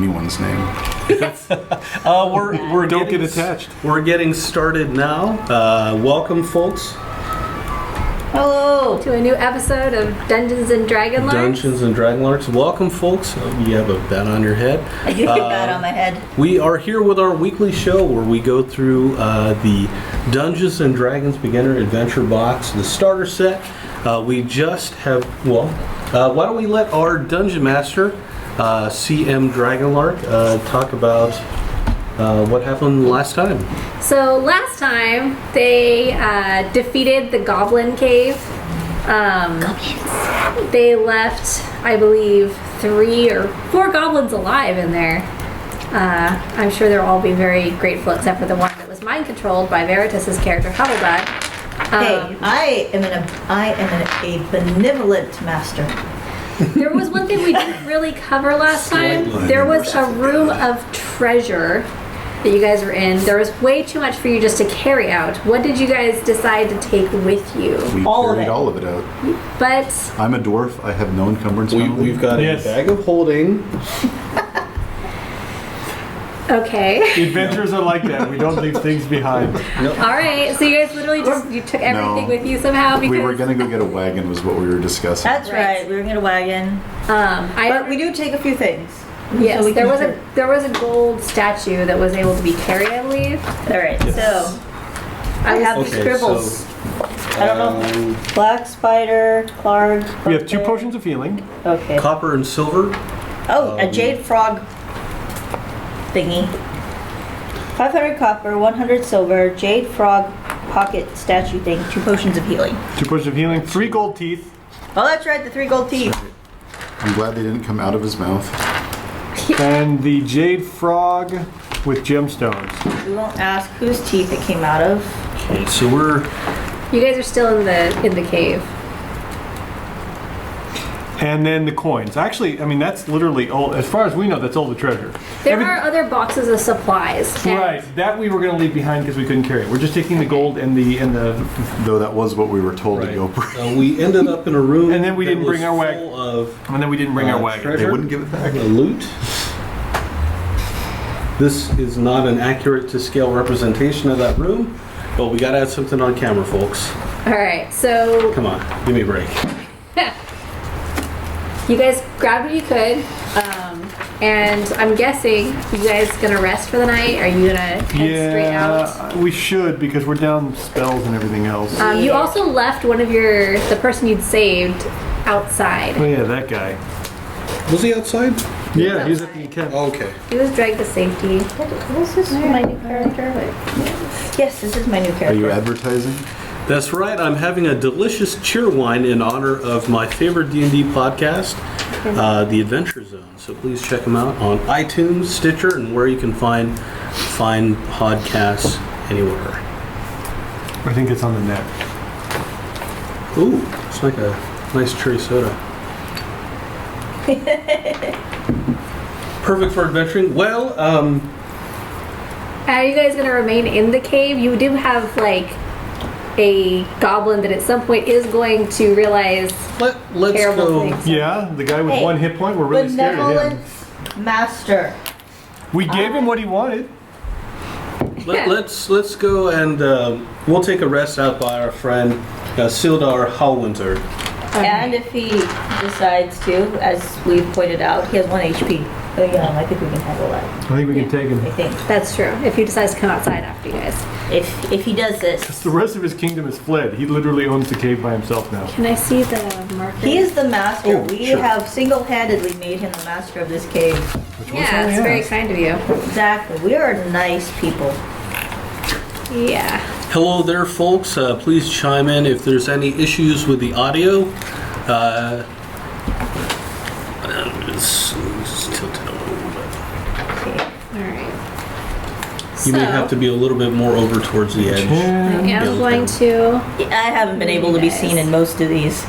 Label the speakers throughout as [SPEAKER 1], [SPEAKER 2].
[SPEAKER 1] anyone's name.
[SPEAKER 2] We're
[SPEAKER 3] Don't get attached.
[SPEAKER 2] We're getting started now. Welcome, folks.
[SPEAKER 4] Hello to a new episode of Dungeons and Dragonlarks.
[SPEAKER 2] Dungeons and Dragonlarks. Welcome, folks. You have a bat on your head.
[SPEAKER 4] I do have a bat on my head.
[SPEAKER 2] We are here with our weekly show where we go through the Dungeons and Dragons Beginner Adventure Box, the starter set. We just have, why don't we let our Dungeon Master, CM Dragonlark, talk about what happened last time.
[SPEAKER 4] So last time they defeated the Goblin Cave.
[SPEAKER 5] Goblins.
[SPEAKER 4] They left, I believe, 3 or 4 goblins alive in there. I'm sure they'll all be very grateful, except for the one that was mind controlled by Veritas's character Huddleback.
[SPEAKER 5] Hey, I am a benevolent master.
[SPEAKER 4] There was one thing we didn't really cover last time. There was a room of treasure that you guys were in. There was way too much for you just to carry out. What did you guys decide to take with you?
[SPEAKER 1] We
[SPEAKER 5] All of
[SPEAKER 1] carried
[SPEAKER 5] it.
[SPEAKER 1] all of it out.
[SPEAKER 4] But
[SPEAKER 1] I'm a dwarf. I have no encumbrance penalty.
[SPEAKER 2] We've got
[SPEAKER 3] Yes.
[SPEAKER 2] a bag of holding.
[SPEAKER 4] okay.
[SPEAKER 3] Adventures are like that. We don't leave things behind.
[SPEAKER 4] All right. So you guys literally you took everything with you somehow because
[SPEAKER 1] We were going to go get a wagon was what we were discussing.
[SPEAKER 5] That's right. We were gonna get a wagon,
[SPEAKER 4] I
[SPEAKER 5] but we do take a few things.
[SPEAKER 4] yes,
[SPEAKER 5] So we
[SPEAKER 4] there
[SPEAKER 5] can
[SPEAKER 4] was a gold statue that was able to be carried, I believe.
[SPEAKER 5] All right. So I have the
[SPEAKER 2] Okay,
[SPEAKER 5] scribbles. I don't know. Black spider, Clark.
[SPEAKER 3] We have 2 potions of healing.
[SPEAKER 5] Okay.
[SPEAKER 2] Copper and silver.
[SPEAKER 5] Oh, a jade frog thingy. 500 copper, 100 silver, jade frog pocket statue thing, 2 potions of healing.
[SPEAKER 3] 2 potions of healing. 3 gold teeth.
[SPEAKER 5] Oh, that's right, the 3 gold teeth.
[SPEAKER 1] I'm glad they didn't come out of his mouth.
[SPEAKER 3] And the jade frog with gemstones.
[SPEAKER 5] We won't ask whose teeth it came out of.
[SPEAKER 2] Okay, so we're
[SPEAKER 4] You guys are still in the cave.
[SPEAKER 3] And then the coins. Actually, I mean, that's literally all, as far as we know, that's all the treasure.
[SPEAKER 4] There are other boxes of supplies. and-
[SPEAKER 3] Right, that we were going to leave behind because we couldn't carry it. We're just taking the gold and the
[SPEAKER 1] Though that was what we were told to go bring.
[SPEAKER 2] we ended up in a room,
[SPEAKER 3] And then we
[SPEAKER 2] that
[SPEAKER 3] didn't bring
[SPEAKER 2] was
[SPEAKER 3] our wagon.
[SPEAKER 2] full of
[SPEAKER 3] and then we didn't bring our wagon.
[SPEAKER 2] treasure.
[SPEAKER 1] They wouldn't give it back.
[SPEAKER 2] Loot. This is not an accurate to scale representation of that room, but we gotta have something on camera, folks.
[SPEAKER 4] All right. So
[SPEAKER 2] Come on, give me a break.
[SPEAKER 4] you guys grabbed what you could, and I'm guessing you guys gonna rest for the night. Are you gonna head straight out?
[SPEAKER 3] Yeah, we should because we're down spells and everything else.
[SPEAKER 4] You also left one of the person you'd saved outside.
[SPEAKER 3] Oh yeah, that guy.
[SPEAKER 2] Was he outside?
[SPEAKER 3] Yeah, he's at the camp.
[SPEAKER 2] Okay.
[SPEAKER 4] He was dragged to safety.
[SPEAKER 5] This is my new character. Yes, this is my new
[SPEAKER 1] Are
[SPEAKER 5] character.
[SPEAKER 1] you advertising?
[SPEAKER 2] That's right. I'm having a delicious cheer wine in honor of my favorite D&D podcast, The Adventure Zone. So please check them out on iTunes, Stitcher, and where you can find podcasts anywhere.
[SPEAKER 3] I think it's on the net.
[SPEAKER 2] Ooh, it's like a nice cherry soda. Perfect for adventuring. Well,
[SPEAKER 4] Are you guys gonna remain in the cave? You do have like a goblin that at some point is going to realize
[SPEAKER 2] let's
[SPEAKER 4] terrible
[SPEAKER 2] go.
[SPEAKER 4] things.
[SPEAKER 3] Yeah, the guy with
[SPEAKER 5] Hey,
[SPEAKER 3] 1 hit point. We're really scared of him.
[SPEAKER 5] Benevolent master.
[SPEAKER 3] We gave him what he wanted.
[SPEAKER 2] Let's go and we'll take a rest out by our friend Sildar Hallwinter.
[SPEAKER 5] And if he decides to, as we've pointed out, he has 1 HP. So yeah, I think we can handle that.
[SPEAKER 3] I think we can take him.
[SPEAKER 5] I think
[SPEAKER 4] That's true. If he decides to come outside after you guys.
[SPEAKER 5] if he does this,
[SPEAKER 3] The rest of his kingdom is fled. He literally owns the cave by himself now.
[SPEAKER 4] Can I see the marker?
[SPEAKER 5] he is the master.
[SPEAKER 2] Oh,
[SPEAKER 5] We
[SPEAKER 2] sure.
[SPEAKER 5] have single-handedly made him the master of this cave.
[SPEAKER 4] Yeah, it's very kind of you.
[SPEAKER 5] Exactly. We are nice people.
[SPEAKER 4] Yeah.
[SPEAKER 2] Hello there, folks. Please chime in if there's any issues with the audio. It's tilted a little bit.
[SPEAKER 4] All right.
[SPEAKER 2] You may have to be a little bit more over towards the edge.
[SPEAKER 4] I am going to.
[SPEAKER 5] I haven't been able to be seen in most of these.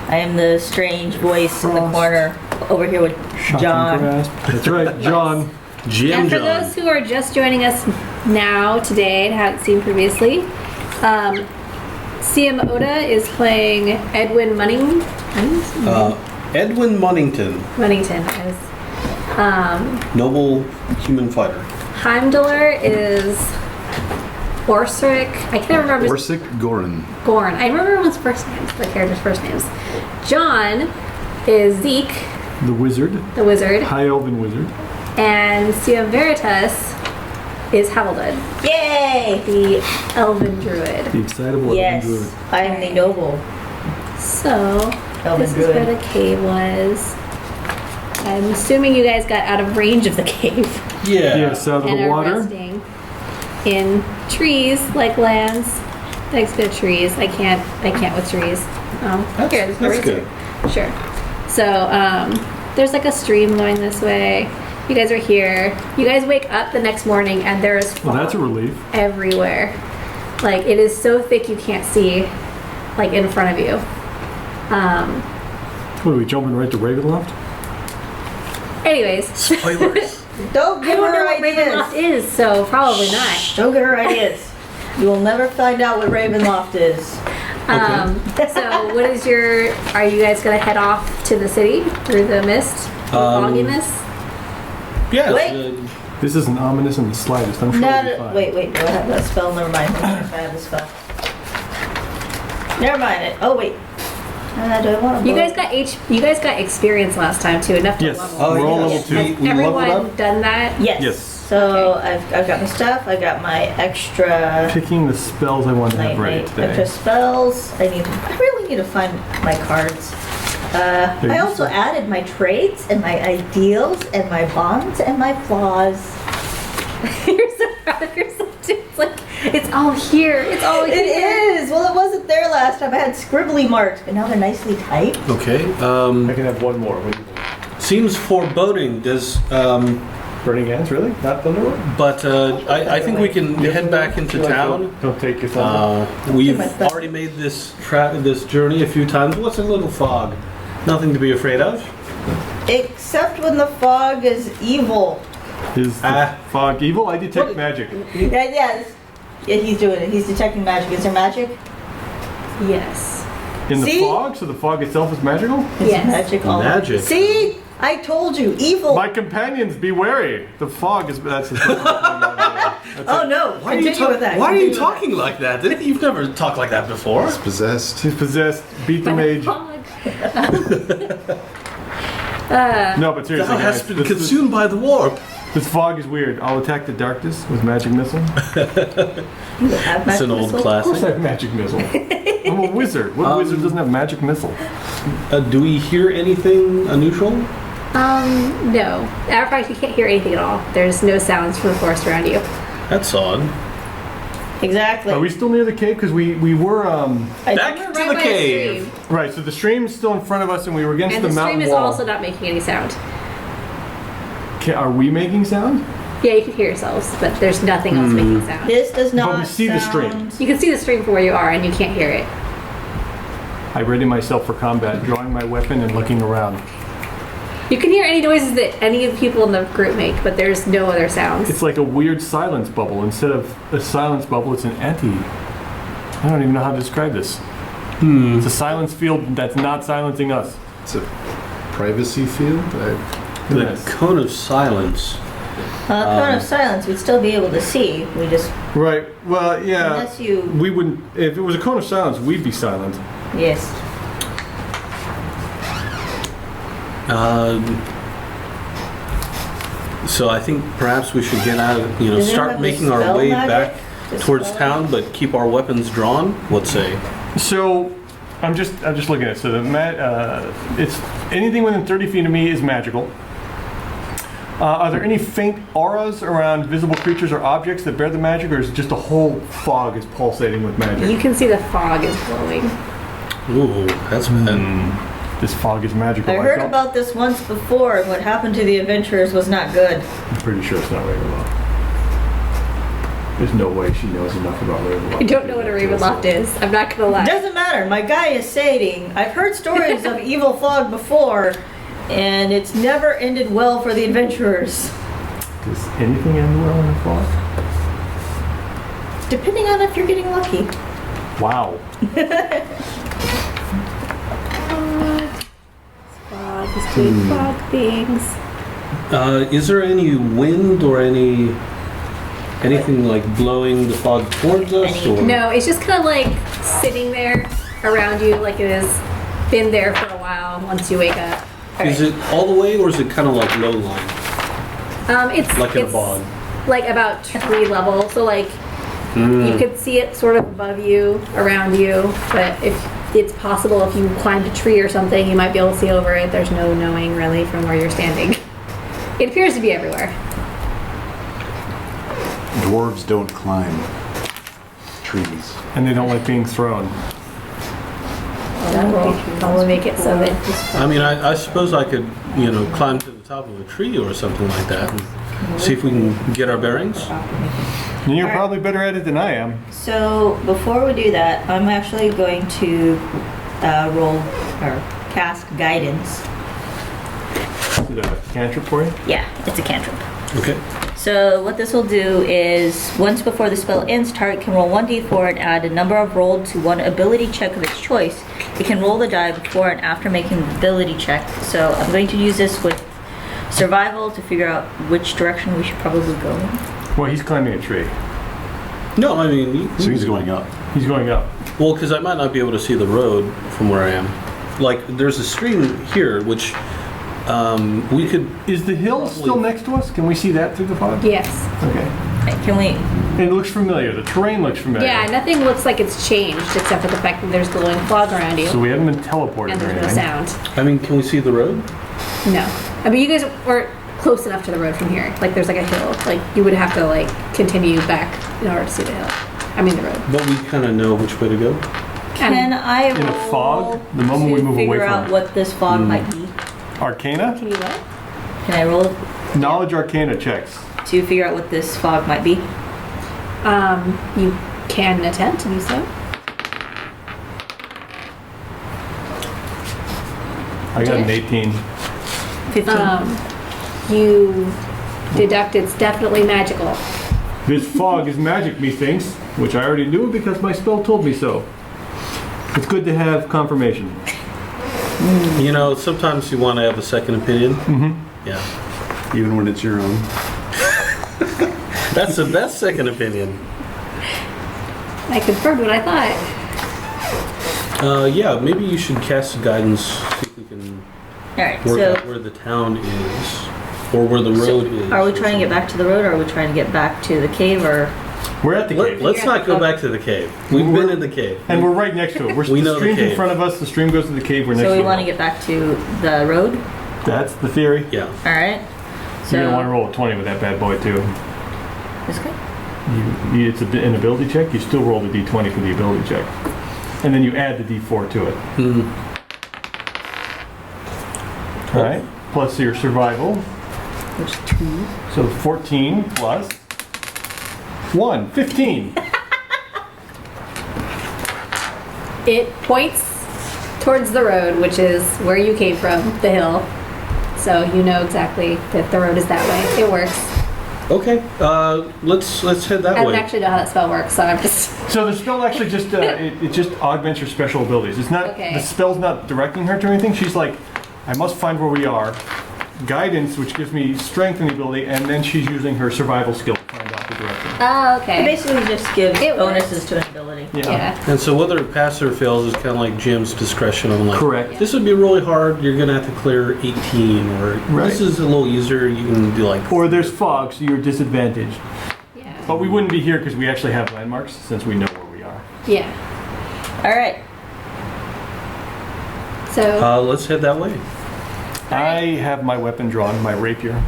[SPEAKER 5] I am the strange voice in the corner over here with John.
[SPEAKER 3] That's right, John.
[SPEAKER 2] Jim
[SPEAKER 4] And for
[SPEAKER 2] John.
[SPEAKER 4] those who are just joining us now today and haven't seen previously, CM Oda is playing Edwin
[SPEAKER 2] Edwin Munnington.
[SPEAKER 4] Munnington.
[SPEAKER 2] Noble human fighter.
[SPEAKER 4] Heimdallr is Orsic. I can't remember.
[SPEAKER 1] Orsic Gorin.
[SPEAKER 4] Gorn. I remember everyone's first names, the characters' first names. John is Zeke,
[SPEAKER 3] The wizard.
[SPEAKER 4] the wizard,
[SPEAKER 3] High elven wizard.
[SPEAKER 4] and Siam Veritas is Havildud,
[SPEAKER 5] Yay!
[SPEAKER 4] the elven druid.
[SPEAKER 3] The excitable
[SPEAKER 5] Yes,
[SPEAKER 3] elven druid.
[SPEAKER 5] I am the noble.
[SPEAKER 4] So,
[SPEAKER 5] Elven
[SPEAKER 4] this is
[SPEAKER 5] druid.
[SPEAKER 4] where the cave was. I'm assuming you guys got out of range of the cave
[SPEAKER 2] Yeah.
[SPEAKER 3] Yes, out of
[SPEAKER 4] and
[SPEAKER 3] the
[SPEAKER 4] are
[SPEAKER 3] water.
[SPEAKER 4] resting in trees, like lands. Thanks to trees. I can't with trees. Here, there's no
[SPEAKER 2] That's
[SPEAKER 4] razor. Sure. So, there's like a stream going this way. You guys are here. You guys wake up the next morning and there is fog
[SPEAKER 3] Well, that's a relief.
[SPEAKER 4] everywhere. Like, it is so thick you can't see, like, in front of you.
[SPEAKER 3] What are we jumping right to Ravenloft?
[SPEAKER 4] Anyways,
[SPEAKER 2] Spoilers.
[SPEAKER 5] Don't
[SPEAKER 4] I
[SPEAKER 5] give
[SPEAKER 4] don't know
[SPEAKER 5] her
[SPEAKER 4] what
[SPEAKER 5] ideas.
[SPEAKER 4] Ravenloft is, so probably not.
[SPEAKER 5] Don't give her ideas. You will never find out what Ravenloft is.
[SPEAKER 4] So, what is are you guys gonna head off to the city through the mist? Fogginess?
[SPEAKER 2] Yes.
[SPEAKER 5] Wait.
[SPEAKER 3] This isn't ominous in the slightest. I'm sure
[SPEAKER 5] No,
[SPEAKER 3] it'll be
[SPEAKER 5] no,
[SPEAKER 3] fine.
[SPEAKER 5] wait, do I have that spell? Never mind. Let me see if I have the spell. Never mind. Oh, wait. Do I want to
[SPEAKER 4] You guys got you guys got experience last time too, enough to
[SPEAKER 3] Yes.
[SPEAKER 4] level.
[SPEAKER 2] Oh,
[SPEAKER 3] We're all
[SPEAKER 2] yes.
[SPEAKER 3] level 2.
[SPEAKER 2] We leveled
[SPEAKER 4] Everyone
[SPEAKER 2] up?
[SPEAKER 4] done that?
[SPEAKER 5] Yes.
[SPEAKER 3] Yes.
[SPEAKER 5] So I've got my stuff. I got my extra.
[SPEAKER 3] Picking the spells I want to have
[SPEAKER 5] My
[SPEAKER 3] ready
[SPEAKER 5] extra
[SPEAKER 3] today.
[SPEAKER 5] spells. I really need to find my cards. I also added my traits and my ideals and my bonds and my flaws.
[SPEAKER 4] You're so proud of yourself too. It's like it's all here. It's all
[SPEAKER 5] It
[SPEAKER 4] here.
[SPEAKER 5] is. Well, it wasn't there last time. I had scribbly marks, but now they're nicely typed.
[SPEAKER 2] Okay.
[SPEAKER 3] I can have one more.
[SPEAKER 2] Seems foreboding. Does
[SPEAKER 3] Burning hands, really? Not Thunderlord?
[SPEAKER 2] but I think we can head back into town.
[SPEAKER 3] Don't take your thunder.
[SPEAKER 2] We've
[SPEAKER 5] my thumb.
[SPEAKER 2] already made this journey a few times. What's a little fog? Nothing to be afraid of.
[SPEAKER 5] Except when the fog is evil.
[SPEAKER 3] Is the fog evil? I detect magic.
[SPEAKER 5] Yeah, he's doing it. He's detecting magic. Is there magic?
[SPEAKER 4] Yes.
[SPEAKER 3] In the
[SPEAKER 5] See?
[SPEAKER 3] fog? So the fog itself is magical?
[SPEAKER 5] Is
[SPEAKER 4] Yes.
[SPEAKER 5] magic all
[SPEAKER 2] Magic.
[SPEAKER 5] See? I told you, evil.
[SPEAKER 3] My companions, be wary. The fog is. That's the
[SPEAKER 5] Oh no!
[SPEAKER 2] Why are you,
[SPEAKER 5] Continue with that.
[SPEAKER 2] why are you
[SPEAKER 5] Continue with
[SPEAKER 2] talking like that? You've never talked like that before.
[SPEAKER 1] It's possessed.
[SPEAKER 3] She's possessed. Beat the mage.
[SPEAKER 4] Fog.
[SPEAKER 3] No, but seriously,
[SPEAKER 2] Thou
[SPEAKER 3] guys,
[SPEAKER 2] hast been consumed by the warp.
[SPEAKER 3] this fog is weird. I'll attack the darkness with magic missile.
[SPEAKER 5] that. You have
[SPEAKER 2] It's an
[SPEAKER 5] magic
[SPEAKER 2] old
[SPEAKER 5] missile?
[SPEAKER 3] Of course I
[SPEAKER 2] classic.
[SPEAKER 3] have magic missile. I'm a wizard. What wizard doesn't have magic missile?
[SPEAKER 2] Do we hear anything unusual?
[SPEAKER 4] No. Matter of fact, you can't hear anything at all. There's no sounds from the forest around you.
[SPEAKER 2] That's odd.
[SPEAKER 5] Exactly.
[SPEAKER 3] Are we still near the cave? Because we were
[SPEAKER 5] I
[SPEAKER 2] Back
[SPEAKER 5] think
[SPEAKER 2] to
[SPEAKER 4] Right
[SPEAKER 2] the
[SPEAKER 4] by a
[SPEAKER 2] cave.
[SPEAKER 4] stream.
[SPEAKER 3] right. So the stream's still in front of us, and we were against
[SPEAKER 4] And
[SPEAKER 3] the
[SPEAKER 4] the
[SPEAKER 3] mountain
[SPEAKER 4] stream is
[SPEAKER 3] wall.
[SPEAKER 4] also not making any sound.
[SPEAKER 3] Are we making sound?
[SPEAKER 4] Yeah, you can hear yourselves, but there's nothing else making sound.
[SPEAKER 5] This does not.
[SPEAKER 3] But we see the stream.
[SPEAKER 5] sound-
[SPEAKER 4] You can see the stream from where you are, and you can't hear it.
[SPEAKER 3] I ready myself for combat, drawing my weapon and looking around.
[SPEAKER 4] You can hear any noises that any of the people in the group make, but there's no other sounds.
[SPEAKER 3] It's like a weird silence bubble. Instead of a silence bubble, it's an I don't even know how to describe this. It's a silence field that's not silencing us.
[SPEAKER 1] It's a privacy field.
[SPEAKER 2] The
[SPEAKER 3] Yes.
[SPEAKER 2] cone of silence.
[SPEAKER 5] Cone of silence, we'd still be able to see. We just
[SPEAKER 3] Right. Well, yeah.
[SPEAKER 5] unless you.
[SPEAKER 3] We wouldn't. If it was a cone of silence, we'd be silent.
[SPEAKER 5] Yes.
[SPEAKER 2] So I think perhaps we should get out.
[SPEAKER 5] Does anyone
[SPEAKER 2] Start
[SPEAKER 5] have
[SPEAKER 2] making
[SPEAKER 5] the
[SPEAKER 2] our
[SPEAKER 5] spell
[SPEAKER 2] way
[SPEAKER 5] magic?
[SPEAKER 2] back
[SPEAKER 5] The
[SPEAKER 2] towards
[SPEAKER 5] spell?
[SPEAKER 2] town, but keep our weapons drawn. Let's say.
[SPEAKER 3] So, I'm just looking at it. So it's anything within 30 feet of me is magical. Are there any faint auras around visible creatures or objects that bear the magic, or is it just a whole fog is pulsating with magic?
[SPEAKER 4] You can see the fog is blowing.
[SPEAKER 2] Ooh, that's been.
[SPEAKER 3] This fog is magical.
[SPEAKER 5] I heard
[SPEAKER 3] don't-
[SPEAKER 5] about this once before, and what happened to the adventurers was not good.
[SPEAKER 3] I'm pretty sure it's not Ravenloft. There's no way she knows enough about Ravenloft.
[SPEAKER 4] I don't know what a Ravenloft is. I'm not gonna lie.
[SPEAKER 5] Doesn't matter. My guy is saying, I've heard stories of evil fog before, and it's never ended well for the adventurers.
[SPEAKER 3] Does anything end well in a fog?
[SPEAKER 5] Depending on if you're getting lucky.
[SPEAKER 3] Wow.
[SPEAKER 4] Fog is doing fog things.
[SPEAKER 2] Is there any wind or anything like blowing the fog towards us? Or?
[SPEAKER 4] No, it's just kind of like sitting there around you, like it has been there for a while once you wake up.
[SPEAKER 2] Is it all the way, or is it kind of like low lying?
[SPEAKER 4] It's
[SPEAKER 2] Like in a bog?
[SPEAKER 4] Like about tree level, so like you could see it sort of above you, around you, but if it's possible if you climbed a tree or something, you might be able to see over it. There's no knowing really from where you're standing. It appears to be everywhere.
[SPEAKER 1] Dwarves don't climb trees.
[SPEAKER 3] And they don't like being thrown.
[SPEAKER 4] That will probably make it so that
[SPEAKER 2] I mean, I suppose I could, climb to the top of a tree or something like that and see if we can get our bearings.
[SPEAKER 3] And you're
[SPEAKER 5] Alright.
[SPEAKER 3] probably better at it than I am.
[SPEAKER 5] So before we do that, I'm actually going to roll or cast guidance.
[SPEAKER 3] Is it a cantrip for you?
[SPEAKER 5] Yeah, it's a cantrip.
[SPEAKER 2] Okay.
[SPEAKER 5] So what this will do is, once before the spell ends, target can roll 1d4 and add a number of rolled to one ability check of its choice. It can roll the die before and after making the ability check. So I'm going to use this with survival to figure out which direction we should probably go in.
[SPEAKER 3] Well, he's climbing a tree.
[SPEAKER 2] No, I mean...
[SPEAKER 1] So he's going up.
[SPEAKER 3] He's going up.
[SPEAKER 2] Well, because I might not be able to see the road from where I am. Like, there's a stream here, which we could...
[SPEAKER 3] Is the hill still next to us? Can we see that through the fog?
[SPEAKER 4] yes.
[SPEAKER 3] Okay.
[SPEAKER 5] Can we?
[SPEAKER 3] It looks familiar. The terrain looks familiar.
[SPEAKER 4] Yeah, nothing looks like it's changed except for the fact that there's glowing fog around you
[SPEAKER 3] So we haven't been teleported
[SPEAKER 4] and
[SPEAKER 3] or
[SPEAKER 4] there's no
[SPEAKER 3] anything.
[SPEAKER 4] sound.
[SPEAKER 2] I mean, can we see the road?
[SPEAKER 4] No. I mean, you guys are close enough to the road from here. Like, there's like a hill. Like, you would have to, like, continue back in order to see the hill. I mean, the road.
[SPEAKER 2] But we kind of know which way to go.
[SPEAKER 5] Can I roll
[SPEAKER 3] In a fog, the moment we
[SPEAKER 5] to
[SPEAKER 3] move away
[SPEAKER 5] figure
[SPEAKER 3] from
[SPEAKER 5] out
[SPEAKER 3] it.
[SPEAKER 5] what this fog might be?
[SPEAKER 3] Arcana?
[SPEAKER 4] Can you what?
[SPEAKER 5] Can I roll
[SPEAKER 3] Knowledge Arcana checks.
[SPEAKER 5] to figure out what this fog might be?
[SPEAKER 4] You can attempt to do so.
[SPEAKER 3] I got an 18.
[SPEAKER 5] 15.
[SPEAKER 4] You deduct it's definitely magical.
[SPEAKER 3] This fog is magic, methinks, which I already knew because my spell told me so. It's good to have confirmation.
[SPEAKER 2] Sometimes you want to have a second opinion. Mm-hmm. Yeah.
[SPEAKER 1] Even when it's your own.
[SPEAKER 2] That's the best second opinion.
[SPEAKER 4] I confirmed what I thought.
[SPEAKER 2] Yeah, maybe you should cast guidance, see if we can
[SPEAKER 5] Alright,
[SPEAKER 2] work
[SPEAKER 5] so
[SPEAKER 2] out where the town is, or where the road is.
[SPEAKER 5] are we trying to get back to the road, or are we trying to get back to the cave, or?
[SPEAKER 3] We're at the cave.
[SPEAKER 2] Let's not go back to the cave. We've been in the cave.
[SPEAKER 3] And we're right next to it.
[SPEAKER 2] We know
[SPEAKER 3] The
[SPEAKER 2] the
[SPEAKER 3] stream's in
[SPEAKER 2] cave.
[SPEAKER 3] front of us. The stream goes to the cave. We're next
[SPEAKER 5] So
[SPEAKER 3] to
[SPEAKER 5] we
[SPEAKER 3] it.
[SPEAKER 5] want to get back to the road?
[SPEAKER 3] That's the theory.
[SPEAKER 2] Yeah.
[SPEAKER 5] Alright. So,
[SPEAKER 3] You're going to want to roll a 20 with that bad boy, too.
[SPEAKER 5] this guy?
[SPEAKER 3] It's an ability check. You still roll the d20 for the ability check. And then you add the d4 to it. All right. Plus your survival.
[SPEAKER 5] Which is 2.
[SPEAKER 3] So 14 plus 1. 15.
[SPEAKER 4] It points towards the road, which is where you came from, the hill. So you know exactly that the road is that way. It works.
[SPEAKER 2] Okay. Let's head that
[SPEAKER 4] I don't
[SPEAKER 2] way.
[SPEAKER 4] actually know how that spell works, so I'm just...
[SPEAKER 3] So the spell actually just it just augments her special abilities. It's not
[SPEAKER 4] Okay.
[SPEAKER 3] the spell's not directing her to anything. She's like, I must find where we are. Guidance, which gives me strength and ability, and then she's using her survival skill to find out the direction.
[SPEAKER 4] Oh,
[SPEAKER 5] It
[SPEAKER 4] okay.
[SPEAKER 5] basically just gives
[SPEAKER 4] It
[SPEAKER 5] bonuses to an ability.
[SPEAKER 4] Yeah.
[SPEAKER 2] And so whether it passes or fails is kind of like Jim's discretion on like,
[SPEAKER 3] Correct.
[SPEAKER 2] this would be really hard, you're going to have to clear 18, or
[SPEAKER 3] Right.
[SPEAKER 2] this is a little easier, you can do like...
[SPEAKER 3] Or there's fog, so you're disadvantaged.
[SPEAKER 4] Yeah.
[SPEAKER 3] But we wouldn't be here because we actually have landmarks since we know where we are.
[SPEAKER 4] Yeah.
[SPEAKER 5] Alright.
[SPEAKER 4] So,
[SPEAKER 2] let's head that way.
[SPEAKER 3] I have my weapon drawn, my rapier.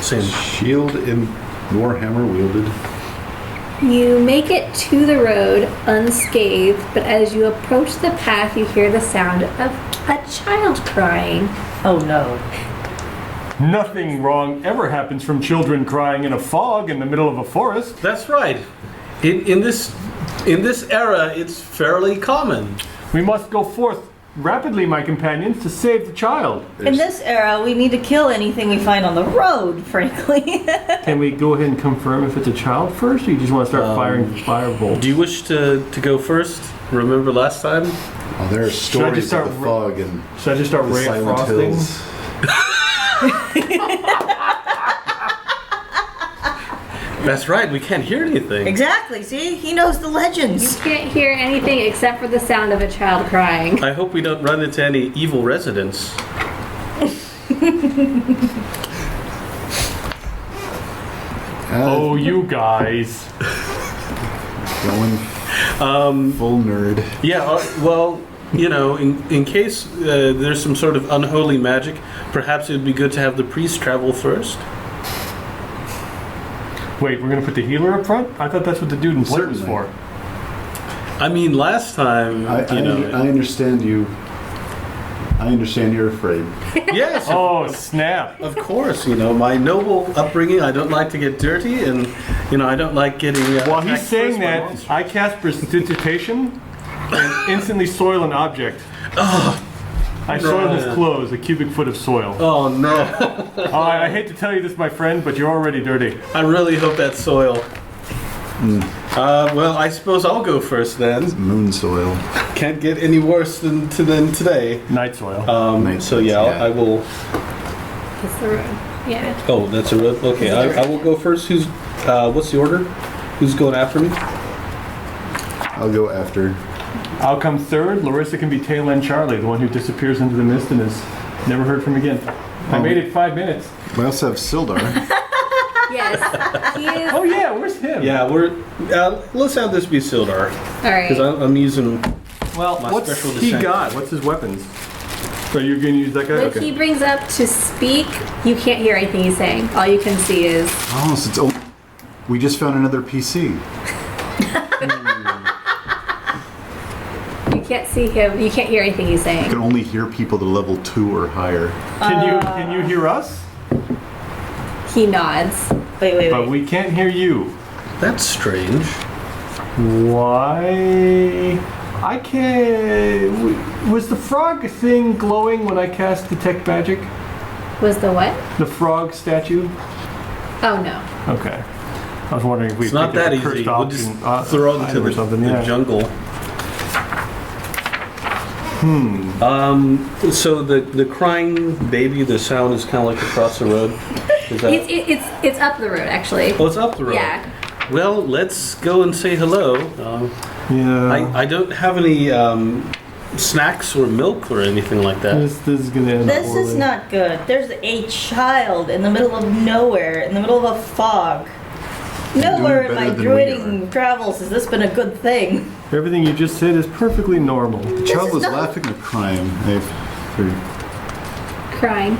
[SPEAKER 2] Same.
[SPEAKER 1] Shield and warhammer wielded.
[SPEAKER 4] you make it to the road unscathed, but as you approach the path, you hear the sound of a child crying.
[SPEAKER 5] Oh no.
[SPEAKER 3] Nothing wrong ever happens from children crying in a fog in the middle of a forest.
[SPEAKER 2] That's right. In this era, it's fairly common.
[SPEAKER 3] We must go forth rapidly, my companions, to save the child.
[SPEAKER 5] In this era, we need to kill anything we find on the road, frankly.
[SPEAKER 3] Can we go ahead and confirm if it's a child first, or you just want to start firing firebolts?
[SPEAKER 2] Do you wish to go first? Remember last time?
[SPEAKER 1] Oh, there are
[SPEAKER 3] just
[SPEAKER 1] stories
[SPEAKER 3] start
[SPEAKER 1] of the fog and
[SPEAKER 3] Should I just start
[SPEAKER 1] the
[SPEAKER 3] ray of
[SPEAKER 1] silent
[SPEAKER 3] frosting?
[SPEAKER 1] hills.
[SPEAKER 2] That's right. We can't hear anything.
[SPEAKER 5] Exactly. See, he knows the legends.
[SPEAKER 4] You can't hear anything except for the sound of a child crying.
[SPEAKER 2] I hope we don't run into any evil residents.
[SPEAKER 3] Oh, you guys.
[SPEAKER 1] Going full nerd.
[SPEAKER 2] Yeah. Well, you know, in case there's some sort of unholy magic, perhaps it would be good to have the priest travel first.
[SPEAKER 3] Wait, we're gonna put the healer up front? I thought that's what the dude in Blurt was
[SPEAKER 1] Certainly.
[SPEAKER 3] for.
[SPEAKER 2] I mean, last time,
[SPEAKER 1] I understand you. I understand you're afraid.
[SPEAKER 2] yes.
[SPEAKER 3] Oh, snap.
[SPEAKER 2] Of course, you know, my noble upbringing, I don't like to get dirty, and, you know, I don't like getting...
[SPEAKER 3] While he's
[SPEAKER 2] attacked
[SPEAKER 3] saying
[SPEAKER 2] first by
[SPEAKER 3] that,
[SPEAKER 2] monsters.
[SPEAKER 3] I cast Prestidigitation and instantly soil an object. I soil his clothes, a cubic foot of soil.
[SPEAKER 2] Oh, no.
[SPEAKER 3] I hate to tell you this, my friend, but you're already dirty.
[SPEAKER 2] I really hope that's soil. Well, I suppose I'll go first then.
[SPEAKER 1] Moon soil.
[SPEAKER 2] Can't get any worse than today.
[SPEAKER 3] Night soil.
[SPEAKER 2] So yeah, I will...
[SPEAKER 4] It's the road. Yeah.
[SPEAKER 2] Oh, that's a road? Okay, I will go first. Who's... what's the order? Who's going after me?
[SPEAKER 1] I'll go after.
[SPEAKER 3] I'll come third. Larissa can be tail end Charlie, the one who disappears into the mist and is never heard from again. I made it 5 minutes.
[SPEAKER 1] We also have Sildar.
[SPEAKER 4] Yes. He is.
[SPEAKER 3] Oh yeah, where's him?
[SPEAKER 2] Yeah, we're... let's have this be Sildar.
[SPEAKER 4] All right.
[SPEAKER 2] Because I'm using...
[SPEAKER 3] Well,
[SPEAKER 2] My
[SPEAKER 3] what's
[SPEAKER 2] special
[SPEAKER 3] he
[SPEAKER 2] descent.
[SPEAKER 3] got? What's his weapons? Are you gonna use that guy?
[SPEAKER 4] What he brings up to speak, you can't hear anything he's saying. All you can see is.
[SPEAKER 1] Oh, so it's we just found another PC.
[SPEAKER 4] You can't see him. You can't hear anything he's
[SPEAKER 1] You
[SPEAKER 4] saying.
[SPEAKER 1] can only hear people to level 2 or higher.
[SPEAKER 3] Can you hear us?
[SPEAKER 4] He nods.
[SPEAKER 5] Wait.
[SPEAKER 3] But we can't hear you.
[SPEAKER 2] That's strange.
[SPEAKER 3] Why? I can't. Was the frog thing glowing when I cast Detect Magic?
[SPEAKER 4] Was the what?
[SPEAKER 3] The frog statue?
[SPEAKER 4] Oh no.
[SPEAKER 3] Okay. I was wondering if we
[SPEAKER 2] It's not
[SPEAKER 3] picked up
[SPEAKER 2] that
[SPEAKER 3] a cursed
[SPEAKER 2] easy. We'll just
[SPEAKER 3] option,
[SPEAKER 2] throw it
[SPEAKER 3] item
[SPEAKER 2] into
[SPEAKER 3] or something.
[SPEAKER 2] the
[SPEAKER 3] Yeah.
[SPEAKER 2] jungle. So the crying baby, the sound is kind of like across the road. Is that...
[SPEAKER 4] It's up the road actually.
[SPEAKER 2] Oh, it's up the road.
[SPEAKER 4] Yeah.
[SPEAKER 2] Well, let's go and say hello.
[SPEAKER 3] Yeah.
[SPEAKER 2] I don't have any snacks or milk or anything like that.
[SPEAKER 3] This is gonna end
[SPEAKER 5] This
[SPEAKER 3] poorly.
[SPEAKER 5] is not good. There's a child in the middle of nowhere, in the middle of a fog. Nowhere in my
[SPEAKER 1] better than we
[SPEAKER 5] druiding travels has this been a good thing.
[SPEAKER 3] Everything you just said is perfectly normal.
[SPEAKER 1] The child
[SPEAKER 5] is
[SPEAKER 1] was
[SPEAKER 5] not-
[SPEAKER 1] laughing or crying.
[SPEAKER 4] Crying.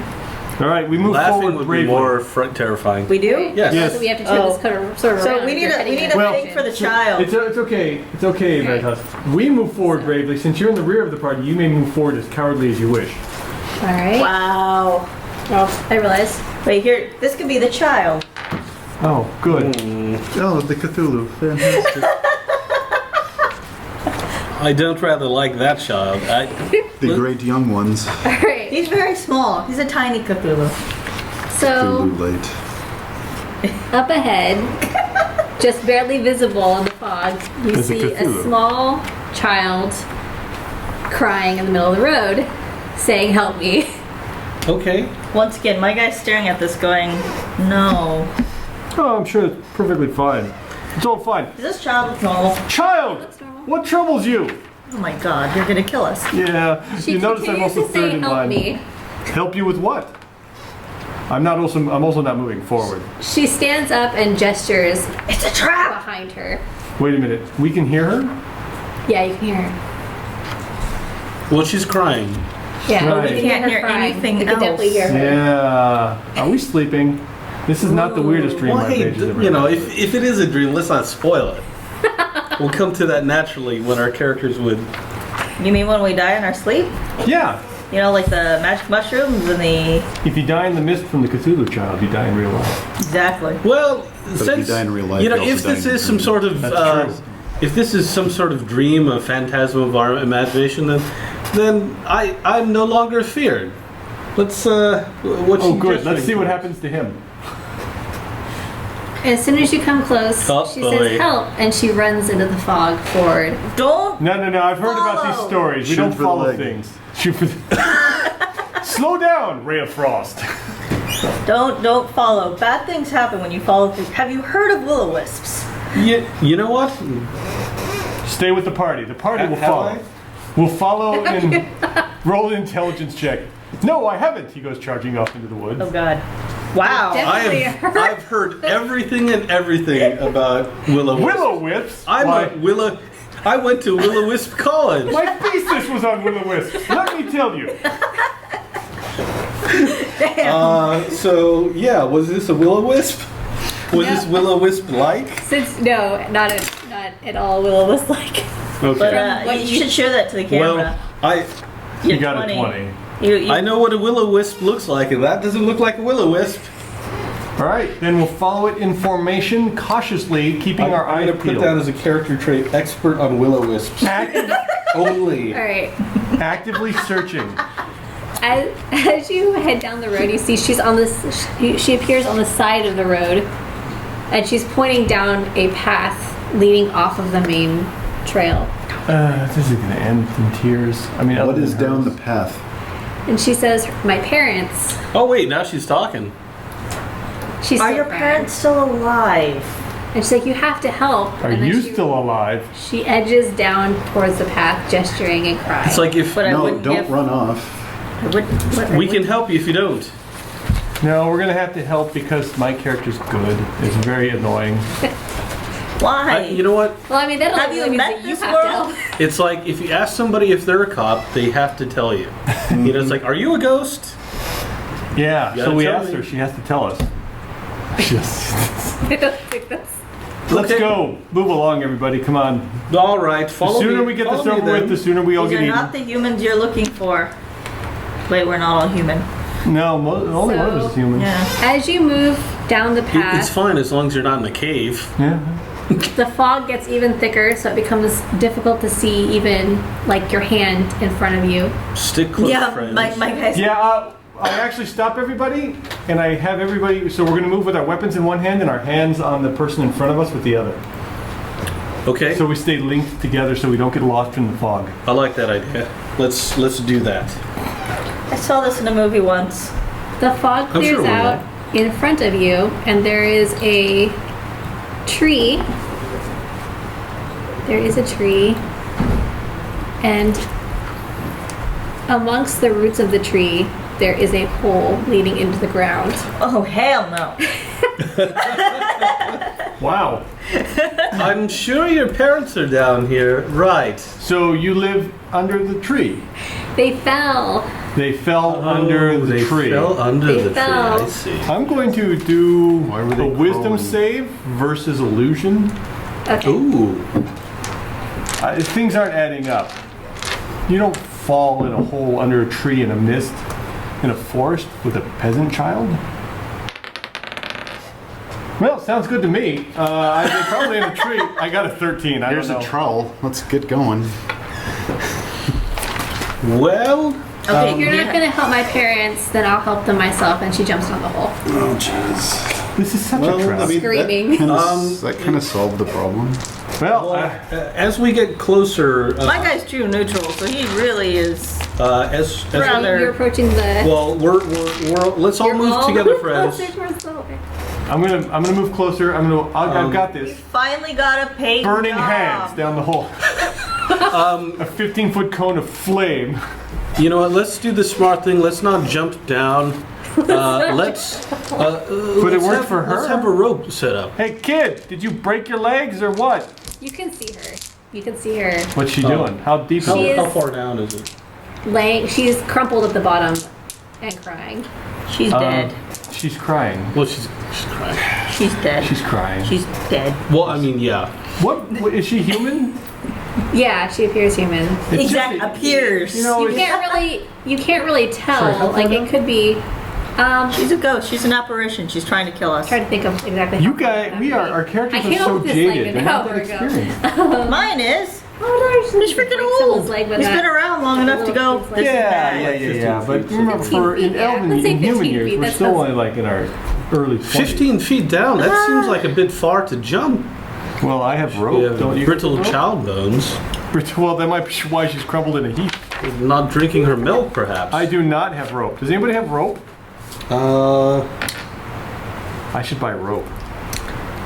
[SPEAKER 3] All right, we move
[SPEAKER 2] Laughing
[SPEAKER 3] forward
[SPEAKER 2] would
[SPEAKER 3] bravely.
[SPEAKER 2] be more terrifying.
[SPEAKER 5] We do?
[SPEAKER 2] Yes.
[SPEAKER 3] Yes.
[SPEAKER 4] So we have to turn this sort of
[SPEAKER 5] So
[SPEAKER 4] around
[SPEAKER 5] we
[SPEAKER 4] if
[SPEAKER 5] need
[SPEAKER 4] you're
[SPEAKER 5] a
[SPEAKER 4] heading in
[SPEAKER 3] Well,
[SPEAKER 5] thing for the child.
[SPEAKER 3] It's okay. It's okay, Veritas. We move forward bravely. Since you're in the rear of the party, you may move forward as cowardly as you wish.
[SPEAKER 4] All right.
[SPEAKER 5] Wow.
[SPEAKER 4] Well, I realize.
[SPEAKER 5] Wait, here, this could be the child.
[SPEAKER 3] Oh, good.
[SPEAKER 1] Oh, the Cthulhu. Fantastic.
[SPEAKER 2] I don't rather like that child.
[SPEAKER 1] The great young ones.
[SPEAKER 4] All right.
[SPEAKER 5] He's very small. He's a tiny Cthulhu.
[SPEAKER 4] So
[SPEAKER 1] Cthulhu light.
[SPEAKER 4] up ahead, just barely visible in the fog, you
[SPEAKER 3] There's a
[SPEAKER 4] see a
[SPEAKER 3] Cthulhu.
[SPEAKER 4] small child crying in the middle of the road, saying, "Help me."
[SPEAKER 2] Okay.
[SPEAKER 5] Once again, my guy's staring at this going, no.
[SPEAKER 3] Oh, I'm sure it's perfectly fine. It's all fine.
[SPEAKER 5] Does this child look normal?
[SPEAKER 3] Child!
[SPEAKER 4] looks normal.
[SPEAKER 3] What troubles you?
[SPEAKER 5] Oh my god, you're gonna kill us.
[SPEAKER 3] Yeah,
[SPEAKER 4] She
[SPEAKER 3] you notice I'm
[SPEAKER 4] continues
[SPEAKER 3] also
[SPEAKER 4] to
[SPEAKER 3] third
[SPEAKER 4] say,
[SPEAKER 3] in
[SPEAKER 4] "Help
[SPEAKER 3] line.
[SPEAKER 4] me."
[SPEAKER 3] Help you with what? I'm also not moving forward.
[SPEAKER 4] She stands up and gestures
[SPEAKER 5] It's a trap!
[SPEAKER 4] behind her.
[SPEAKER 3] Wait a minute. We can hear her?
[SPEAKER 4] Yeah, you can hear her.
[SPEAKER 2] Well, she's crying.
[SPEAKER 4] Yeah,
[SPEAKER 3] Right.
[SPEAKER 4] we
[SPEAKER 5] We
[SPEAKER 4] can
[SPEAKER 5] can't
[SPEAKER 4] hear
[SPEAKER 5] hear
[SPEAKER 4] her crying.
[SPEAKER 5] anything
[SPEAKER 4] We can definitely
[SPEAKER 5] else.
[SPEAKER 4] hear her.
[SPEAKER 3] Yeah. Are we sleeping? This is not the weirdest dream
[SPEAKER 2] Well,
[SPEAKER 3] I've
[SPEAKER 2] hey,
[SPEAKER 3] made you ever
[SPEAKER 2] you know,
[SPEAKER 3] had.
[SPEAKER 2] if it is a dream, let's not spoil it. We'll come to that naturally when our characters would.
[SPEAKER 5] You mean when we die in our sleep?
[SPEAKER 3] Yeah.
[SPEAKER 5] You know, like the magic mushrooms and the...
[SPEAKER 3] If you die in the mist from the Cthulhu child, you die in real life.
[SPEAKER 5] Exactly.
[SPEAKER 2] Well,
[SPEAKER 1] if
[SPEAKER 2] since
[SPEAKER 1] you die in real life,
[SPEAKER 2] you know,
[SPEAKER 1] you also
[SPEAKER 2] if
[SPEAKER 1] die
[SPEAKER 2] this
[SPEAKER 1] in
[SPEAKER 2] is some
[SPEAKER 1] dream.
[SPEAKER 2] sort of
[SPEAKER 3] That's true.
[SPEAKER 2] if this is some sort of dream, a phantasm of our imagination, then I'm no longer feared. Let's what
[SPEAKER 3] Oh,
[SPEAKER 2] you
[SPEAKER 3] good.
[SPEAKER 2] just
[SPEAKER 3] Let's see what
[SPEAKER 2] read.
[SPEAKER 3] happens to him.
[SPEAKER 4] As soon as you come close,
[SPEAKER 2] Oh,
[SPEAKER 4] she
[SPEAKER 2] boy.
[SPEAKER 4] says, "Help," and she runs into the fog forward.
[SPEAKER 5] Don't...
[SPEAKER 3] No. I've heard about these
[SPEAKER 5] Follow.
[SPEAKER 3] stories. We
[SPEAKER 1] Shoot
[SPEAKER 3] don't
[SPEAKER 1] for the
[SPEAKER 3] follow
[SPEAKER 1] leg.
[SPEAKER 3] things. Shoot for the... Slow down, Ray of Frost.
[SPEAKER 5] Don't follow. Bad things happen when you follow through. Have you heard of will-o-wisps?
[SPEAKER 2] You know what?
[SPEAKER 3] Stay with the party. The party will
[SPEAKER 2] Have
[SPEAKER 3] follow.
[SPEAKER 2] I?
[SPEAKER 3] We'll follow and roll an intelligence check. No, I haven't. He goes charging off into the woods.
[SPEAKER 5] Oh God. Wow.
[SPEAKER 2] I've heard everything and everything about will-o-wisp.
[SPEAKER 3] Will-o-wisps?
[SPEAKER 2] I went to Will-o-Wisp College.
[SPEAKER 3] My thesis was on will-o-wisps. Let me tell you.
[SPEAKER 2] So yeah, was this a will-o-wisp? Was this will-o-wisp like?
[SPEAKER 4] Since no, not at all. Willow was like.
[SPEAKER 2] Okay.
[SPEAKER 5] But you should show that to the camera.
[SPEAKER 2] Well,
[SPEAKER 3] You got a 20.
[SPEAKER 2] I know what a will-o-wisp looks like, and that doesn't look like a will-o-wisp.
[SPEAKER 3] All right, then we'll follow it in formation, cautiously, keeping our eyes
[SPEAKER 2] I'm gonna put
[SPEAKER 3] peeled.
[SPEAKER 2] that as a character trait: expert on will-o-wisps. Only.
[SPEAKER 4] All right.
[SPEAKER 3] Actively searching.
[SPEAKER 4] As you head down the road, you see she's on this. She appears on the side of the road, and she's pointing down a path leading off of the main trail.
[SPEAKER 3] This is gonna end in tears. I mean,
[SPEAKER 1] What is down the path?
[SPEAKER 4] And she says, "My parents."
[SPEAKER 2] Oh wait, now she's talking.
[SPEAKER 4] She's
[SPEAKER 5] Are
[SPEAKER 4] still
[SPEAKER 5] your
[SPEAKER 4] crying.
[SPEAKER 5] parents still alive?
[SPEAKER 4] And she's like, "You have to help."
[SPEAKER 3] Are
[SPEAKER 4] And then
[SPEAKER 3] you
[SPEAKER 4] she-
[SPEAKER 3] still alive?
[SPEAKER 4] She edges down towards the path, gesturing and crying.
[SPEAKER 2] It's like if
[SPEAKER 5] But I
[SPEAKER 1] No,
[SPEAKER 5] wouldn't
[SPEAKER 1] don't
[SPEAKER 5] give.
[SPEAKER 1] run off.
[SPEAKER 5] I wouldn't.
[SPEAKER 2] we can help you if you don't.
[SPEAKER 3] No, we're gonna have to help because my character's good. It's very annoying.
[SPEAKER 5] Why?
[SPEAKER 2] You know what?
[SPEAKER 4] Well, I mean, that
[SPEAKER 5] Have
[SPEAKER 4] only
[SPEAKER 5] you
[SPEAKER 4] means
[SPEAKER 5] met
[SPEAKER 4] that you
[SPEAKER 5] this
[SPEAKER 4] have
[SPEAKER 5] world?
[SPEAKER 4] to help.
[SPEAKER 2] It's like if you ask somebody if they're a cop, they have to tell you. You know, it's like, are you a ghost?
[SPEAKER 3] Yeah,
[SPEAKER 2] You
[SPEAKER 3] so
[SPEAKER 2] gotta
[SPEAKER 3] we
[SPEAKER 2] tell
[SPEAKER 3] asked
[SPEAKER 2] me.
[SPEAKER 3] her. She has to tell us.
[SPEAKER 4] I don't think that's.
[SPEAKER 3] Let's
[SPEAKER 2] Okay.
[SPEAKER 3] go. Move along, everybody. Come on.
[SPEAKER 2] All right,
[SPEAKER 3] The
[SPEAKER 2] follow me.
[SPEAKER 3] sooner we get
[SPEAKER 2] follow
[SPEAKER 3] this
[SPEAKER 2] me
[SPEAKER 3] over with,
[SPEAKER 2] then.
[SPEAKER 3] the sooner we all
[SPEAKER 5] These
[SPEAKER 3] get
[SPEAKER 5] are
[SPEAKER 3] eaten.
[SPEAKER 5] not the humans you're looking for. Wait, we're not all human.
[SPEAKER 3] No, only one of us is human.
[SPEAKER 5] Yeah.
[SPEAKER 4] As you move down the
[SPEAKER 2] It's
[SPEAKER 4] path,
[SPEAKER 2] fine as long as you're not in a cave.
[SPEAKER 3] Yeah.
[SPEAKER 4] the fog gets even thicker, so it becomes difficult to see even like your hand in front of you.
[SPEAKER 2] Stick close,
[SPEAKER 5] Yeah,
[SPEAKER 2] friends.
[SPEAKER 5] my guys.
[SPEAKER 3] Yeah, I actually stop everybody, and I have everybody, so we're going to move with our weapons in one hand and our hands on the person in front of us with the other.
[SPEAKER 2] Okay,
[SPEAKER 3] So we stay linked together so we don't get lost in the fog.
[SPEAKER 2] I like that idea. Let's do that.
[SPEAKER 5] I saw this in a movie once.
[SPEAKER 4] The fog
[SPEAKER 2] I'm
[SPEAKER 4] clears
[SPEAKER 2] sure we
[SPEAKER 4] out in front of you, and there is a tree. There is a tree, and amongst the roots of the tree, there is a hole leading into the ground.
[SPEAKER 5] Oh hell no!
[SPEAKER 3] Wow.
[SPEAKER 2] I'm sure your parents are down here, right?
[SPEAKER 3] So you live under the tree.
[SPEAKER 4] They fell.
[SPEAKER 3] They fell under the
[SPEAKER 2] they
[SPEAKER 3] tree.
[SPEAKER 2] fell under
[SPEAKER 4] They
[SPEAKER 2] the
[SPEAKER 4] fell.
[SPEAKER 2] tree. I see.
[SPEAKER 3] I'm going to do
[SPEAKER 1] Why were
[SPEAKER 3] a
[SPEAKER 1] they
[SPEAKER 3] wisdom
[SPEAKER 1] crawling?
[SPEAKER 3] save versus illusion.
[SPEAKER 4] Okay.
[SPEAKER 2] Ooh.
[SPEAKER 3] Things aren't adding up. You don't fall in a hole under a tree in a mist in a forest with a peasant child. Well, sounds good to me. I've been probably in a tree. I got a 13. I
[SPEAKER 1] Here's
[SPEAKER 3] don't
[SPEAKER 1] a
[SPEAKER 3] know.
[SPEAKER 1] trowel. Let's get going.
[SPEAKER 2] Well,
[SPEAKER 5] Okay,
[SPEAKER 4] If you're not going to help my parents, then I'll help them myself. And she jumps down the hole,
[SPEAKER 1] Oh, jeez.
[SPEAKER 3] This is such
[SPEAKER 2] Well,
[SPEAKER 3] a trap.
[SPEAKER 2] I mean-
[SPEAKER 4] screaming.
[SPEAKER 1] That kind of solved the problem.
[SPEAKER 3] well,
[SPEAKER 2] as we get closer,
[SPEAKER 5] my guy's true neutral, so he really is.
[SPEAKER 2] as
[SPEAKER 5] Rather-
[SPEAKER 4] You're approaching the.
[SPEAKER 2] well, we're let's all
[SPEAKER 4] You're
[SPEAKER 2] move
[SPEAKER 4] all
[SPEAKER 2] together,
[SPEAKER 4] closer
[SPEAKER 2] friends.
[SPEAKER 4] towards the hole.
[SPEAKER 3] I'm gonna move closer. I've got
[SPEAKER 5] We
[SPEAKER 3] this.
[SPEAKER 5] finally got a paid
[SPEAKER 3] Burning
[SPEAKER 5] job.
[SPEAKER 3] hands down the hole. A 15-foot cone of flame.
[SPEAKER 2] You know what? Let's do the smart thing. Let's not jump down.
[SPEAKER 3] But it worked for her.
[SPEAKER 2] Let's have a rope set up.
[SPEAKER 3] Hey, kid, did you break your legs or what?
[SPEAKER 4] You can see her. You can see her
[SPEAKER 3] What's she doing? How deep is
[SPEAKER 2] How,
[SPEAKER 4] She
[SPEAKER 3] it?
[SPEAKER 4] is-
[SPEAKER 2] how far down is it?
[SPEAKER 4] laying. She's crumpled at the bottom and crying.
[SPEAKER 5] She's dead.
[SPEAKER 3] She's crying.
[SPEAKER 2] Well, she's crying.
[SPEAKER 5] She's dead.
[SPEAKER 3] She's crying.
[SPEAKER 5] She's dead.
[SPEAKER 2] Well, I mean, yeah.
[SPEAKER 3] What is she human?
[SPEAKER 4] Yeah, she appears human.
[SPEAKER 3] It's
[SPEAKER 5] Exact
[SPEAKER 3] just-
[SPEAKER 5] appears.
[SPEAKER 3] You know,
[SPEAKER 4] You
[SPEAKER 3] it's-
[SPEAKER 4] can't really tell.
[SPEAKER 2] Sorry, how far
[SPEAKER 4] like
[SPEAKER 2] down?
[SPEAKER 4] it could be.
[SPEAKER 5] She's a ghost. She's an apparition. She's trying to kill us.
[SPEAKER 4] Trying to think of exactly.
[SPEAKER 3] You
[SPEAKER 4] how far
[SPEAKER 3] guys,
[SPEAKER 4] that
[SPEAKER 3] we
[SPEAKER 4] would
[SPEAKER 3] are.
[SPEAKER 4] be.
[SPEAKER 3] Our characters
[SPEAKER 4] I
[SPEAKER 3] are
[SPEAKER 4] came
[SPEAKER 3] so
[SPEAKER 4] up with this
[SPEAKER 3] jaded.
[SPEAKER 4] like
[SPEAKER 3] They're
[SPEAKER 4] an
[SPEAKER 3] not
[SPEAKER 4] hour
[SPEAKER 3] that
[SPEAKER 4] ago.
[SPEAKER 3] experienced.
[SPEAKER 5] Mine is.
[SPEAKER 4] Oh no,
[SPEAKER 5] He's freaking old.
[SPEAKER 4] Leg
[SPEAKER 5] He's
[SPEAKER 4] with
[SPEAKER 5] been
[SPEAKER 4] that.
[SPEAKER 5] around long enough to go.
[SPEAKER 4] Yeah,
[SPEAKER 5] This is bad.
[SPEAKER 3] yeah. But
[SPEAKER 2] 15
[SPEAKER 3] remember,
[SPEAKER 4] 15
[SPEAKER 3] for in
[SPEAKER 4] feet, yeah.
[SPEAKER 3] elven,
[SPEAKER 4] Let's say
[SPEAKER 3] in human
[SPEAKER 4] 15
[SPEAKER 3] years,
[SPEAKER 4] feet,
[SPEAKER 3] we're
[SPEAKER 4] that
[SPEAKER 3] still
[SPEAKER 4] sounds-
[SPEAKER 3] only like in our early 20s.
[SPEAKER 2] 15 feet down? That seems like a bit far to jump.
[SPEAKER 3] Well, I have rope.
[SPEAKER 2] Yeah,
[SPEAKER 3] Don't you?
[SPEAKER 2] brittle
[SPEAKER 3] rope?
[SPEAKER 2] child bones.
[SPEAKER 3] Well, that might be why she's crumpled in a heap.
[SPEAKER 2] Not drinking her milk, perhaps.
[SPEAKER 3] I do not have rope. Does anybody have rope? I should buy a rope.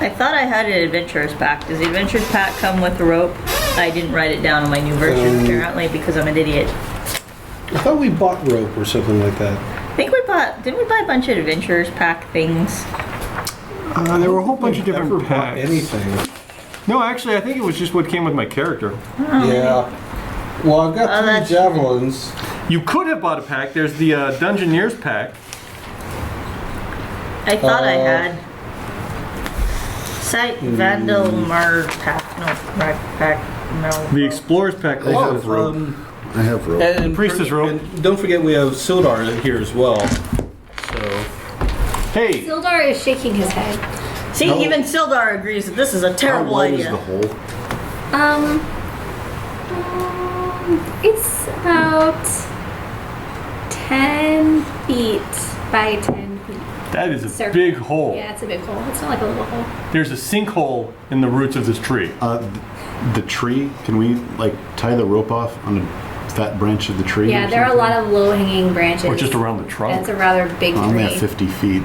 [SPEAKER 5] I thought I had an adventurer's pack. Does the adventurer's pack come with a rope? I didn't write it down on my new version, apparently, because I'm an idiot.
[SPEAKER 2] I thought we bought rope or something like that.
[SPEAKER 5] I think didn't we buy a bunch of adventurer's pack things?
[SPEAKER 3] There were a whole bunch of different
[SPEAKER 2] Never bought
[SPEAKER 3] packs.
[SPEAKER 2] anything.
[SPEAKER 3] No, actually, I think it was just what came with my character.
[SPEAKER 2] Yeah. Well, I've got
[SPEAKER 5] that's-
[SPEAKER 2] 3 javelins.
[SPEAKER 3] You could have bought a pack. There's the Dungeoneers pack.
[SPEAKER 5] I thought I had. Sight Vandal Mar pack. No, pack. No.
[SPEAKER 3] The Explorers pack.
[SPEAKER 1] I have rope. I have rope.
[SPEAKER 2] And
[SPEAKER 3] Priestess rope.
[SPEAKER 2] And don't forget we have Sildar here as well. So
[SPEAKER 3] Hey,
[SPEAKER 4] Sildar is shaking his head.
[SPEAKER 5] See,
[SPEAKER 1] How-
[SPEAKER 5] even Sildar agrees that this is a
[SPEAKER 1] How
[SPEAKER 5] terrible
[SPEAKER 1] wide is
[SPEAKER 5] idea.
[SPEAKER 1] the hole?
[SPEAKER 4] It's about 10 feet by 10 feet.
[SPEAKER 3] that is a
[SPEAKER 4] Circle.
[SPEAKER 3] big hole.
[SPEAKER 4] Yeah, it's a big hole. It's not like a little hole.
[SPEAKER 3] There's a sinkhole in the roots of this tree.
[SPEAKER 1] The tree, can we like tie the rope off on a fat branch of the tree?
[SPEAKER 4] Yeah,
[SPEAKER 1] or
[SPEAKER 4] there are a
[SPEAKER 1] something?
[SPEAKER 4] lot of low-hanging branches.
[SPEAKER 3] Or just around the
[SPEAKER 4] And
[SPEAKER 3] trunk.
[SPEAKER 4] it's a rather big
[SPEAKER 1] I only have
[SPEAKER 4] tree.
[SPEAKER 1] 50 feet.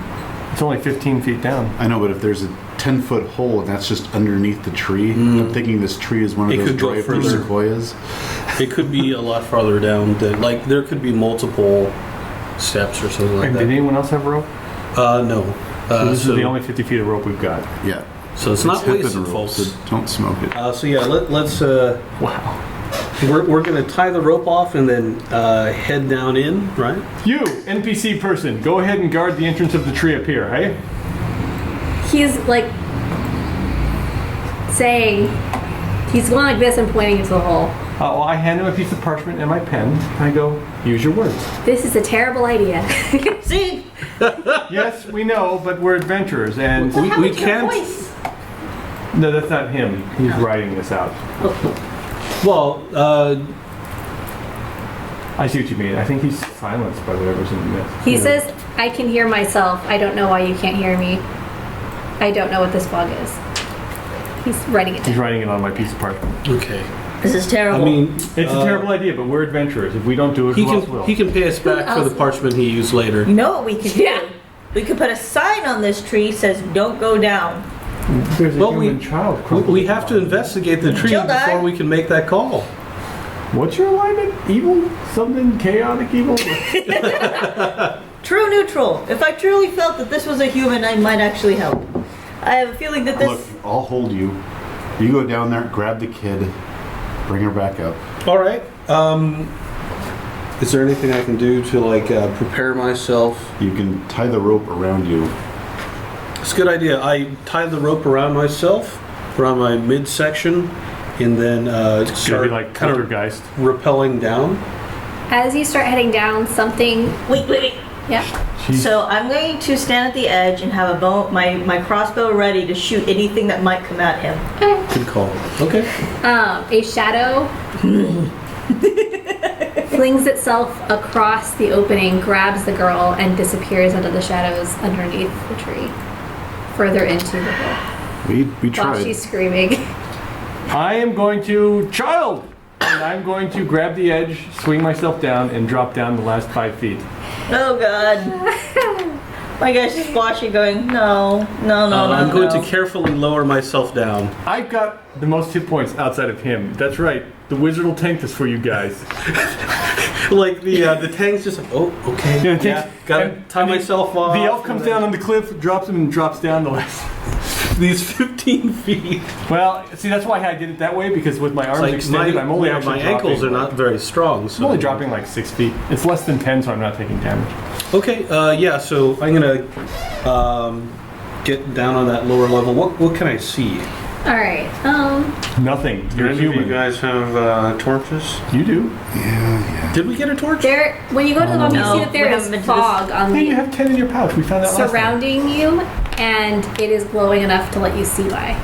[SPEAKER 3] It's only 15 feet down.
[SPEAKER 1] I know, but if there's a 10-foot hole and that's just underneath the tree, I'm thinking this tree is one of
[SPEAKER 2] It
[SPEAKER 1] those
[SPEAKER 2] could go
[SPEAKER 1] drive-through
[SPEAKER 2] further.
[SPEAKER 1] sequoias.
[SPEAKER 2] it could be a lot farther down. Like there could be multiple steps or something like
[SPEAKER 3] And
[SPEAKER 2] that.
[SPEAKER 3] did anyone else have rope?
[SPEAKER 2] No.
[SPEAKER 3] So this is the only 50 feet of rope we've got.
[SPEAKER 1] Yeah.
[SPEAKER 2] So it's not
[SPEAKER 1] hemp
[SPEAKER 2] wasted,
[SPEAKER 1] and rope,
[SPEAKER 2] folks.
[SPEAKER 1] so don't smoke it.
[SPEAKER 2] So yeah, let's.
[SPEAKER 3] Wow.
[SPEAKER 2] We're gonna tie the rope off and then head down in, right?
[SPEAKER 3] You, NPC person, go ahead and guard the entrance of the tree up here, hey?
[SPEAKER 4] He's like saying, he's going like this and pointing into the hole.
[SPEAKER 3] Well, I hand him a piece of parchment and my pen. I go, use your words.
[SPEAKER 4] This is a terrible idea.
[SPEAKER 5] See?
[SPEAKER 3] Yes, we know, but we're adventurers, and
[SPEAKER 2] We can't.
[SPEAKER 3] no, that's not him. He's writing this out.
[SPEAKER 2] Well,
[SPEAKER 3] I see what you mean. I think he's silenced by whatever's in this.
[SPEAKER 4] He says, I can hear myself. I don't know why you can't hear me. I don't know what this fog is. He's writing it
[SPEAKER 3] He's
[SPEAKER 4] down.
[SPEAKER 3] writing it on my piece of parchment.
[SPEAKER 2] Okay.
[SPEAKER 5] This is terrible.
[SPEAKER 2] I mean,
[SPEAKER 3] It's a terrible idea, but we're adventurers. If we don't do it,
[SPEAKER 2] He
[SPEAKER 3] who else will?
[SPEAKER 2] can pay us back for the
[SPEAKER 4] else?
[SPEAKER 2] parchment he used later.
[SPEAKER 5] you know what we could do?
[SPEAKER 4] Yeah.
[SPEAKER 5] We could put a sign on this tree says "Don't go down."
[SPEAKER 3] There's a
[SPEAKER 2] Well,
[SPEAKER 3] human child.
[SPEAKER 2] We have to investigate the tree
[SPEAKER 5] She'll die.
[SPEAKER 2] before we can make that call.
[SPEAKER 3] What's your alignment? Evil? Something chaotic evil?
[SPEAKER 5] True neutral. If I truly felt that this was a human, I might actually help. I have a feeling that this.
[SPEAKER 1] Look, I'll hold you. You go down there, grab the kid, bring her back up.
[SPEAKER 2] All right. Is there anything I can do to like prepare myself?
[SPEAKER 1] You can tie the rope around you.
[SPEAKER 2] It's a good idea. I tie the rope around myself, around my midsection, and then
[SPEAKER 3] It's gonna
[SPEAKER 2] start
[SPEAKER 3] be like
[SPEAKER 2] kind of
[SPEAKER 3] poltergeist.
[SPEAKER 2] rappelling down.
[SPEAKER 4] As you start heading down, something.
[SPEAKER 5] Wait.
[SPEAKER 4] Yeah.
[SPEAKER 3] She's-
[SPEAKER 5] So I'm going to stand at the edge and have a bow, my crossbow ready to shoot anything that might come at him.
[SPEAKER 2] Good call. Okay.
[SPEAKER 4] A shadow flings itself across the opening, grabs the girl, and disappears into the shadows underneath the tree, further into the hole.
[SPEAKER 1] We
[SPEAKER 4] While
[SPEAKER 1] tried.
[SPEAKER 4] she's screaming.
[SPEAKER 3] I am going to child, and I'm going to grab the edge, swing myself down, and drop down the last 5 feet.
[SPEAKER 5] Oh God. My guy's just watching, going, no.
[SPEAKER 2] I'm going to carefully lower myself down.
[SPEAKER 3] I've got the most hit points outside of him. That's right. The wizard will tank this for you guys.
[SPEAKER 2] Like the tank's just like, oh, okay.
[SPEAKER 3] Yeah,
[SPEAKER 2] Yeah,
[SPEAKER 3] tanks-
[SPEAKER 2] gotta
[SPEAKER 3] and-
[SPEAKER 2] tie
[SPEAKER 3] and the-
[SPEAKER 2] myself off.
[SPEAKER 3] The elf comes
[SPEAKER 2] and then-
[SPEAKER 3] down on the cliff, drops him, and drops down the last.
[SPEAKER 2] these 15 feet.
[SPEAKER 3] Well, see, that's why I did it that way, because with my arms
[SPEAKER 2] Like
[SPEAKER 3] extended, I'm only actually
[SPEAKER 2] my ankles are
[SPEAKER 3] dropping,
[SPEAKER 2] not very strong. So
[SPEAKER 3] I'm only dropping like 6 feet. It's less than 10, so I'm not taking damage.
[SPEAKER 2] Okay, yeah. So I'm gonna get down on that lower level. What can I see?
[SPEAKER 4] All right.
[SPEAKER 3] Nothing. You're
[SPEAKER 2] Any of you
[SPEAKER 3] human.
[SPEAKER 2] guys have torches?
[SPEAKER 3] You do.
[SPEAKER 2] Did we get a torch?
[SPEAKER 4] There. When you go to the bottom, you
[SPEAKER 5] No,
[SPEAKER 4] see that there
[SPEAKER 5] we
[SPEAKER 4] is
[SPEAKER 5] haven't been to
[SPEAKER 4] fog on
[SPEAKER 3] Hey, you
[SPEAKER 4] the
[SPEAKER 3] have 10 in your pouch. We found that last time.
[SPEAKER 4] surrounding you, and it is glowing enough to let you see by.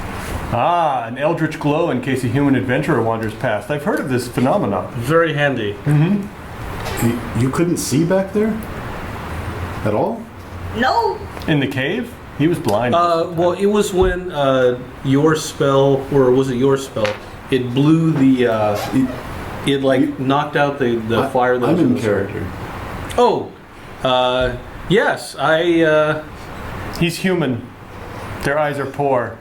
[SPEAKER 3] Ah, an eldritch glow in case a human adventurer wanders past. I've heard of this phenomenon.
[SPEAKER 2] Very handy.
[SPEAKER 1] You couldn't see back there? At all?
[SPEAKER 5] No.
[SPEAKER 3] In the cave? He was blind.
[SPEAKER 2] Well, it was when your spell, or was it your spell? It blew the. It like knocked out the fire that
[SPEAKER 1] I'm
[SPEAKER 2] was
[SPEAKER 1] in
[SPEAKER 2] the
[SPEAKER 1] character.
[SPEAKER 2] Oh, Yes,
[SPEAKER 3] He's human. Their eyes are poor.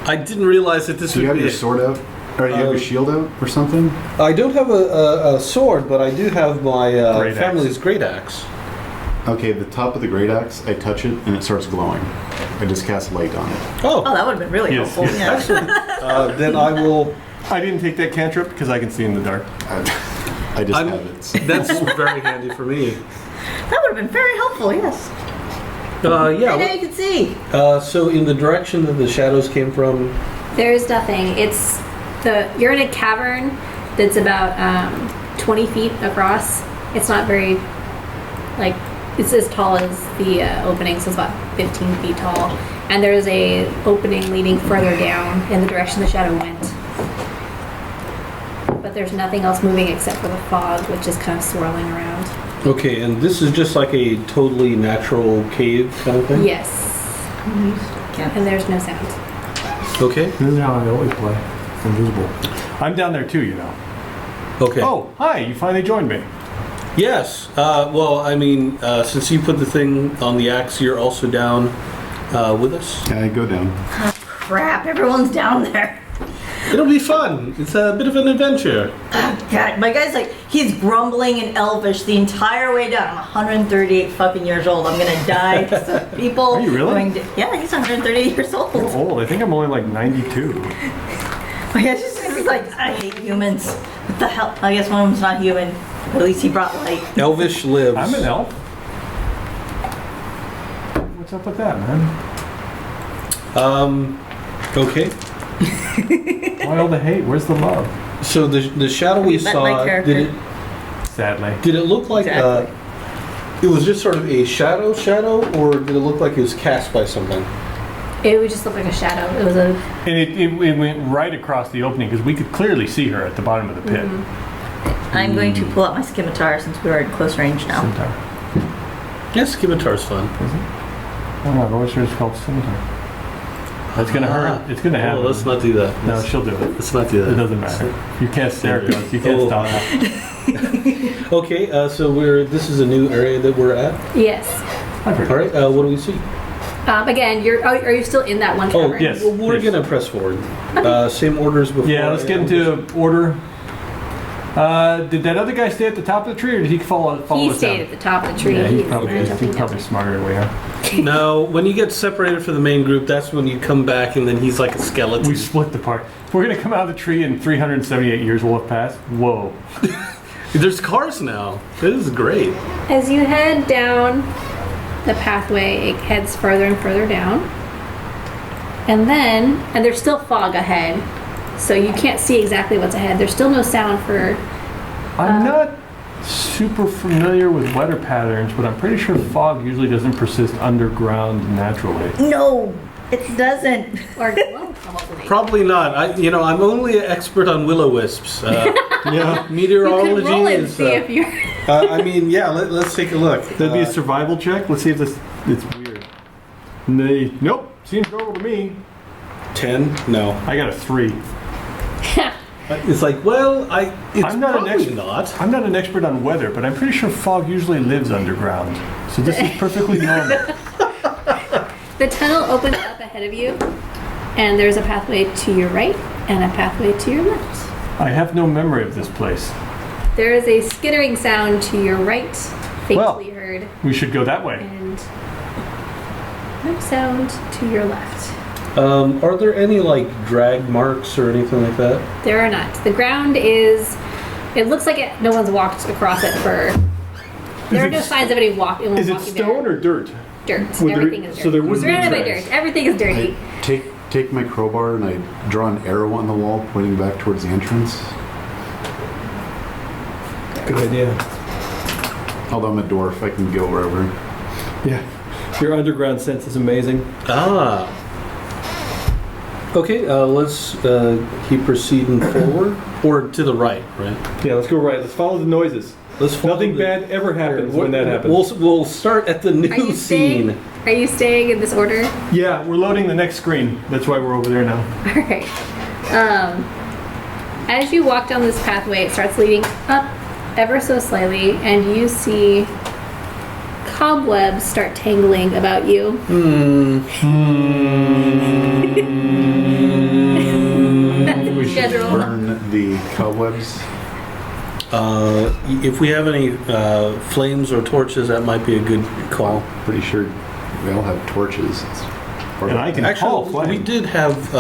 [SPEAKER 2] I didn't realize that this
[SPEAKER 1] Do you
[SPEAKER 2] would
[SPEAKER 1] have
[SPEAKER 2] be.
[SPEAKER 1] your sword out? Or you have your shield out or something?
[SPEAKER 2] I don't have a sword, but I do have my
[SPEAKER 3] Great axe.
[SPEAKER 2] family's great axe.
[SPEAKER 1] Okay, the top of the great axe, I touch it and it starts glowing. I just cast light on it.
[SPEAKER 5] Oh,
[SPEAKER 2] Oh,
[SPEAKER 5] that would have been really
[SPEAKER 3] Yes,
[SPEAKER 5] helpful.
[SPEAKER 3] yes.
[SPEAKER 5] Yeah.
[SPEAKER 2] then I will.
[SPEAKER 3] I didn't take that cantrip because I can see in the dark.
[SPEAKER 1] I just
[SPEAKER 2] I'm-
[SPEAKER 1] have it. So.
[SPEAKER 2] That's very handy for me.
[SPEAKER 5] That would have been very helpful, yes.
[SPEAKER 2] Yeah.
[SPEAKER 5] And now you can see.
[SPEAKER 2] So in the direction that the shadows came from.
[SPEAKER 4] There's nothing. You're in a cavern that's about 20 feet across. It's not very, it's as tall as the opening, so it's about 15 feet tall. And there's a opening leading further down in the direction the shadow went. But there's nothing else moving except for the fog, which is kind of swirling around.
[SPEAKER 2] Okay, and this is just like a totally natural cave kind of thing?
[SPEAKER 4] Yes.
[SPEAKER 5] Yeah.
[SPEAKER 4] And there's no sound.
[SPEAKER 2] Okay.
[SPEAKER 6] This is how I always play. Invisible.
[SPEAKER 3] I'm down there too, you know.
[SPEAKER 2] Okay.
[SPEAKER 3] Oh, hi! You finally joined me.
[SPEAKER 2] Yes. Well, I mean, since you put the thing on the axe, you're also down with us.
[SPEAKER 1] Yeah, I go down.
[SPEAKER 5] Crap, everyone's down there.
[SPEAKER 2] It'll be fun. It's a bit of an adventure.
[SPEAKER 5] God, my guy's like, he's grumbling in Elvish the entire way down. I'm 138 fucking years old. I'm gonna die to some people.
[SPEAKER 3] Are you really?
[SPEAKER 5] Yeah, he's 138 years old.
[SPEAKER 3] You're old. I think I'm only like 92.
[SPEAKER 5] My guy's just he's like, I hate humans. What the hell? I guess one of them's not human. At least he brought light.
[SPEAKER 2] Elvish lives.
[SPEAKER 3] I'm an elf. What's up with that, man?
[SPEAKER 2] Okay.
[SPEAKER 3] Why all the hate? Where's the love?
[SPEAKER 2] So the shadow we
[SPEAKER 5] Met
[SPEAKER 2] saw,
[SPEAKER 5] my character.
[SPEAKER 3] Sadly.
[SPEAKER 2] did it look like
[SPEAKER 5] Exactly.
[SPEAKER 2] it was just sort of a shadow, or did it look like it was cast by something?
[SPEAKER 4] It would just look like a shadow. It was a.
[SPEAKER 3] And it went right across the opening because we could clearly see her at the bottom of the pit.
[SPEAKER 5] I'm going to pull out my scimitar since we are in close range now.
[SPEAKER 3] Scimitar.
[SPEAKER 2] Yes, scimitar's fun.
[SPEAKER 3] Oh no, I've always heard it's called scimitar. That's gonna hurt. It's gonna happen.
[SPEAKER 2] Oh, let's not do that.
[SPEAKER 3] No, she'll do it.
[SPEAKER 2] Let's not do
[SPEAKER 3] It
[SPEAKER 2] that.
[SPEAKER 3] doesn't matter. You can't stare at us. You can't
[SPEAKER 2] Oh.
[SPEAKER 3] stop us.
[SPEAKER 2] Okay, so this is a new area that we're at.
[SPEAKER 4] Yes.
[SPEAKER 3] I've heard
[SPEAKER 2] All right, what do we see?
[SPEAKER 4] Again, are you still in that one
[SPEAKER 2] Oh,
[SPEAKER 4] cavern?
[SPEAKER 3] yes.
[SPEAKER 2] Well, we're gonna press forward. Same orders before.
[SPEAKER 3] Yeah, let's get into order. Did that other guy stay at the top of the tree, or did he follow
[SPEAKER 4] He
[SPEAKER 3] us
[SPEAKER 4] stayed
[SPEAKER 3] down?
[SPEAKER 4] at the top of the tree.
[SPEAKER 3] Yeah,
[SPEAKER 4] He's
[SPEAKER 3] he's probably
[SPEAKER 4] jumping
[SPEAKER 3] smarter than we are.
[SPEAKER 2] No, when you get separated from the main group, that's when you come back, and then he's like a skeleton.
[SPEAKER 3] We split the part. We're gonna come out of the tree and 378 years will have passed. Whoa.
[SPEAKER 2] There's cars now. This is great.
[SPEAKER 4] down. As you head down the pathway, it heads further and further down. And there's still fog ahead, so you can't see exactly what's ahead. There's still no sound for.
[SPEAKER 3] I'm not super familiar with weather patterns, but I'm pretty sure fog usually doesn't persist underground naturally.
[SPEAKER 5] No, it doesn't.
[SPEAKER 4] Or well, probably.
[SPEAKER 2] Probably not. I'm only an expert on will-o-wisps.
[SPEAKER 3] Yeah.
[SPEAKER 4] You could
[SPEAKER 2] Meteorology
[SPEAKER 4] roll it and
[SPEAKER 2] is.
[SPEAKER 4] see if you're.
[SPEAKER 2] Let's take a look.
[SPEAKER 3] That'd be a survival check. Let's see if it's weird. Nope. Seems normal to me.
[SPEAKER 2] 10? No.
[SPEAKER 3] I got a 3.
[SPEAKER 2] It's like, well, it's
[SPEAKER 3] I'm not an
[SPEAKER 2] probably
[SPEAKER 3] expert.
[SPEAKER 2] not.
[SPEAKER 3] I'm not an expert on weather, but I'm pretty sure fog usually lives underground. So this is perfectly normal.
[SPEAKER 4] The tunnel opens up ahead of you, and there's a pathway to your right and a pathway to your left.
[SPEAKER 3] I have no memory of this place.
[SPEAKER 4] There is a skittering sound to your right, faintly
[SPEAKER 3] Well.
[SPEAKER 4] heard,
[SPEAKER 3] We should go that way.
[SPEAKER 4] and no sound to your left.
[SPEAKER 2] Are there any like drag marks or anything like that?
[SPEAKER 4] There are not. The ground is. It looks like no one's walked across it for. There are no signs of any walking.
[SPEAKER 3] Is it stone or dirt?
[SPEAKER 4] dirt?
[SPEAKER 3] Would there-
[SPEAKER 4] Everything is dirt.
[SPEAKER 3] so there wouldn't be
[SPEAKER 4] Surrounded by
[SPEAKER 3] tracks.
[SPEAKER 4] dirt. Everything is dirty.
[SPEAKER 1] I take my crowbar and I draw an arrow on the wall pointing back towards the entrance.
[SPEAKER 6] Good idea.
[SPEAKER 1] Although I'm a dwarf, I can go wherever.
[SPEAKER 6] Yeah. Your underground sense is amazing.
[SPEAKER 2] Ah. Okay, let's keep proceeding forward or to the right, right?
[SPEAKER 3] Yeah, let's go right. Let's follow the noises.
[SPEAKER 2] Let's follow
[SPEAKER 3] Nothing
[SPEAKER 2] the-
[SPEAKER 3] bad ever happens when that happens.
[SPEAKER 2] We'll start at the
[SPEAKER 4] Are
[SPEAKER 2] new
[SPEAKER 4] you staying?
[SPEAKER 2] scene.
[SPEAKER 4] Are you staying in this order?
[SPEAKER 3] Yeah, we're loading the next screen. That's why we're over there now.
[SPEAKER 4] All right. As you walk down this pathway, it starts leading up ever so slightly, and you see cobwebs start tangling about you.
[SPEAKER 1] We should
[SPEAKER 4] Schedule.
[SPEAKER 1] burn the cobwebs.
[SPEAKER 2] If we have any flames or torches, that might be a good call.
[SPEAKER 1] Pretty sure we all have torches. It's part
[SPEAKER 3] And
[SPEAKER 1] of-
[SPEAKER 3] I can call
[SPEAKER 2] Actually, we
[SPEAKER 3] flame.
[SPEAKER 2] did have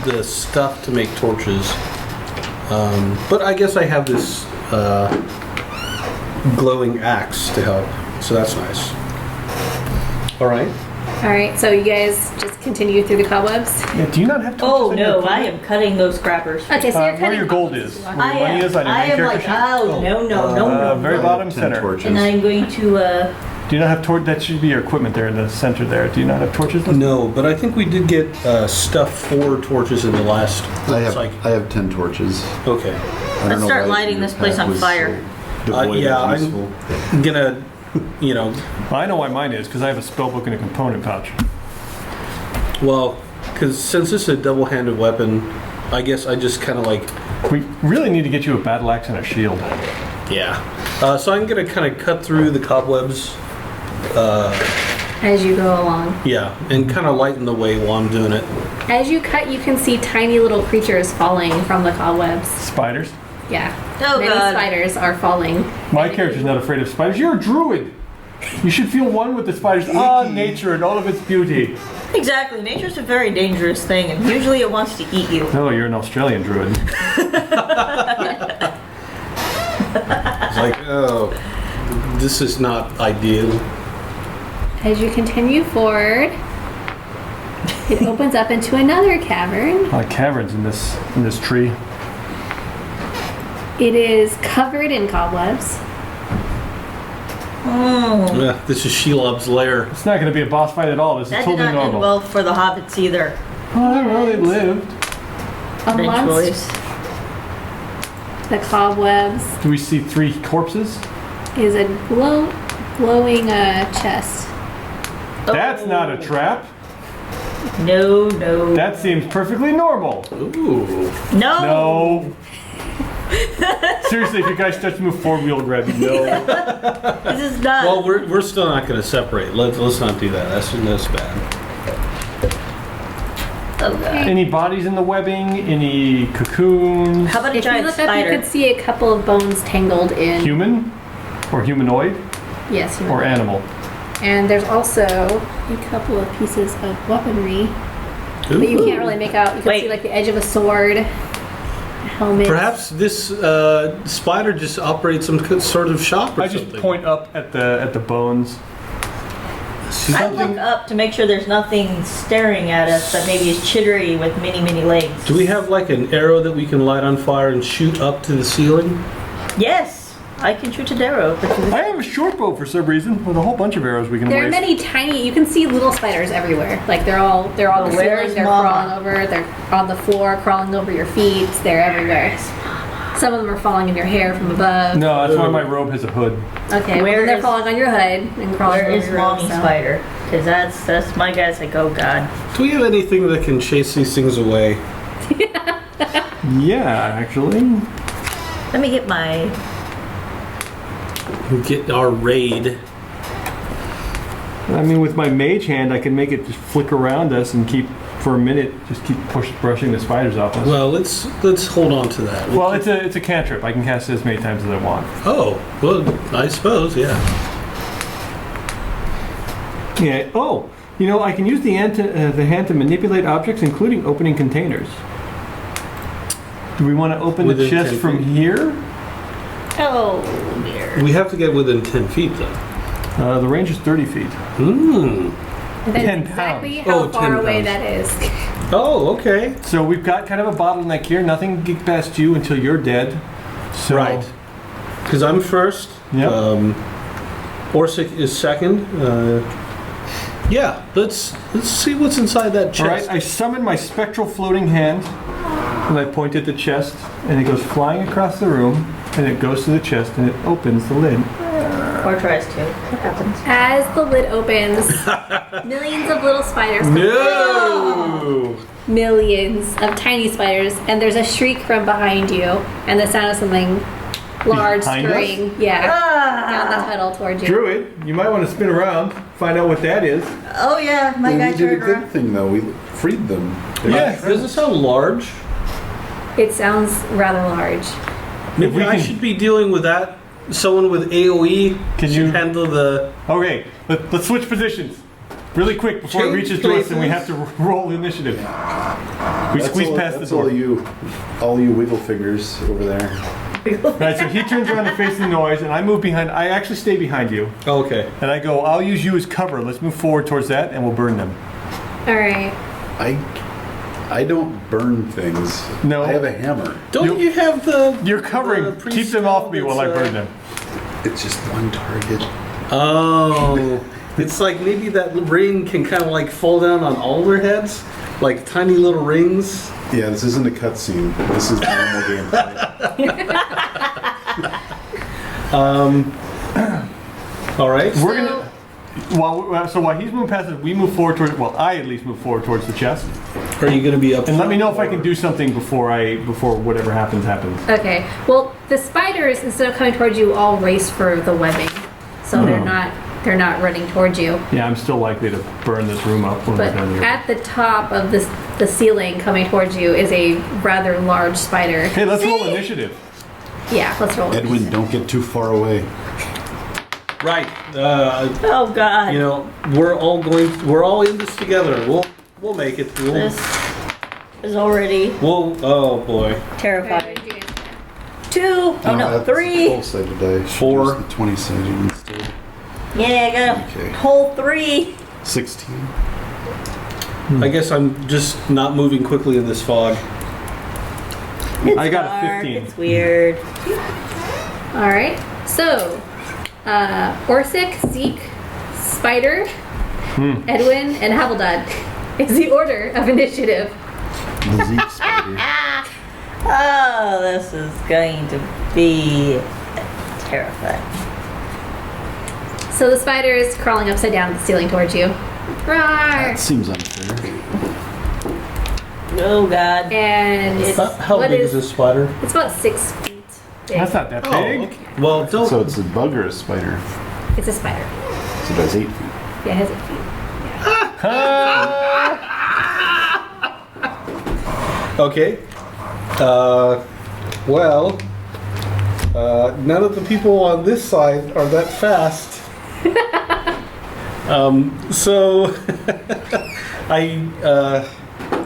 [SPEAKER 2] the stuff to make torches. But I guess I have this glowing axe to help, so that's nice. All right.
[SPEAKER 4] All right, so you guys just continue through the cobwebs.
[SPEAKER 3] Yeah, do you not have torches
[SPEAKER 5] Oh
[SPEAKER 3] in your
[SPEAKER 5] no, I
[SPEAKER 3] equipment?
[SPEAKER 5] am cutting those scrappers.
[SPEAKER 4] Okay, so you're
[SPEAKER 3] Where
[SPEAKER 4] cutting
[SPEAKER 3] your gold
[SPEAKER 4] cobwebs
[SPEAKER 3] is.
[SPEAKER 4] as well.
[SPEAKER 3] Where your money is on your
[SPEAKER 5] I
[SPEAKER 3] main
[SPEAKER 5] am
[SPEAKER 3] character
[SPEAKER 5] like,
[SPEAKER 3] sheet?
[SPEAKER 5] oh, no.
[SPEAKER 3] Very
[SPEAKER 1] I have
[SPEAKER 3] bottom
[SPEAKER 1] 10
[SPEAKER 3] center.
[SPEAKER 1] torches.
[SPEAKER 5] And I'm going to,
[SPEAKER 3] Do you not have torch? That should be your equipment there in the center there. Do you not have torches?
[SPEAKER 2] No, but I think we did get stuff for torches in the last cycle.
[SPEAKER 1] I have 10 torches.
[SPEAKER 2] Okay.
[SPEAKER 1] I don't
[SPEAKER 5] Let's
[SPEAKER 1] know
[SPEAKER 5] start
[SPEAKER 1] why
[SPEAKER 5] lighting
[SPEAKER 1] your
[SPEAKER 5] this place
[SPEAKER 1] pack
[SPEAKER 5] on
[SPEAKER 1] was
[SPEAKER 5] fire.
[SPEAKER 1] so devoid
[SPEAKER 2] Yeah,
[SPEAKER 1] of
[SPEAKER 2] I'm
[SPEAKER 1] useful.
[SPEAKER 2] gonna, you know,
[SPEAKER 3] Well, I know why mine is, because I have a spell book and a component pouch.
[SPEAKER 2] well, because since this is a double-handed weapon, I guess I just kind of like,
[SPEAKER 3] We really need to get you a battle axe and a shield.
[SPEAKER 2] yeah. So I'm gonna kind of cut through the cobwebs,
[SPEAKER 4] As you go along.
[SPEAKER 2] yeah, and kind of lighten the way while I'm doing it.
[SPEAKER 4] As you cut, you can see tiny little creatures falling from the cobwebs.
[SPEAKER 3] Spiders.
[SPEAKER 4] Yeah.
[SPEAKER 5] Oh,
[SPEAKER 4] Many
[SPEAKER 5] God.
[SPEAKER 4] spiders are falling.
[SPEAKER 3] My character's not afraid of spiders. You're a druid. You should feel one with the spiders. Ah, nature and all of its beauty.
[SPEAKER 5] exactly, nature's a very dangerous thing, and usually it wants to eat you.
[SPEAKER 3] No, you're an Australian druid.
[SPEAKER 2] It's like, oh, this is not ideal.
[SPEAKER 4] As you continue forward, it opens up into another cavern.
[SPEAKER 3] Caverns in this tree.
[SPEAKER 4] It is covered in cobwebs.
[SPEAKER 2] Yeah, this is Shelob's lair.
[SPEAKER 3] It's not going to be a boss fight at all. This is
[SPEAKER 5] That did
[SPEAKER 3] totally
[SPEAKER 5] not end
[SPEAKER 3] normal.
[SPEAKER 5] well for the hobbits either.
[SPEAKER 3] Oh, I don't know. They lived.
[SPEAKER 5] Good
[SPEAKER 4] Amongst
[SPEAKER 5] choice.
[SPEAKER 4] the cobwebs
[SPEAKER 3] Do we see 3 corpses?
[SPEAKER 4] is a glowing chest.
[SPEAKER 3] That's not a trap.
[SPEAKER 5] No.
[SPEAKER 3] That seems perfectly normal.
[SPEAKER 2] Ooh.
[SPEAKER 5] No.
[SPEAKER 3] No. Seriously, if you guys start to move forward, we'll grab you. No.
[SPEAKER 5] This is not.
[SPEAKER 2] Well, we're still not going to separate. Let's not do that. That's bad.
[SPEAKER 5] Oh, God.
[SPEAKER 3] Any bodies in the webbing? Any cocoons?
[SPEAKER 5] How about a
[SPEAKER 4] If you
[SPEAKER 5] giant
[SPEAKER 4] look up, you
[SPEAKER 5] spider?
[SPEAKER 4] could see a couple of bones tangled in.
[SPEAKER 3] Human? Or humanoid?
[SPEAKER 4] Yes, human.
[SPEAKER 3] Or animal?
[SPEAKER 4] And there's also a couple of pieces of weaponry, but you can't really make out. You can
[SPEAKER 5] Wait.
[SPEAKER 4] see like the edge of a sword, a helmet.
[SPEAKER 2] Perhaps this spider just operates some sort of shop or
[SPEAKER 3] I
[SPEAKER 2] something.
[SPEAKER 3] just point up at the bones.
[SPEAKER 5] I look up to make sure there's nothing staring at us that maybe is chittery with many legs.
[SPEAKER 2] Do we have like an arrow that we can light on fire and shoot up to the ceiling?
[SPEAKER 5] Yes, I can shoot an arrow.
[SPEAKER 3] I have a short bow for some reason with a whole bunch of arrows we can
[SPEAKER 4] There are
[SPEAKER 3] waste.
[SPEAKER 4] many tiny. You can see little spiders everywhere. Like they're on the
[SPEAKER 5] Where's
[SPEAKER 4] ceiling. They're
[SPEAKER 5] Mama?
[SPEAKER 4] crawling over. They're on the floor, crawling over your feet. They're everywhere. Some of them are falling in your hair from above.
[SPEAKER 3] No, that's why my robe has a hood.
[SPEAKER 4] Okay,
[SPEAKER 5] Where
[SPEAKER 4] well, they're
[SPEAKER 5] is-
[SPEAKER 4] falling on your hood and crawling
[SPEAKER 5] Where
[SPEAKER 4] over
[SPEAKER 5] is
[SPEAKER 4] your robe,
[SPEAKER 5] mommy
[SPEAKER 4] so.
[SPEAKER 5] spider? Because that's my guy's like, oh God.
[SPEAKER 2] Do we have anything that can chase these things away?
[SPEAKER 3] Yeah, actually.
[SPEAKER 5] Let me get my.
[SPEAKER 2] Get our raid.
[SPEAKER 3] I mean, with my mage hand, I can make it just flick around us and keep, for a minute, just keep brushing the spiders off us.
[SPEAKER 2] Well, let's hold on to that.
[SPEAKER 3] Well, it's a cantrip. I can cast it as many times as I want.
[SPEAKER 2] Oh, well, I suppose, yeah.
[SPEAKER 3] Yeah. Oh, you know, I can use the hand to manipulate objects, including opening containers. Do we want to open the
[SPEAKER 2] Within
[SPEAKER 3] chest
[SPEAKER 2] 10
[SPEAKER 3] from
[SPEAKER 2] feet?
[SPEAKER 3] here?
[SPEAKER 5] Oh dear.
[SPEAKER 2] We have to get within 10 feet, though.
[SPEAKER 3] The range is 30 feet.
[SPEAKER 2] Hmm.
[SPEAKER 4] And that's
[SPEAKER 3] 10
[SPEAKER 4] exactly
[SPEAKER 3] pounds.
[SPEAKER 4] how
[SPEAKER 2] Oh,
[SPEAKER 4] far
[SPEAKER 2] 10
[SPEAKER 4] away
[SPEAKER 2] pounds.
[SPEAKER 4] that is.
[SPEAKER 2] Oh, okay.
[SPEAKER 3] So we've got kind of a bottleneck here. Nothing can get past you until you're dead. So,
[SPEAKER 2] Right. Because I'm first.
[SPEAKER 3] Yep.
[SPEAKER 2] Orsic is second. Yeah, let's see what's inside that
[SPEAKER 3] All
[SPEAKER 2] chest.
[SPEAKER 3] right, I summon my spectral floating hand, and I point at the chest, and it goes flying across the room, and it goes to the chest, and it opens the lid.
[SPEAKER 5] Or tries to. What happens?
[SPEAKER 4] As the lid opens, millions of little spiders.
[SPEAKER 2] No!
[SPEAKER 4] Millions of tiny spiders, and there's a shriek from behind you, and the sound of something large
[SPEAKER 3] Behind us?
[SPEAKER 4] scurrying, down the tunnel towards you.
[SPEAKER 3] Druid, you might want to spin around, find out what that is.
[SPEAKER 5] Oh yeah, my
[SPEAKER 1] We
[SPEAKER 5] guy
[SPEAKER 1] did a
[SPEAKER 5] turned
[SPEAKER 1] good
[SPEAKER 5] around.
[SPEAKER 1] thing though. We freed them.
[SPEAKER 3] Yes.
[SPEAKER 2] Does it sound large?
[SPEAKER 4] It sounds rather large.
[SPEAKER 2] Maybe
[SPEAKER 3] we
[SPEAKER 2] I
[SPEAKER 3] can-
[SPEAKER 2] should be dealing with that. Someone with AOE
[SPEAKER 3] Can
[SPEAKER 2] should
[SPEAKER 3] you-
[SPEAKER 2] handle the...
[SPEAKER 3] Okay, let's switch positions. Really quick before it
[SPEAKER 2] Change
[SPEAKER 3] reaches to us and we have
[SPEAKER 2] places.
[SPEAKER 3] to roll initiative. We squeeze past the
[SPEAKER 1] That's
[SPEAKER 3] door.
[SPEAKER 1] all you wiggle fingers over there.
[SPEAKER 3] Right, so he turns around to face the noise and I move behind. I actually stay behind you.
[SPEAKER 2] Okay.
[SPEAKER 3] And I go, I'll use you as cover. Let's move forward towards that and we'll burn them.
[SPEAKER 4] All right.
[SPEAKER 1] I don't burn things.
[SPEAKER 3] No.
[SPEAKER 1] I have a hammer.
[SPEAKER 2] Don't you have the...
[SPEAKER 3] You're covering.
[SPEAKER 2] the
[SPEAKER 3] Keep them off me while I
[SPEAKER 2] that's,
[SPEAKER 3] burn them.
[SPEAKER 1] It's just one target.
[SPEAKER 2] Oh. It's like maybe that ring can kind of like fall down on all their heads. Like tiny little rings.
[SPEAKER 1] Yeah, this isn't a cutscene. This is normal gameplay.
[SPEAKER 2] All right.
[SPEAKER 3] We're gonna. While he's moving past us, we move forward towards. Well, I at least move forward towards the chest.
[SPEAKER 2] Are you going to be up
[SPEAKER 3] And let me know if I
[SPEAKER 2] front
[SPEAKER 3] can do something before whatever happens.
[SPEAKER 4] Okay. Well, the spiders, instead of coming towards you, all race for the webbing, so they're not running towards you.
[SPEAKER 3] Yeah, I'm still likely to burn this room up when
[SPEAKER 4] But
[SPEAKER 3] we're done here.
[SPEAKER 4] at the top of the ceiling, coming towards you, is a rather large spider.
[SPEAKER 3] Hey, let's roll initiative.
[SPEAKER 4] Yeah, let's roll.
[SPEAKER 1] Edwin, don't get too far away.
[SPEAKER 2] Right.
[SPEAKER 5] Oh god.
[SPEAKER 2] You know, we're all in this together. We'll make it.
[SPEAKER 5] This is already
[SPEAKER 2] Oh boy.
[SPEAKER 5] terrifying. 2. Oh no,
[SPEAKER 1] that's
[SPEAKER 5] 3.
[SPEAKER 1] Full-sided die.
[SPEAKER 2] 4.
[SPEAKER 1] 20-sided instead.
[SPEAKER 5] Yeah, I got a
[SPEAKER 1] Okay.
[SPEAKER 5] whole 3.
[SPEAKER 1] 16.
[SPEAKER 2] I guess I'm just not moving quickly in this fog.
[SPEAKER 5] It's
[SPEAKER 3] I got a
[SPEAKER 5] dark,
[SPEAKER 3] 15.
[SPEAKER 5] It's weird.
[SPEAKER 4] All right. So, Orsic, Zeke, Spider, Edwin, and Haveldad is the order of initiative.
[SPEAKER 1] The Zeke spider.
[SPEAKER 5] Oh, this is going to be terrifying.
[SPEAKER 4] So the spider is crawling upside down the ceiling towards you. Roar!
[SPEAKER 1] That seems unfair.
[SPEAKER 5] Oh god.
[SPEAKER 4] And
[SPEAKER 2] How
[SPEAKER 4] what
[SPEAKER 2] big is this spider?
[SPEAKER 4] It's about 6 feet big.
[SPEAKER 3] That's not that big.
[SPEAKER 2] okay. Well, don't.
[SPEAKER 1] So it's a bug or a spider?
[SPEAKER 4] It's a spider.
[SPEAKER 1] So it has 8 feet.
[SPEAKER 4] Yeah, it has 8 feet.
[SPEAKER 2] Okay. Well, none of the people on this side are that fast. So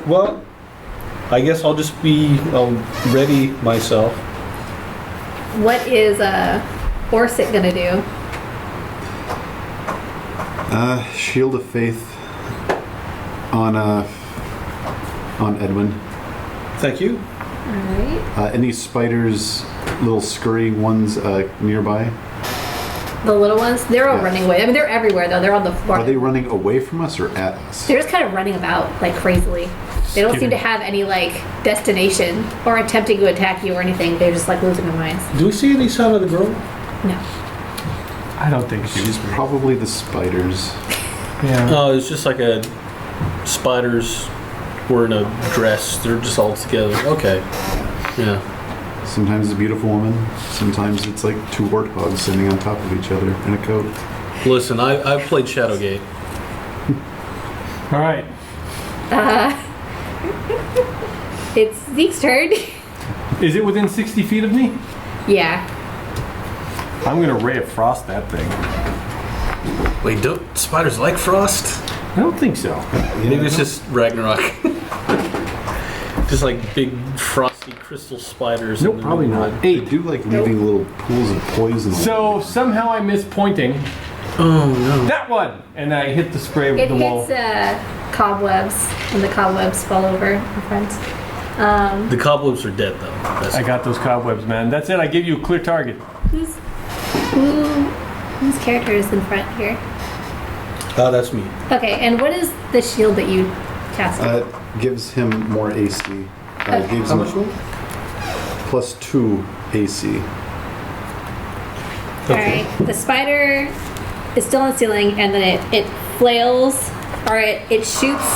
[SPEAKER 2] well, I guess I'll just be ready myself.
[SPEAKER 4] What is Orsic gonna do?
[SPEAKER 1] Shield of Faith on Edwin.
[SPEAKER 2] Thank you.
[SPEAKER 4] Alright.
[SPEAKER 1] Any spiders, little scurrying ones nearby?
[SPEAKER 4] The little ones, they're all
[SPEAKER 1] Yeah.
[SPEAKER 4] running away. I mean, they're everywhere though. They're on the floor.
[SPEAKER 1] Are they running away from us or at us?
[SPEAKER 4] They're just kind of running about like crazily. They don't seem to have any like destination or attempting to attack you or anything. They're just like losing their minds.
[SPEAKER 2] Do we see any sign of the girl?
[SPEAKER 4] No.
[SPEAKER 3] I don't think she was.
[SPEAKER 1] Probably the spiders.
[SPEAKER 3] Yeah.
[SPEAKER 2] Oh, it's just like a spiders were in a dress. They're just all together. Okay. Yeah.
[SPEAKER 1] Sometimes it's a beautiful woman. Sometimes it's like 2 warthogs sitting on top of each other in a coat.
[SPEAKER 2] Listen, I've played Shadowgate.
[SPEAKER 3] All right.
[SPEAKER 4] It's Zeke's turn.
[SPEAKER 3] Is it within 60 feet of me?
[SPEAKER 4] Yeah.
[SPEAKER 3] I'm gonna ray of frost that thing.
[SPEAKER 2] Wait, don't spiders like frost?
[SPEAKER 3] I don't think so.
[SPEAKER 2] Maybe it's just Ragnarok. Just like big frosty crystal spiders.
[SPEAKER 3] Nope,
[SPEAKER 2] in the
[SPEAKER 3] probably
[SPEAKER 2] middle.
[SPEAKER 3] not.
[SPEAKER 1] They do like leaving little pools of poison.
[SPEAKER 3] So somehow I miss pointing.
[SPEAKER 2] Oh no.
[SPEAKER 3] That one! And I hit the spray with
[SPEAKER 4] It
[SPEAKER 3] the wall.
[SPEAKER 4] hits cobwebs, and the cobwebs fall over in front.
[SPEAKER 2] The cobwebs are dead though. That's
[SPEAKER 3] I got those cobwebs, man. That's it. I give you a clear target.
[SPEAKER 4] Whose character is in front here?
[SPEAKER 2] that's me.
[SPEAKER 4] Okay, and what is the shield that you cast?
[SPEAKER 1] Gives him more AC.
[SPEAKER 4] Okay.
[SPEAKER 1] Gives
[SPEAKER 2] How
[SPEAKER 1] him
[SPEAKER 2] much more?
[SPEAKER 1] +2 AC.
[SPEAKER 4] Alright, the spider is still on the ceiling, and then it flails, or it shoots,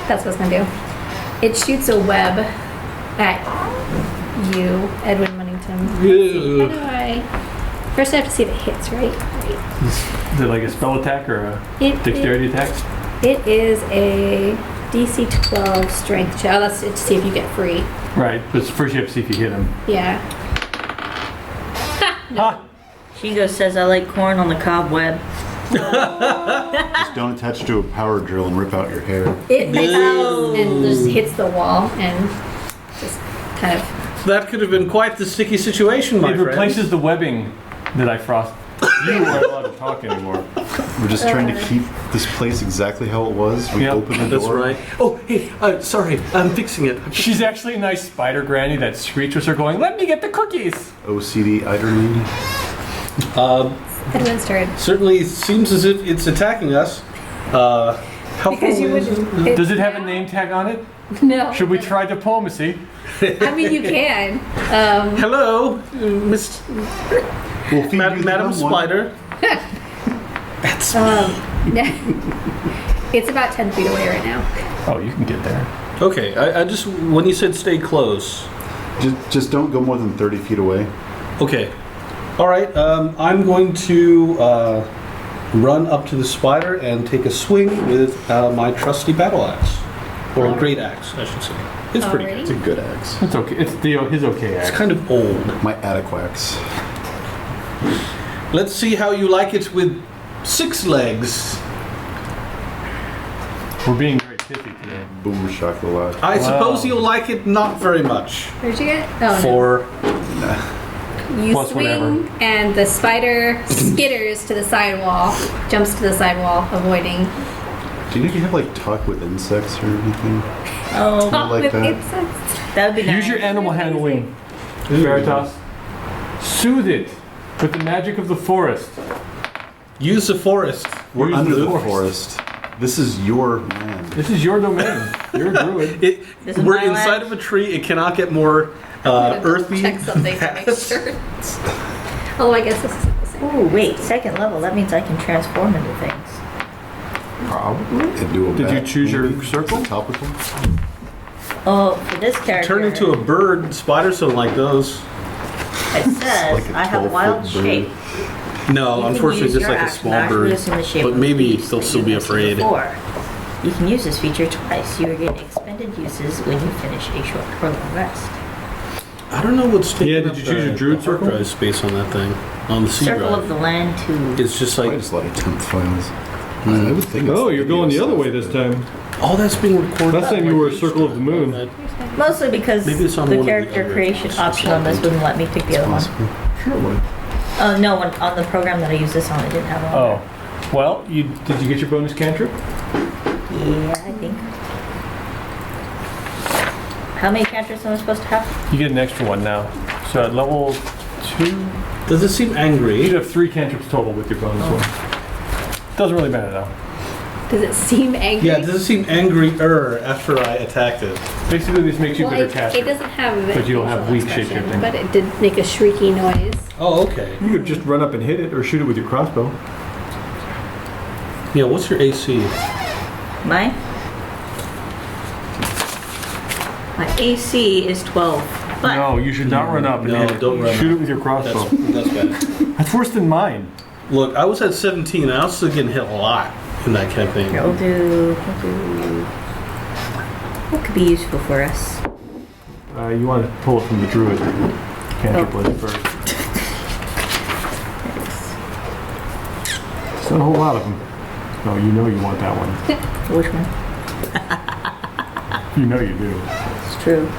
[SPEAKER 4] that's what it's gonna do. It shoots a web at you, Edwin running phantom. Let's see, how do I... First I have to see if it hits, right?
[SPEAKER 3] Is it like a spell attack or a dexterity attack?
[SPEAKER 4] It is a DC 12 strength check. Oh, that's to see if you get free.
[SPEAKER 3] Right, but first you have to see if you hit him.
[SPEAKER 4] Yeah.
[SPEAKER 3] Ha!
[SPEAKER 5] Shingo says, I like corn on the cobweb.
[SPEAKER 1] Just don't attach to a power drill and rip out your hair.
[SPEAKER 4] It misses and just hits the wall and just kind of...
[SPEAKER 2] That could have been quite the sticky situation, my
[SPEAKER 3] It
[SPEAKER 2] friend.
[SPEAKER 3] replaces the webbing that I frost. You aren't allowed to talk anymore.
[SPEAKER 1] We're just trying to keep this place exactly how it was. We
[SPEAKER 3] Yep,
[SPEAKER 1] open the
[SPEAKER 2] That's
[SPEAKER 1] door.
[SPEAKER 2] right. Oh, hey, sorry, I'm fixing it.
[SPEAKER 3] She's actually a nice spider granny that screeches her going, let me get the cookies!
[SPEAKER 1] OCD Eiderling.
[SPEAKER 4] Edwin's turn.
[SPEAKER 2] Certainly seems as if it's attacking us. How far
[SPEAKER 4] Because you
[SPEAKER 2] away is
[SPEAKER 4] wouldn't...
[SPEAKER 2] it?
[SPEAKER 3] Does it have a name tag on it?
[SPEAKER 4] No.
[SPEAKER 3] Should we try diplomacy?
[SPEAKER 4] I mean, you can.
[SPEAKER 2] Hello, Miss
[SPEAKER 1] We'll feed you the
[SPEAKER 2] Madam
[SPEAKER 1] dumb one.
[SPEAKER 2] Spider.
[SPEAKER 4] It's about 10 feet away right now.
[SPEAKER 3] Oh, you can get there.
[SPEAKER 2] Okay, I just, when you said stay close.
[SPEAKER 1] Just don't go more than 30 feet away.
[SPEAKER 2] Okay. All right, I'm going to run up to the spider and take a swing with my trusty battle axe. Or great axe, I should say. It's pretty good.
[SPEAKER 4] Alrighty.
[SPEAKER 1] It's a good axe.
[SPEAKER 3] It's okay. It's his okay
[SPEAKER 2] It's
[SPEAKER 3] act.
[SPEAKER 2] kind of old.
[SPEAKER 1] My adequax.
[SPEAKER 2] Let's see how you like it with 6 legs.
[SPEAKER 3] We're being very pithy today.
[SPEAKER 1] Boom shakalaka.
[SPEAKER 2] I
[SPEAKER 3] Wow.
[SPEAKER 2] suppose you'll like it not very much.
[SPEAKER 4] Where'd you get? Oh,
[SPEAKER 2] For
[SPEAKER 4] no. You
[SPEAKER 3] Plus
[SPEAKER 4] swing,
[SPEAKER 3] whatever.
[SPEAKER 4] and the spider skitters to the sidewall, jumps to the sidewall, avoiding.
[SPEAKER 1] Do you have like talk with insects or anything?
[SPEAKER 5] Oh,
[SPEAKER 1] like
[SPEAKER 4] with
[SPEAKER 1] that.
[SPEAKER 4] insects.
[SPEAKER 5] that would be nice.
[SPEAKER 3] Use your animal handling, Veritas. Soothe it with the magic of the forest.
[SPEAKER 2] use the forest.
[SPEAKER 1] We're
[SPEAKER 3] Use
[SPEAKER 1] under
[SPEAKER 3] the
[SPEAKER 1] the
[SPEAKER 3] forest.
[SPEAKER 1] forest. This is your land.
[SPEAKER 3] This is your domain. You're a druid.
[SPEAKER 2] It,
[SPEAKER 5] This is
[SPEAKER 2] we're
[SPEAKER 5] my
[SPEAKER 2] inside
[SPEAKER 5] land.
[SPEAKER 2] of a tree. It cannot get more earthy.
[SPEAKER 4] Check something to make
[SPEAKER 2] Yes.
[SPEAKER 4] sure. Oh, I guess this isn't the same.
[SPEAKER 5] Ooh, wait, 2nd level. That means I can transform into things.
[SPEAKER 3] Probably.
[SPEAKER 1] And do a
[SPEAKER 3] Did you
[SPEAKER 1] bat,
[SPEAKER 3] choose your
[SPEAKER 1] maybe?
[SPEAKER 3] circle?
[SPEAKER 1] Is it topical?
[SPEAKER 5] Oh, for this character,
[SPEAKER 2] Turn into a bird. Spiders don't like those.
[SPEAKER 5] it says
[SPEAKER 1] Like a
[SPEAKER 5] I have
[SPEAKER 1] 12-foot
[SPEAKER 5] wild
[SPEAKER 1] bird.
[SPEAKER 5] shape.
[SPEAKER 2] No,
[SPEAKER 5] You can
[SPEAKER 2] unfortunately,
[SPEAKER 5] use
[SPEAKER 2] just
[SPEAKER 5] your
[SPEAKER 2] like a
[SPEAKER 5] action
[SPEAKER 2] small
[SPEAKER 5] to
[SPEAKER 2] bird.
[SPEAKER 5] actually assume the shape
[SPEAKER 2] But
[SPEAKER 5] of
[SPEAKER 2] maybe
[SPEAKER 5] the beast
[SPEAKER 2] they'll
[SPEAKER 5] that
[SPEAKER 2] still
[SPEAKER 5] you
[SPEAKER 2] be
[SPEAKER 5] listed
[SPEAKER 2] afraid.
[SPEAKER 5] before. You can use this feature twice. You regain expended uses when you finish a short program rest.
[SPEAKER 2] I don't know what's taking
[SPEAKER 3] Yeah, did
[SPEAKER 2] up
[SPEAKER 3] you choose your druid
[SPEAKER 2] the hard
[SPEAKER 3] circle?
[SPEAKER 2] drive space on that thing. On the C
[SPEAKER 5] Circle
[SPEAKER 2] drive.
[SPEAKER 5] of the land to...
[SPEAKER 2] It's just
[SPEAKER 1] I
[SPEAKER 2] like,
[SPEAKER 1] just a lot of temp files. I would think.
[SPEAKER 6] Oh,
[SPEAKER 1] it's
[SPEAKER 6] you're going the
[SPEAKER 1] video
[SPEAKER 6] other way
[SPEAKER 1] stuff.
[SPEAKER 6] this time.
[SPEAKER 2] all that's being recorded.
[SPEAKER 6] Last time you were a circle of the moon.
[SPEAKER 5] Mostly because
[SPEAKER 2] Maybe it's on
[SPEAKER 5] the
[SPEAKER 2] one of the
[SPEAKER 5] character
[SPEAKER 2] other
[SPEAKER 5] creation
[SPEAKER 2] ones.
[SPEAKER 5] option on this wouldn't let me pick the other one.
[SPEAKER 1] Possible. Sure it would.
[SPEAKER 5] Oh, no, on the program that I use this on, it didn't have one.
[SPEAKER 3] Oh. Well, did you get your bonus cantrip?
[SPEAKER 5] Yeah, I think. How many cantrips am I supposed to have?
[SPEAKER 3] You get an extra one now. So at level 2,
[SPEAKER 2] Does it seem
[SPEAKER 3] you
[SPEAKER 2] angry?
[SPEAKER 3] should have 3 cantrips total with your bonus one. Doesn't really matter though.
[SPEAKER 4] Does it seem angry?
[SPEAKER 2] Yeah, does it seem angrier after I attacked it?
[SPEAKER 3] Basically, this makes you a
[SPEAKER 4] Well,
[SPEAKER 3] better
[SPEAKER 4] it
[SPEAKER 3] caster.
[SPEAKER 4] doesn't have
[SPEAKER 3] But you don't have
[SPEAKER 4] facial
[SPEAKER 3] weak
[SPEAKER 4] expression,
[SPEAKER 3] shapeshifting.
[SPEAKER 4] But it did make a shrieky noise.
[SPEAKER 2] Oh, okay.
[SPEAKER 3] Hmm.
[SPEAKER 6] You could just run up and hit it or shoot it with your crossbow.
[SPEAKER 2] Yeah, what's your AC?
[SPEAKER 5] Mine? My AC is 12. But
[SPEAKER 3] No, you should not run up and
[SPEAKER 2] No,
[SPEAKER 3] hit it.
[SPEAKER 2] don't run
[SPEAKER 3] Shoot
[SPEAKER 2] up.
[SPEAKER 3] it with your crossbow.
[SPEAKER 2] That's bad.
[SPEAKER 3] That's worse than mine.
[SPEAKER 2] Look, I was at 17 and I was still getting hit a lot in that campaign.
[SPEAKER 5] we'll do... What could be useful for us?
[SPEAKER 3] You want to pull it from the druid cantrip list first. There's not a whole lot of them. No, you know you want that one.
[SPEAKER 5] Which one?
[SPEAKER 3] You know you do.
[SPEAKER 5] It's true.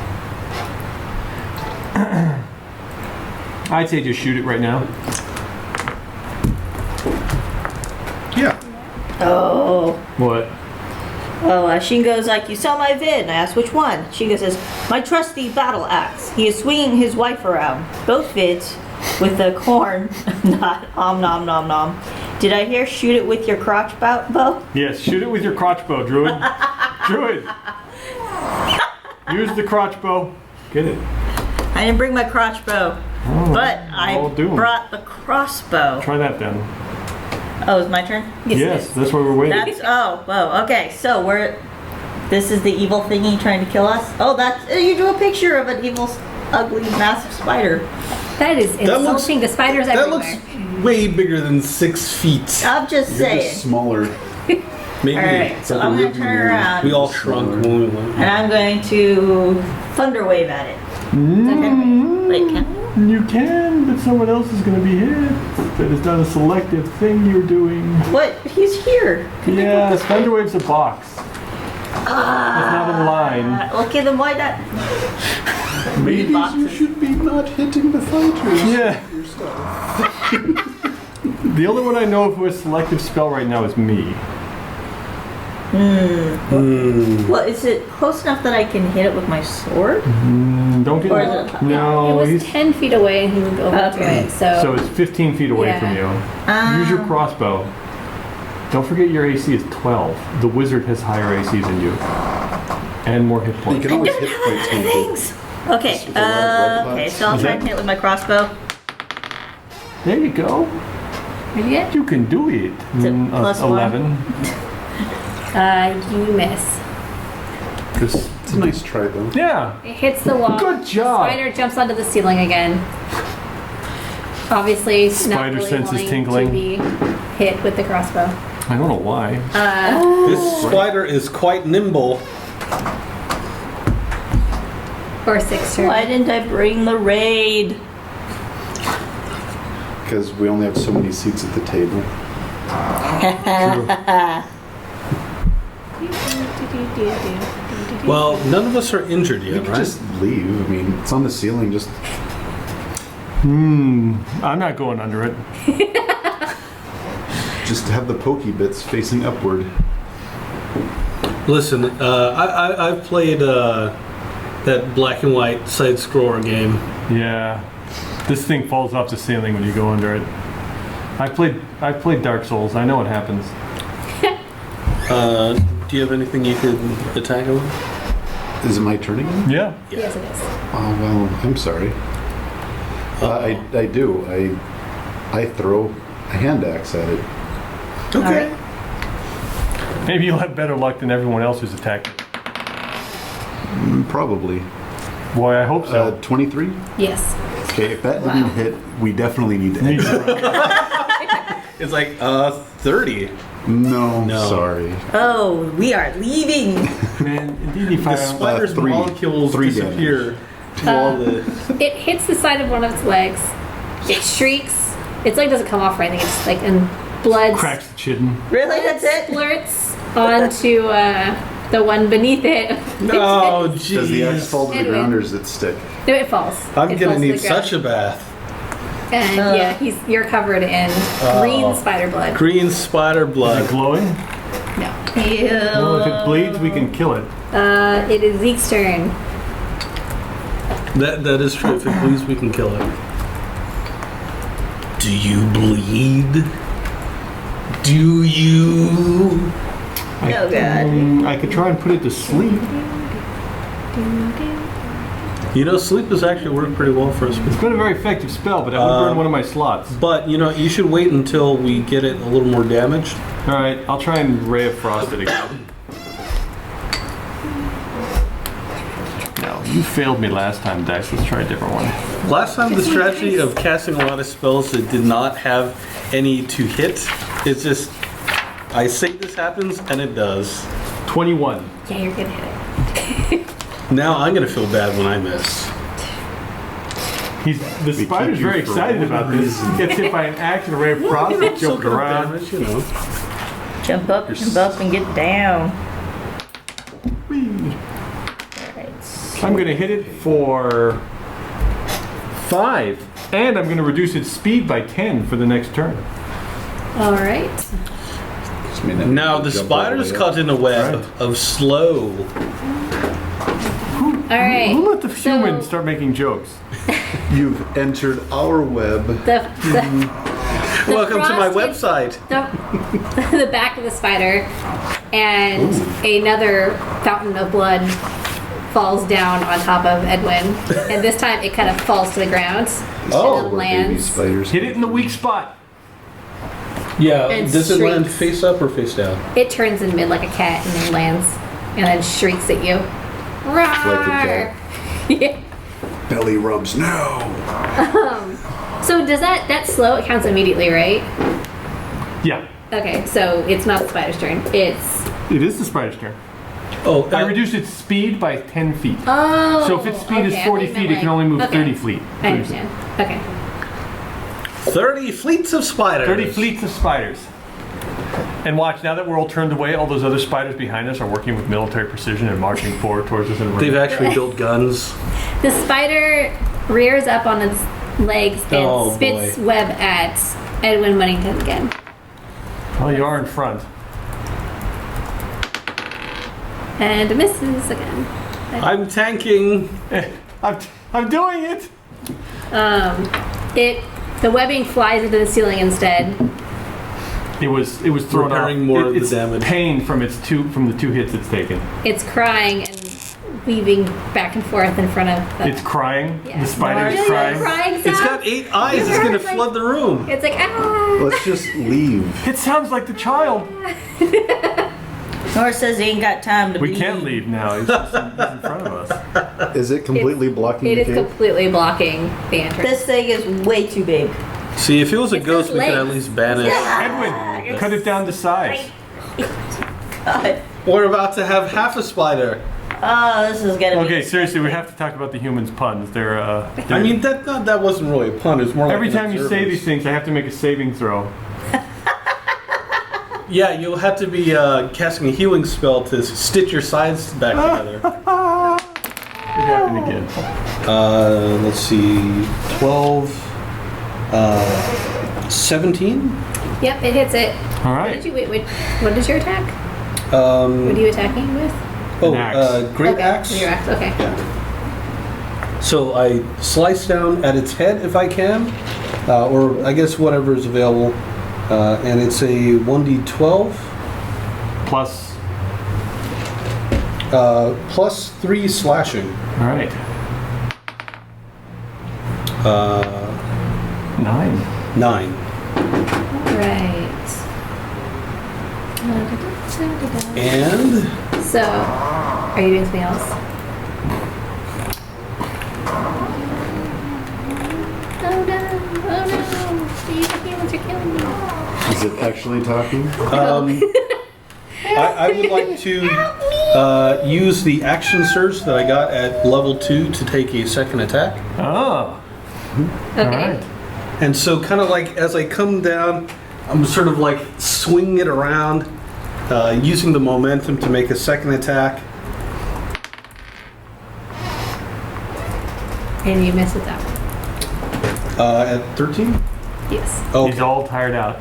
[SPEAKER 3] I'd say just shoot it right now.
[SPEAKER 2] Yeah.
[SPEAKER 5] Oh.
[SPEAKER 3] What?
[SPEAKER 5] Oh, Shingo's like, you saw my vid. And I asked which one. Shingo says, my trusty battle axe. He is swinging his wife around. Both vids with the corn. Not om nom nom nom. Did I hear shoot it with your crotch bow?
[SPEAKER 3] Yes, shoot it with your crotch bow, druid. Druid! Use the crotch bow. Get it.
[SPEAKER 5] I didn't bring my crotch bow, but I
[SPEAKER 3] I'll do 'em.
[SPEAKER 5] brought the crossbow.
[SPEAKER 3] Try that then.
[SPEAKER 5] Oh, it's my turn?
[SPEAKER 3] Yes, that's why we're waiting.
[SPEAKER 5] That's, whoa, okay, so this is the evil thingy trying to kill us? Oh, you drew a picture of an evil ugly, massive spider.
[SPEAKER 4] That is
[SPEAKER 2] That looks-
[SPEAKER 4] insulting to spiders
[SPEAKER 2] That
[SPEAKER 4] everywhere.
[SPEAKER 2] looks way bigger than 6 feet.
[SPEAKER 5] I'm just
[SPEAKER 1] You're
[SPEAKER 5] saying.
[SPEAKER 1] just smaller.
[SPEAKER 2] Maybe
[SPEAKER 5] Alright, so
[SPEAKER 1] like a
[SPEAKER 5] I'm gonna
[SPEAKER 1] review.
[SPEAKER 5] turn around.
[SPEAKER 2] we all shrunk when we went.
[SPEAKER 5] And I'm going to thunder wave at it. Wait, can you?
[SPEAKER 3] You can, but someone else is going to be hit. That is not a selective thing you're doing.
[SPEAKER 5] What? He's here.
[SPEAKER 3] Yeah, Thunderwave's a box. It's not a line.
[SPEAKER 5] Okay, then why not?
[SPEAKER 1] Maybe you
[SPEAKER 5] boxes.
[SPEAKER 1] should be not hitting the fighters.
[SPEAKER 3] Yeah. The only one I know of who has selective spell right now is me.
[SPEAKER 5] Well, is it close enough that I can hit it with my sword?
[SPEAKER 3] Don't get
[SPEAKER 5] Or is it-
[SPEAKER 4] It
[SPEAKER 3] No,
[SPEAKER 4] was
[SPEAKER 3] he's
[SPEAKER 4] 10 feet away and he moved over
[SPEAKER 5] Okay.
[SPEAKER 4] to it, so...
[SPEAKER 3] so it's 15 feet away
[SPEAKER 4] Yeah.
[SPEAKER 3] from you. Use your crossbow. Don't forget your AC is 12. The wizard has higher AC than you. And more hit
[SPEAKER 1] You
[SPEAKER 3] points.
[SPEAKER 1] can always hit points when you
[SPEAKER 5] Things. Okay,
[SPEAKER 1] With the red
[SPEAKER 5] okay,
[SPEAKER 1] pots.
[SPEAKER 5] so I'll
[SPEAKER 3] Is
[SPEAKER 5] try
[SPEAKER 3] that-
[SPEAKER 5] and hit it with my crossbow.
[SPEAKER 3] There you go.
[SPEAKER 4] Did you get?
[SPEAKER 3] You can do it.
[SPEAKER 5] Is it plus one?
[SPEAKER 3] 11.
[SPEAKER 4] You miss.
[SPEAKER 3] Because
[SPEAKER 1] It's a nice try though.
[SPEAKER 3] yeah.
[SPEAKER 4] It hits the wall.
[SPEAKER 3] Good job.
[SPEAKER 4] Spider jumps onto the ceiling again. Obviously, not
[SPEAKER 3] Spider
[SPEAKER 4] really
[SPEAKER 3] sense is
[SPEAKER 4] wanting
[SPEAKER 3] tingling.
[SPEAKER 4] to be hit with the crossbow.
[SPEAKER 3] I don't know why.
[SPEAKER 2] This spider is quite nimble.
[SPEAKER 4] Or 6 turn.
[SPEAKER 5] Why didn't I bring the raid?
[SPEAKER 1] Because we only have so many seats at the table.
[SPEAKER 2] Well, none of us are injured
[SPEAKER 1] You
[SPEAKER 2] yet,
[SPEAKER 1] could
[SPEAKER 2] right?
[SPEAKER 1] just leave. I mean, it's on the ceiling. Just
[SPEAKER 3] I'm not going under it.
[SPEAKER 1] have the pokey bits facing upward.
[SPEAKER 2] Listen, I've played that black and white side scroller game.
[SPEAKER 3] Yeah. This thing falls off the ceiling when you go under it. I played Dark Souls. I know what happens.
[SPEAKER 2] Do you have anything you could attack him?
[SPEAKER 1] Is it my turn again?
[SPEAKER 3] Yeah.
[SPEAKER 4] Yes, it is.
[SPEAKER 1] Oh well, I'm sorry. I do. I throw a hand axe at it.
[SPEAKER 2] Okay.
[SPEAKER 3] Maybe you'll have better luck than everyone else who's attacked.
[SPEAKER 1] Probably.
[SPEAKER 3] Boy, I hope so.
[SPEAKER 1] 23.
[SPEAKER 4] Yes.
[SPEAKER 1] Okay, if that didn't hit, we definitely need to exit.
[SPEAKER 2] It's like 30.
[SPEAKER 1] No,
[SPEAKER 2] No.
[SPEAKER 1] sorry.
[SPEAKER 5] Oh, we are leaving.
[SPEAKER 3] Man, indeed,
[SPEAKER 2] The spider's
[SPEAKER 1] three.
[SPEAKER 2] molecules
[SPEAKER 1] Three
[SPEAKER 2] disappear to all the.
[SPEAKER 4] It hits the side of one of its legs. It shrieks. Its leg doesn't come off or anything. It's like, and blood
[SPEAKER 3] cracks the chidden.
[SPEAKER 5] Really? That's it?
[SPEAKER 4] splurts onto the one beneath it.
[SPEAKER 2] Oh, jeez.
[SPEAKER 1] Does the axe fall to the
[SPEAKER 4] Anyway.
[SPEAKER 1] ground or does it stick?
[SPEAKER 4] No, it falls.
[SPEAKER 2] I'm
[SPEAKER 4] It
[SPEAKER 2] gonna
[SPEAKER 4] falls to
[SPEAKER 2] need
[SPEAKER 4] the ground.
[SPEAKER 2] such a bath.
[SPEAKER 4] And yeah, you're covered in green spider blood.
[SPEAKER 2] Green spider
[SPEAKER 3] Is it
[SPEAKER 2] blood.
[SPEAKER 3] glowing?
[SPEAKER 4] No.
[SPEAKER 5] Ew.
[SPEAKER 3] Well, if it bleeds, we can kill it.
[SPEAKER 4] It is Zeke's turn.
[SPEAKER 2] That is true. If it bleeds, we can kill it. Do you bleed? Do you?
[SPEAKER 5] Oh, God.
[SPEAKER 3] I could try and put it to sleep.
[SPEAKER 2] You know, sleep has actually worked pretty well for us.
[SPEAKER 3] It's been a very effective spell, but I would burn one of my slots.
[SPEAKER 2] But, you know, you should wait until we get it a little more damaged.
[SPEAKER 3] All right, I'll try and Ray of Frost it again. No, you failed me last time, Dice. Let's try a different one.
[SPEAKER 2] Last time, the strategy of casting a lot of spells that did not have any to hit, it's just, I say this happens, and it does.
[SPEAKER 3] 21.
[SPEAKER 4] Yeah, you're gonna hit it.
[SPEAKER 2] Now I'm going to feel bad when I miss.
[SPEAKER 3] The spider's
[SPEAKER 1] keep you
[SPEAKER 3] very
[SPEAKER 1] for
[SPEAKER 3] excited
[SPEAKER 1] one
[SPEAKER 3] about this. He gets hit by an axe and a ray of frost,
[SPEAKER 2] You know,
[SPEAKER 3] jumping
[SPEAKER 2] soak it up
[SPEAKER 3] around.
[SPEAKER 2] damage, you know.
[SPEAKER 5] Jump up, and get down.
[SPEAKER 3] Whee.
[SPEAKER 5] Alright.
[SPEAKER 3] I'm gonna hit it for 5, and I'm gonna reduce its speed by 10 for the next turn.
[SPEAKER 4] All right.
[SPEAKER 1] Just made that
[SPEAKER 2] Now the
[SPEAKER 1] jump all the
[SPEAKER 2] spider's
[SPEAKER 1] way
[SPEAKER 2] caught
[SPEAKER 1] up.
[SPEAKER 2] in a web of slow.
[SPEAKER 4] All right.
[SPEAKER 3] Who let the
[SPEAKER 4] So-
[SPEAKER 3] human start making jokes?
[SPEAKER 1] You've entered our web.
[SPEAKER 4] The
[SPEAKER 2] Welcome to my
[SPEAKER 4] frosted-
[SPEAKER 2] website.
[SPEAKER 4] the back of the spider and another fountain of blood falls down on top of Edwin, and this time it kind of falls to the ground
[SPEAKER 1] Oh,
[SPEAKER 4] and
[SPEAKER 1] baby
[SPEAKER 4] lands.
[SPEAKER 1] spiders.
[SPEAKER 3] Hit it in the weak spot.
[SPEAKER 2] Yeah,
[SPEAKER 4] And
[SPEAKER 2] does it land
[SPEAKER 4] shrieks.
[SPEAKER 2] face up or face down?
[SPEAKER 4] It turns in mid like a cat and then lands, and then shrieks at you. Roar!
[SPEAKER 1] Like a cat.
[SPEAKER 4] Yeah.
[SPEAKER 1] belly rubs now.
[SPEAKER 4] So does that's slow? It counts immediately, right?
[SPEAKER 3] Yeah,
[SPEAKER 4] Okay, so it's not the spider's turn.
[SPEAKER 3] it is the spider's turn.
[SPEAKER 2] Oh,
[SPEAKER 3] I reduced its speed by 10 feet.
[SPEAKER 4] Oh.
[SPEAKER 3] So if its speed is
[SPEAKER 4] okay, I
[SPEAKER 3] 40
[SPEAKER 4] thought you
[SPEAKER 3] feet,
[SPEAKER 4] meant
[SPEAKER 3] it can only move
[SPEAKER 4] okay.
[SPEAKER 3] 30 feet.
[SPEAKER 4] I understand. Okay.
[SPEAKER 2] 30 fleets of spiders.
[SPEAKER 3] 30 fleets of spiders. And watch, now that we're all turned away, all those other spiders behind us are working with military precision and marching forward towards us in a row.
[SPEAKER 2] They've actually built guns.
[SPEAKER 4] The spider rears up on its legs and
[SPEAKER 2] Oh,
[SPEAKER 4] spits
[SPEAKER 2] boy.
[SPEAKER 4] web at Edwin Muddington again.
[SPEAKER 3] Well, you are in front.
[SPEAKER 4] And misses again.
[SPEAKER 2] I'm tanking.
[SPEAKER 3] I'm doing it!
[SPEAKER 4] The webbing flies into the ceiling instead.
[SPEAKER 3] It was thrown
[SPEAKER 2] Repairing
[SPEAKER 3] off.
[SPEAKER 2] more of the
[SPEAKER 3] It's
[SPEAKER 2] damage.
[SPEAKER 3] pain from the two hits it's taken.
[SPEAKER 4] It's crying and weaving back and forth in front of the...
[SPEAKER 3] It's crying.
[SPEAKER 4] Yeah.
[SPEAKER 3] The spider's
[SPEAKER 4] Really,
[SPEAKER 3] crying.
[SPEAKER 4] the crying sound?
[SPEAKER 2] It's got 8 eyes. It's going to
[SPEAKER 4] Like-
[SPEAKER 2] flood the room.
[SPEAKER 4] It's like, ah!
[SPEAKER 1] Let's just leave.
[SPEAKER 3] It sounds like the child.
[SPEAKER 5] Nora says he ain't got time to
[SPEAKER 3] We
[SPEAKER 5] bleed.
[SPEAKER 3] can't leave now. He's in front of us.
[SPEAKER 1] Is it completely blocking
[SPEAKER 4] It
[SPEAKER 1] the
[SPEAKER 4] is
[SPEAKER 1] cave?
[SPEAKER 4] completely blocking the entrance.
[SPEAKER 5] This thing is way too big.
[SPEAKER 2] See, if it was a
[SPEAKER 4] It's
[SPEAKER 2] ghost,
[SPEAKER 4] his
[SPEAKER 2] we could at
[SPEAKER 4] legs.
[SPEAKER 2] least banish.
[SPEAKER 3] Edwin, cut it down to size.
[SPEAKER 5] God.
[SPEAKER 2] We're about to have half a spider.
[SPEAKER 5] Oh, this is gonna be...
[SPEAKER 3] Okay, seriously, we have to talk about the humans' puns. They're
[SPEAKER 2] I mean, that wasn't really a pun. It's more like
[SPEAKER 3] every
[SPEAKER 2] an
[SPEAKER 3] time you say
[SPEAKER 2] observance.
[SPEAKER 3] these things, I have to make a saving throw.
[SPEAKER 2] Yeah, you'll have to be casting a healing spell to stitch your sides back together.
[SPEAKER 3] It happened again.
[SPEAKER 2] Let's see, 12, 17.
[SPEAKER 4] Yep, it hits it.
[SPEAKER 3] All
[SPEAKER 4] What did
[SPEAKER 3] right.
[SPEAKER 4] you wait? What is your attack? What are you attacking with?
[SPEAKER 2] Oh,
[SPEAKER 3] axe.
[SPEAKER 2] great
[SPEAKER 4] okay.
[SPEAKER 2] axe.
[SPEAKER 4] Your axe. Okay.
[SPEAKER 2] Yeah. So I slice down at its head if I can, or I guess whatever is available, and it's a 1d12
[SPEAKER 3] Plus.
[SPEAKER 2] plus 3 slashing.
[SPEAKER 3] All right. 9.
[SPEAKER 2] 9.
[SPEAKER 4] Right.
[SPEAKER 2] And
[SPEAKER 4] So, are you doing something else? Oh no! Oh no! The humans are killing me.
[SPEAKER 1] Is it actually talking?
[SPEAKER 2] I would like to use the action surge that I got at level 2 to take a second attack.
[SPEAKER 3] Oh.
[SPEAKER 4] Okay.
[SPEAKER 3] All right.
[SPEAKER 2] And so kind of like as I come down, I'm sort of like swinging it around, using the momentum to make a second attack.
[SPEAKER 4] And you miss it that one.
[SPEAKER 2] At 13?
[SPEAKER 4] Yes.
[SPEAKER 2] Oh,
[SPEAKER 3] He's all tired out.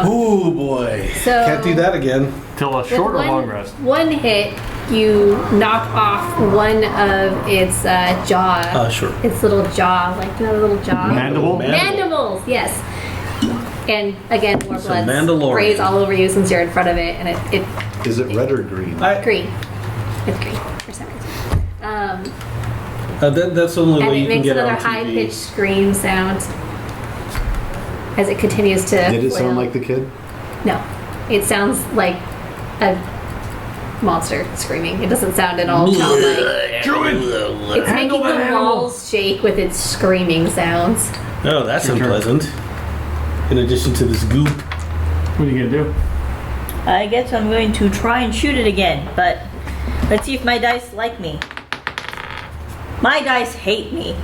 [SPEAKER 2] ooh boy.
[SPEAKER 4] So
[SPEAKER 2] Can't do that again.
[SPEAKER 3] Till a
[SPEAKER 4] with
[SPEAKER 3] short or long rest.
[SPEAKER 4] One hit, you knock off one of its jaw.
[SPEAKER 2] Sure.
[SPEAKER 4] Its little jaw, like another little jaw.
[SPEAKER 3] Mandible?
[SPEAKER 4] Mandibles, yes. And again, more
[SPEAKER 2] It's a
[SPEAKER 4] blood
[SPEAKER 2] Mandalorian.
[SPEAKER 4] sprays all over you since you're in front of it, and it
[SPEAKER 1] Is it red or green?
[SPEAKER 4] green. It's green for some reason.
[SPEAKER 2] That's the only
[SPEAKER 4] And
[SPEAKER 2] way
[SPEAKER 4] it
[SPEAKER 2] you can
[SPEAKER 4] makes
[SPEAKER 2] get
[SPEAKER 4] another
[SPEAKER 2] on TV.
[SPEAKER 4] high-pitched scream sound as it continues to.
[SPEAKER 1] Did it sound
[SPEAKER 4] wail.
[SPEAKER 1] like the kid?
[SPEAKER 4] No, it sounds like a monster screaming. It doesn't sound at all childlike. It's making the walls shake with its screaming sounds.
[SPEAKER 2] Oh, that's
[SPEAKER 3] Your turn.
[SPEAKER 2] unpleasant. In addition to this goop.
[SPEAKER 3] What are you gonna do?
[SPEAKER 5] I guess I'm going to try and shoot it again, but let's see if my dice like me. My dice hate me.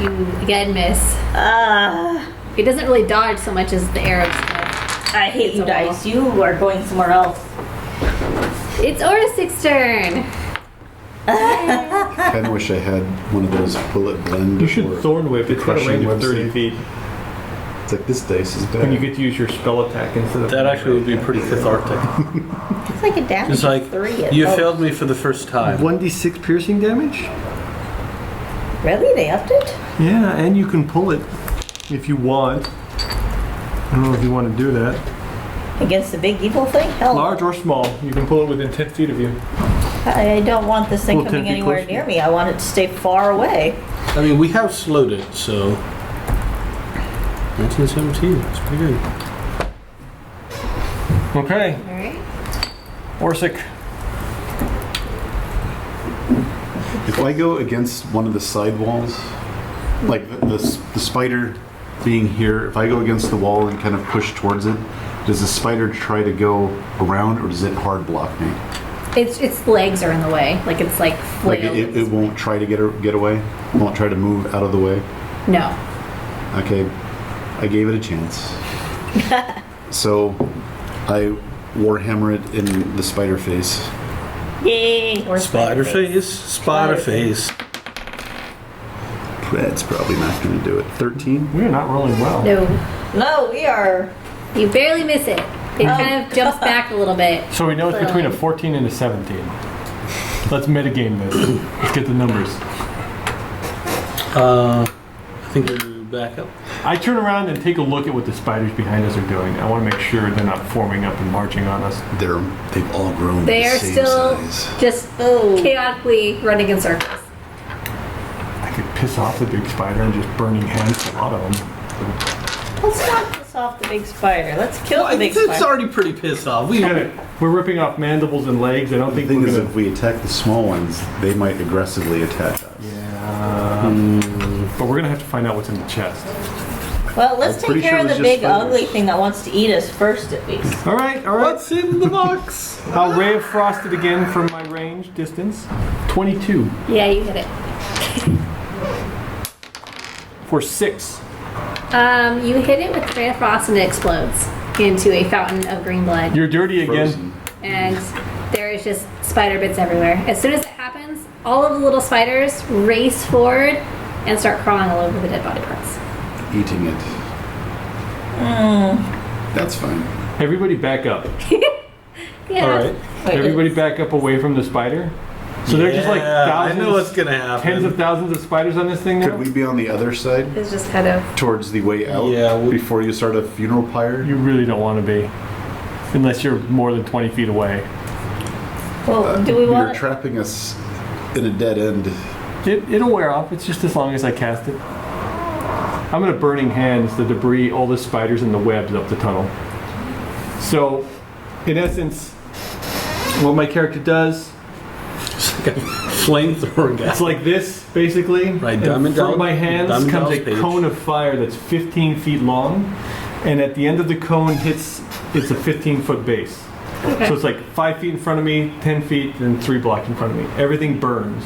[SPEAKER 4] You again miss.
[SPEAKER 5] Ah,
[SPEAKER 4] It doesn't really dodge so much as the arrows.
[SPEAKER 5] I hate you
[SPEAKER 4] It's a wall.
[SPEAKER 5] dice. You are going somewhere else.
[SPEAKER 4] It's Oracic's turn.
[SPEAKER 1] I kind of wish I had one of those bullet blend.
[SPEAKER 3] You should
[SPEAKER 1] or
[SPEAKER 3] thorn whip. It's got a
[SPEAKER 1] crushing
[SPEAKER 3] range of 30
[SPEAKER 1] website.
[SPEAKER 3] feet.
[SPEAKER 1] It's like this dice is bad.
[SPEAKER 3] And you get to use your spell attack instead of.
[SPEAKER 2] That actually would be pretty cathartic.
[SPEAKER 5] It's like a damage
[SPEAKER 2] It's like,
[SPEAKER 5] of 3 at
[SPEAKER 2] you
[SPEAKER 5] most.
[SPEAKER 2] failed me for the first time.
[SPEAKER 6] 1d6 piercing damage?
[SPEAKER 5] Really? They upped it?
[SPEAKER 3] Yeah, and you can pull it if you want. I don't know if you want to do that.
[SPEAKER 5] Against the big evil thing? Hell,
[SPEAKER 3] Large or small, you can pull it within 10 feet of you.
[SPEAKER 5] I don't want this thing
[SPEAKER 3] Well, 10
[SPEAKER 5] coming
[SPEAKER 3] feet
[SPEAKER 5] anywhere
[SPEAKER 3] closer.
[SPEAKER 5] near me. I want it to stay far away.
[SPEAKER 2] I mean, we have slowed it, so 1917. That's pretty good.
[SPEAKER 3] Okay,
[SPEAKER 4] All right.
[SPEAKER 3] Orsic.
[SPEAKER 1] If I go against one of the side walls, like the spider being here, if I go against the wall and kind of push towards it, does the spider try to go around or does it hard block me?
[SPEAKER 4] Its legs are in the way. Like it's like
[SPEAKER 1] Like
[SPEAKER 4] flailed.
[SPEAKER 1] it won't try to get away? Won't try to move out of the way?
[SPEAKER 4] No.
[SPEAKER 1] Okay, I gave it a chance. So I warhammer it in the spider face.
[SPEAKER 5] Yay!
[SPEAKER 4] Or
[SPEAKER 2] Spider face, spider face.
[SPEAKER 1] That's probably not going to do it. 13?
[SPEAKER 3] We are not rolling well.
[SPEAKER 4] No.
[SPEAKER 5] No, we are.
[SPEAKER 4] You barely miss it. It kind of jumps back a little bit.
[SPEAKER 3] So we know it's between a 14 and a 17. Let's metagame this. Let's get the numbers.
[SPEAKER 2] I think you're back up.
[SPEAKER 3] I turn around and take a look at what the spiders behind us are doing. I want to make sure they're not forming up and marching on us.
[SPEAKER 1] They've all grown
[SPEAKER 4] They
[SPEAKER 1] the
[SPEAKER 4] are
[SPEAKER 1] same
[SPEAKER 4] still
[SPEAKER 1] size.
[SPEAKER 4] just chaotically running in circles.
[SPEAKER 3] I could piss off the big spider and just burning hands a lot of them.
[SPEAKER 5] Let's not piss off the big spider. Let's kill the big
[SPEAKER 2] It's
[SPEAKER 5] spider.
[SPEAKER 2] already pretty pissed off.
[SPEAKER 3] We're ripping off mandibles and legs. I don't
[SPEAKER 1] The
[SPEAKER 3] think
[SPEAKER 1] thing
[SPEAKER 3] we're
[SPEAKER 1] is,
[SPEAKER 3] gonna.
[SPEAKER 1] if we attack the small ones, they might aggressively attack us.
[SPEAKER 3] Yeah. But we're gonna have to find out what's in the chest.
[SPEAKER 5] Well, let's
[SPEAKER 1] I'm
[SPEAKER 5] take
[SPEAKER 1] pretty
[SPEAKER 5] care
[SPEAKER 1] sure
[SPEAKER 5] of
[SPEAKER 1] it
[SPEAKER 5] the
[SPEAKER 1] was
[SPEAKER 5] big
[SPEAKER 1] just spiders.
[SPEAKER 5] ugly thing that wants to eat us first, at least.
[SPEAKER 3] All right.
[SPEAKER 2] What's in the box?
[SPEAKER 3] I'll ray of frost it again from my range distance. 22
[SPEAKER 4] Yeah, you hit it.
[SPEAKER 3] for 6.
[SPEAKER 4] You hit it with Ray of Frost and it explodes into a fountain of green blood.
[SPEAKER 3] You're dirty again.
[SPEAKER 1] Frozen.
[SPEAKER 4] And there is just spider bits everywhere. As soon as it happens, all of the little spiders race forward and start crawling all over the dead body parts.
[SPEAKER 1] Eating it. That's fine.
[SPEAKER 3] Everybody back up.
[SPEAKER 4] Yeah.
[SPEAKER 2] All right.
[SPEAKER 5] Wait,
[SPEAKER 3] Everybody back up away from the spider. So they're just like
[SPEAKER 2] Yeah,
[SPEAKER 3] thousands,
[SPEAKER 2] I know what's gonna happen.
[SPEAKER 3] tens of thousands of spiders on this thing now.
[SPEAKER 1] Could we be on the other side
[SPEAKER 4] It's just kind of.
[SPEAKER 1] towards the way out
[SPEAKER 2] Yeah,
[SPEAKER 1] before you start a funeral pyre?
[SPEAKER 3] You really don't want to be, unless you're more than 20 feet away.
[SPEAKER 5] Well, do we
[SPEAKER 1] You're
[SPEAKER 5] want to...
[SPEAKER 1] trapping us in a dead end.
[SPEAKER 3] It'll wear off. It's just as long as I cast it. I'm gonna burning hands the debris, all the spiders and the webs up the tunnel. So, in essence, what my character does,
[SPEAKER 2] It's like a flamethrower guy.
[SPEAKER 3] it's like this basically.
[SPEAKER 2] Right,
[SPEAKER 3] and
[SPEAKER 2] Diamond
[SPEAKER 3] from
[SPEAKER 2] Down-
[SPEAKER 3] my hands
[SPEAKER 2] Diamond
[SPEAKER 3] comes a
[SPEAKER 2] Down's page.
[SPEAKER 3] cone of fire that's 15 feet long, and at the end of the cone it's a 15-foot base. So it's like 5 feet in front of me, 10 feet, and 3 blocks in front of me. Everything burns.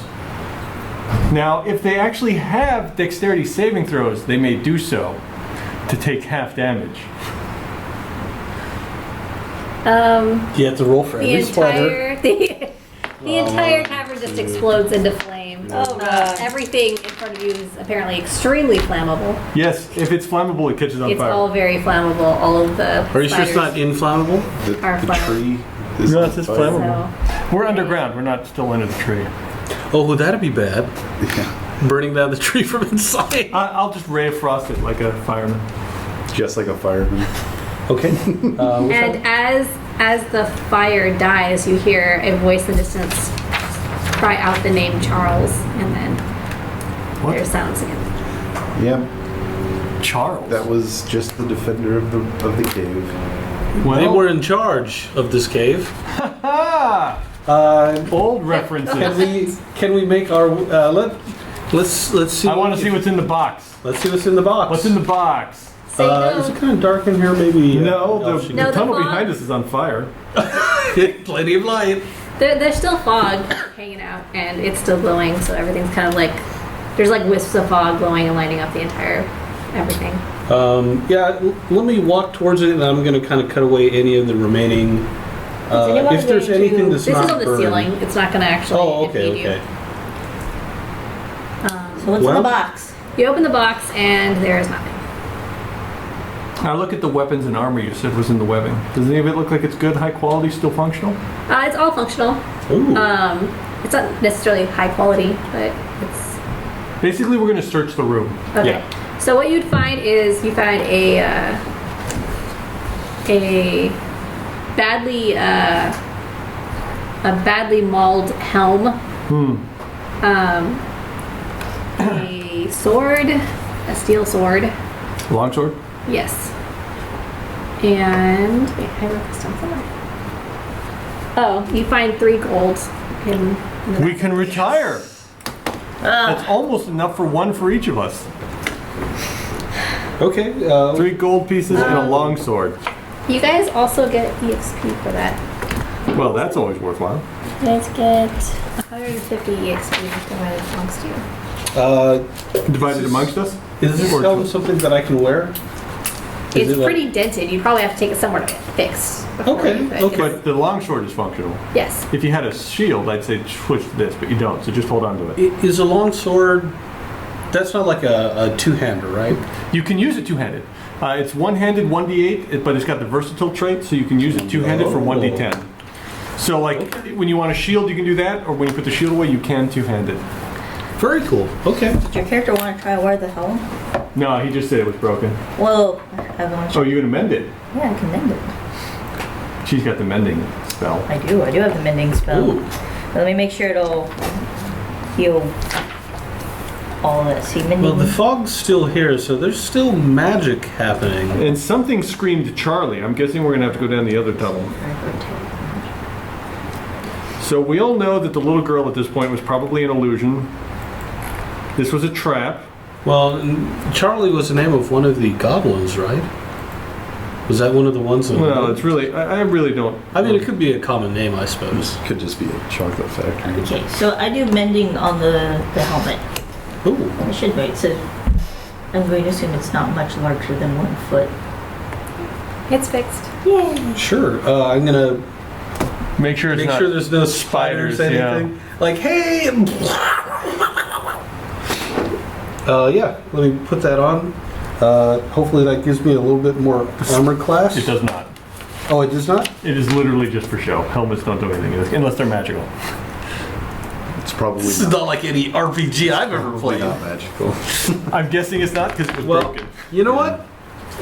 [SPEAKER 3] Now, if they actually have dexterity saving throws, they may do so to take half damage.
[SPEAKER 2] You have to roll for
[SPEAKER 4] The
[SPEAKER 2] every spider.
[SPEAKER 4] entire the entire cavern just explodes into flame.
[SPEAKER 5] Oh, God.
[SPEAKER 4] Everything in front of you is apparently extremely flammable.
[SPEAKER 3] Yes, if it's flammable, it catches on
[SPEAKER 4] It's
[SPEAKER 3] fire.
[SPEAKER 4] all very flammable. All of the
[SPEAKER 2] Are you sure it's not
[SPEAKER 4] spiders.
[SPEAKER 2] inflammable?
[SPEAKER 4] Are
[SPEAKER 1] The
[SPEAKER 4] flammable.
[SPEAKER 1] tree is
[SPEAKER 3] No,
[SPEAKER 1] on
[SPEAKER 3] it's just
[SPEAKER 1] fire.
[SPEAKER 3] flammable.
[SPEAKER 4] So,
[SPEAKER 3] We're underground. We're not still under the tree.
[SPEAKER 2] Oh, that'd be bad.
[SPEAKER 1] Yeah.
[SPEAKER 2] Burning down the tree from inside.
[SPEAKER 3] I'll just ray of frost it like a fireman.
[SPEAKER 1] Just like a fireman.
[SPEAKER 2] Okay.
[SPEAKER 4] and as the fire dies, you hear a voice in the distance cry out the name Charles, and then
[SPEAKER 3] What?
[SPEAKER 4] there's silence again.
[SPEAKER 1] Yep.
[SPEAKER 3] Charles.
[SPEAKER 1] That was just the defender of the cave.
[SPEAKER 3] well,
[SPEAKER 2] They were in charge of this cave.
[SPEAKER 3] ah, old references.
[SPEAKER 2] Can we make our let's see.
[SPEAKER 3] I want to see what's in the box.
[SPEAKER 2] Let's see what's in the box.
[SPEAKER 3] What's in the box?
[SPEAKER 4] Say no.
[SPEAKER 2] Is it kind of dark in here? Maybe.
[SPEAKER 3] No, the
[SPEAKER 4] No, the
[SPEAKER 3] tunnel
[SPEAKER 4] fog.
[SPEAKER 3] behind us is on fire.
[SPEAKER 2] Plenty of light.
[SPEAKER 4] There's still fog hanging out, and it's still glowing, so everything's kind of like there's like wisps of fog glowing and lighting up the entire everything.
[SPEAKER 2] Let me walk towards it, and I'm going to kind of cut away any of the remaining.
[SPEAKER 5] anyone
[SPEAKER 2] If there's
[SPEAKER 5] going to-
[SPEAKER 2] anything that's
[SPEAKER 4] This
[SPEAKER 2] not
[SPEAKER 4] is on the
[SPEAKER 2] burned.
[SPEAKER 4] ceiling. It's not going to actually
[SPEAKER 2] Oh, okay,
[SPEAKER 4] impede
[SPEAKER 2] okay.
[SPEAKER 4] you.
[SPEAKER 5] So what's in
[SPEAKER 2] Well-
[SPEAKER 5] the box?
[SPEAKER 4] You open the box, and there is nothing.
[SPEAKER 3] Now look at the weapons and armor you said was in the webbing. Does any of it look like it's good, high quality, still functional?
[SPEAKER 4] It's all functional.
[SPEAKER 2] Ooh.
[SPEAKER 4] It's not necessarily high quality, but it's
[SPEAKER 3] Basically, we're going to search the room.
[SPEAKER 4] okay.
[SPEAKER 2] Yeah.
[SPEAKER 4] So what you'd find is you find a badly mauled helm, a sword, a steel sword,
[SPEAKER 3] Longsword?
[SPEAKER 4] yes, and wait, I wrote this down somewhere. Oh, you find 3 gold in the
[SPEAKER 3] We can retire. That's almost enough for one for each of us.
[SPEAKER 2] Okay.
[SPEAKER 3] 3 gold pieces and a long sword.
[SPEAKER 4] You guys also get EXP for that.
[SPEAKER 3] Well, that's always worthwhile.
[SPEAKER 4] You guys get 150 EXP divided amongst you.
[SPEAKER 3] Divided amongst us?
[SPEAKER 2] Is this helmet something that I can wear? Is
[SPEAKER 4] It's
[SPEAKER 2] it like-
[SPEAKER 4] pretty dented. You'd probably have to take it somewhere to get fixed. before
[SPEAKER 2] Okay,
[SPEAKER 4] you could.
[SPEAKER 2] okay.
[SPEAKER 3] But the longsword is functional.
[SPEAKER 4] Yes.
[SPEAKER 3] If you had a shield, I'd say switch to this, but you don't, so just hold on to it.
[SPEAKER 2] Is a long sword? That's not like a two-hander, right?
[SPEAKER 3] You can use it two-handed. It's one-handed, 1d8, but it's got the versatile trait, so you can use it two-handed for 1d10. So like, when you want a shield, you can do that, or when you put the shield away, you can two-hand it.
[SPEAKER 2] Very cool. Okay.
[SPEAKER 5] Did your character want to try wear the helm?
[SPEAKER 3] No, he just said it was broken.
[SPEAKER 5] Well, I want to.
[SPEAKER 3] Oh, you're gonna mend it?
[SPEAKER 5] Yeah, I can mend it.
[SPEAKER 3] She's got the mending spell.
[SPEAKER 5] I do have the mending spell.
[SPEAKER 2] Ooh.
[SPEAKER 5] Let me make sure it'll heal all that. See, mending.
[SPEAKER 2] Well, the fog's still here, so there's still magic happening.
[SPEAKER 3] And something screamed Charlie. I'm guessing we're gonna have to go down the other tunnel. So we all know that the little girl at this point was probably an illusion. This was a trap.
[SPEAKER 2] Well, Charlie was the name of one of the goblins, right? Was that one of the ones?
[SPEAKER 3] Well, it's really, I really don't.
[SPEAKER 2] I mean, it could be a common name, I suppose.
[SPEAKER 1] This could just be a chocolate factory.
[SPEAKER 5] Okay, so I do mending on the helmet.
[SPEAKER 2] Ooh.
[SPEAKER 5] I should wait. So I'm going to assume it's not much larger than 1 foot.
[SPEAKER 4] It's fixed.
[SPEAKER 5] Yay!
[SPEAKER 2] Sure. I'm gonna
[SPEAKER 3] Make sure it's
[SPEAKER 2] make
[SPEAKER 3] not
[SPEAKER 2] sure there's no spiders, anything. Like, hey. Yeah. Let me put that on. Hopefully that gives me a little bit more armor class.
[SPEAKER 3] It does not.
[SPEAKER 2] Oh, it does not?
[SPEAKER 3] It is literally just for show. Helmets don't do anything unless they're magical.
[SPEAKER 1] It's probably
[SPEAKER 2] This is not like any RPG I've ever
[SPEAKER 1] probably
[SPEAKER 2] played.
[SPEAKER 1] not magical.
[SPEAKER 3] I'm guessing it's not because it was
[SPEAKER 2] Well,
[SPEAKER 3] broken.
[SPEAKER 2] you know what?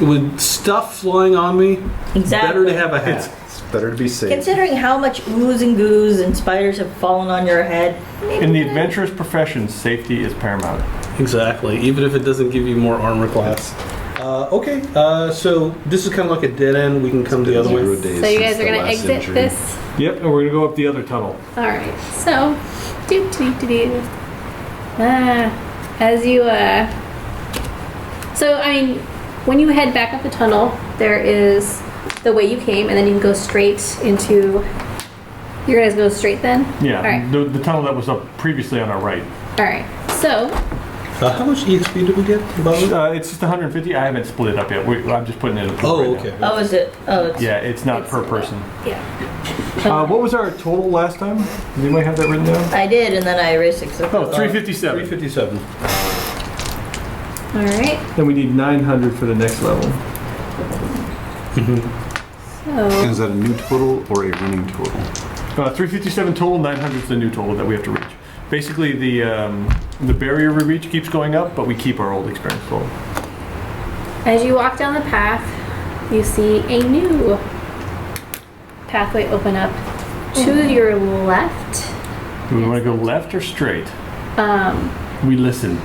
[SPEAKER 2] With stuff flying on me,
[SPEAKER 5] Exactly.
[SPEAKER 2] better to have a hat.
[SPEAKER 1] It's better to be safe.
[SPEAKER 5] Considering how much ooze and goos and spiders have fallen on your head.
[SPEAKER 3] In the adventurous profession, safety is paramount.
[SPEAKER 2] Exactly, even if it doesn't give you more armor class. Okay, so this is kind of like a dead end. We can come the other way.
[SPEAKER 1] Zero days
[SPEAKER 4] So you
[SPEAKER 1] since
[SPEAKER 4] guys are
[SPEAKER 1] the
[SPEAKER 4] gonna
[SPEAKER 1] last
[SPEAKER 4] exit
[SPEAKER 1] injury.
[SPEAKER 4] this.
[SPEAKER 3] Yep, and we're gonna go up the other tunnel.
[SPEAKER 4] All right. So, as you so I mean, when you head back up the tunnel, there is the way you came, and then you can go straight into. You're gonna go straight then.
[SPEAKER 3] Yeah,
[SPEAKER 4] All right.
[SPEAKER 3] the tunnel that was up previously on our right.
[SPEAKER 4] All right. So
[SPEAKER 2] How much EXP did we get? About?
[SPEAKER 3] It's just 150. I haven't split it up yet. I'm just putting it in.
[SPEAKER 2] Oh,
[SPEAKER 3] right
[SPEAKER 2] okay.
[SPEAKER 3] now.
[SPEAKER 5] Oh, is it? Oh, it's.
[SPEAKER 3] Yeah, it's not
[SPEAKER 4] It's
[SPEAKER 3] per
[SPEAKER 4] not.
[SPEAKER 3] person.
[SPEAKER 4] yeah.
[SPEAKER 3] What was our total last time? Does anybody have that written down?
[SPEAKER 5] I did, and then I erased it. 'cause I
[SPEAKER 3] Oh,
[SPEAKER 5] thought-
[SPEAKER 3] 357.
[SPEAKER 2] 357.
[SPEAKER 4] All right.
[SPEAKER 3] Then we need 900 for the next level.
[SPEAKER 1] And
[SPEAKER 4] So
[SPEAKER 1] is that a new total or a running total?
[SPEAKER 3] 357 total. 900 is the new total that we have to reach. Basically, the barrier we reach keeps going up, but we keep our old experience total.
[SPEAKER 4] as you walk down the path, you see a new pathway open up to your left.
[SPEAKER 3] Do we want to go left or straight?
[SPEAKER 4] Um,
[SPEAKER 3] We listen.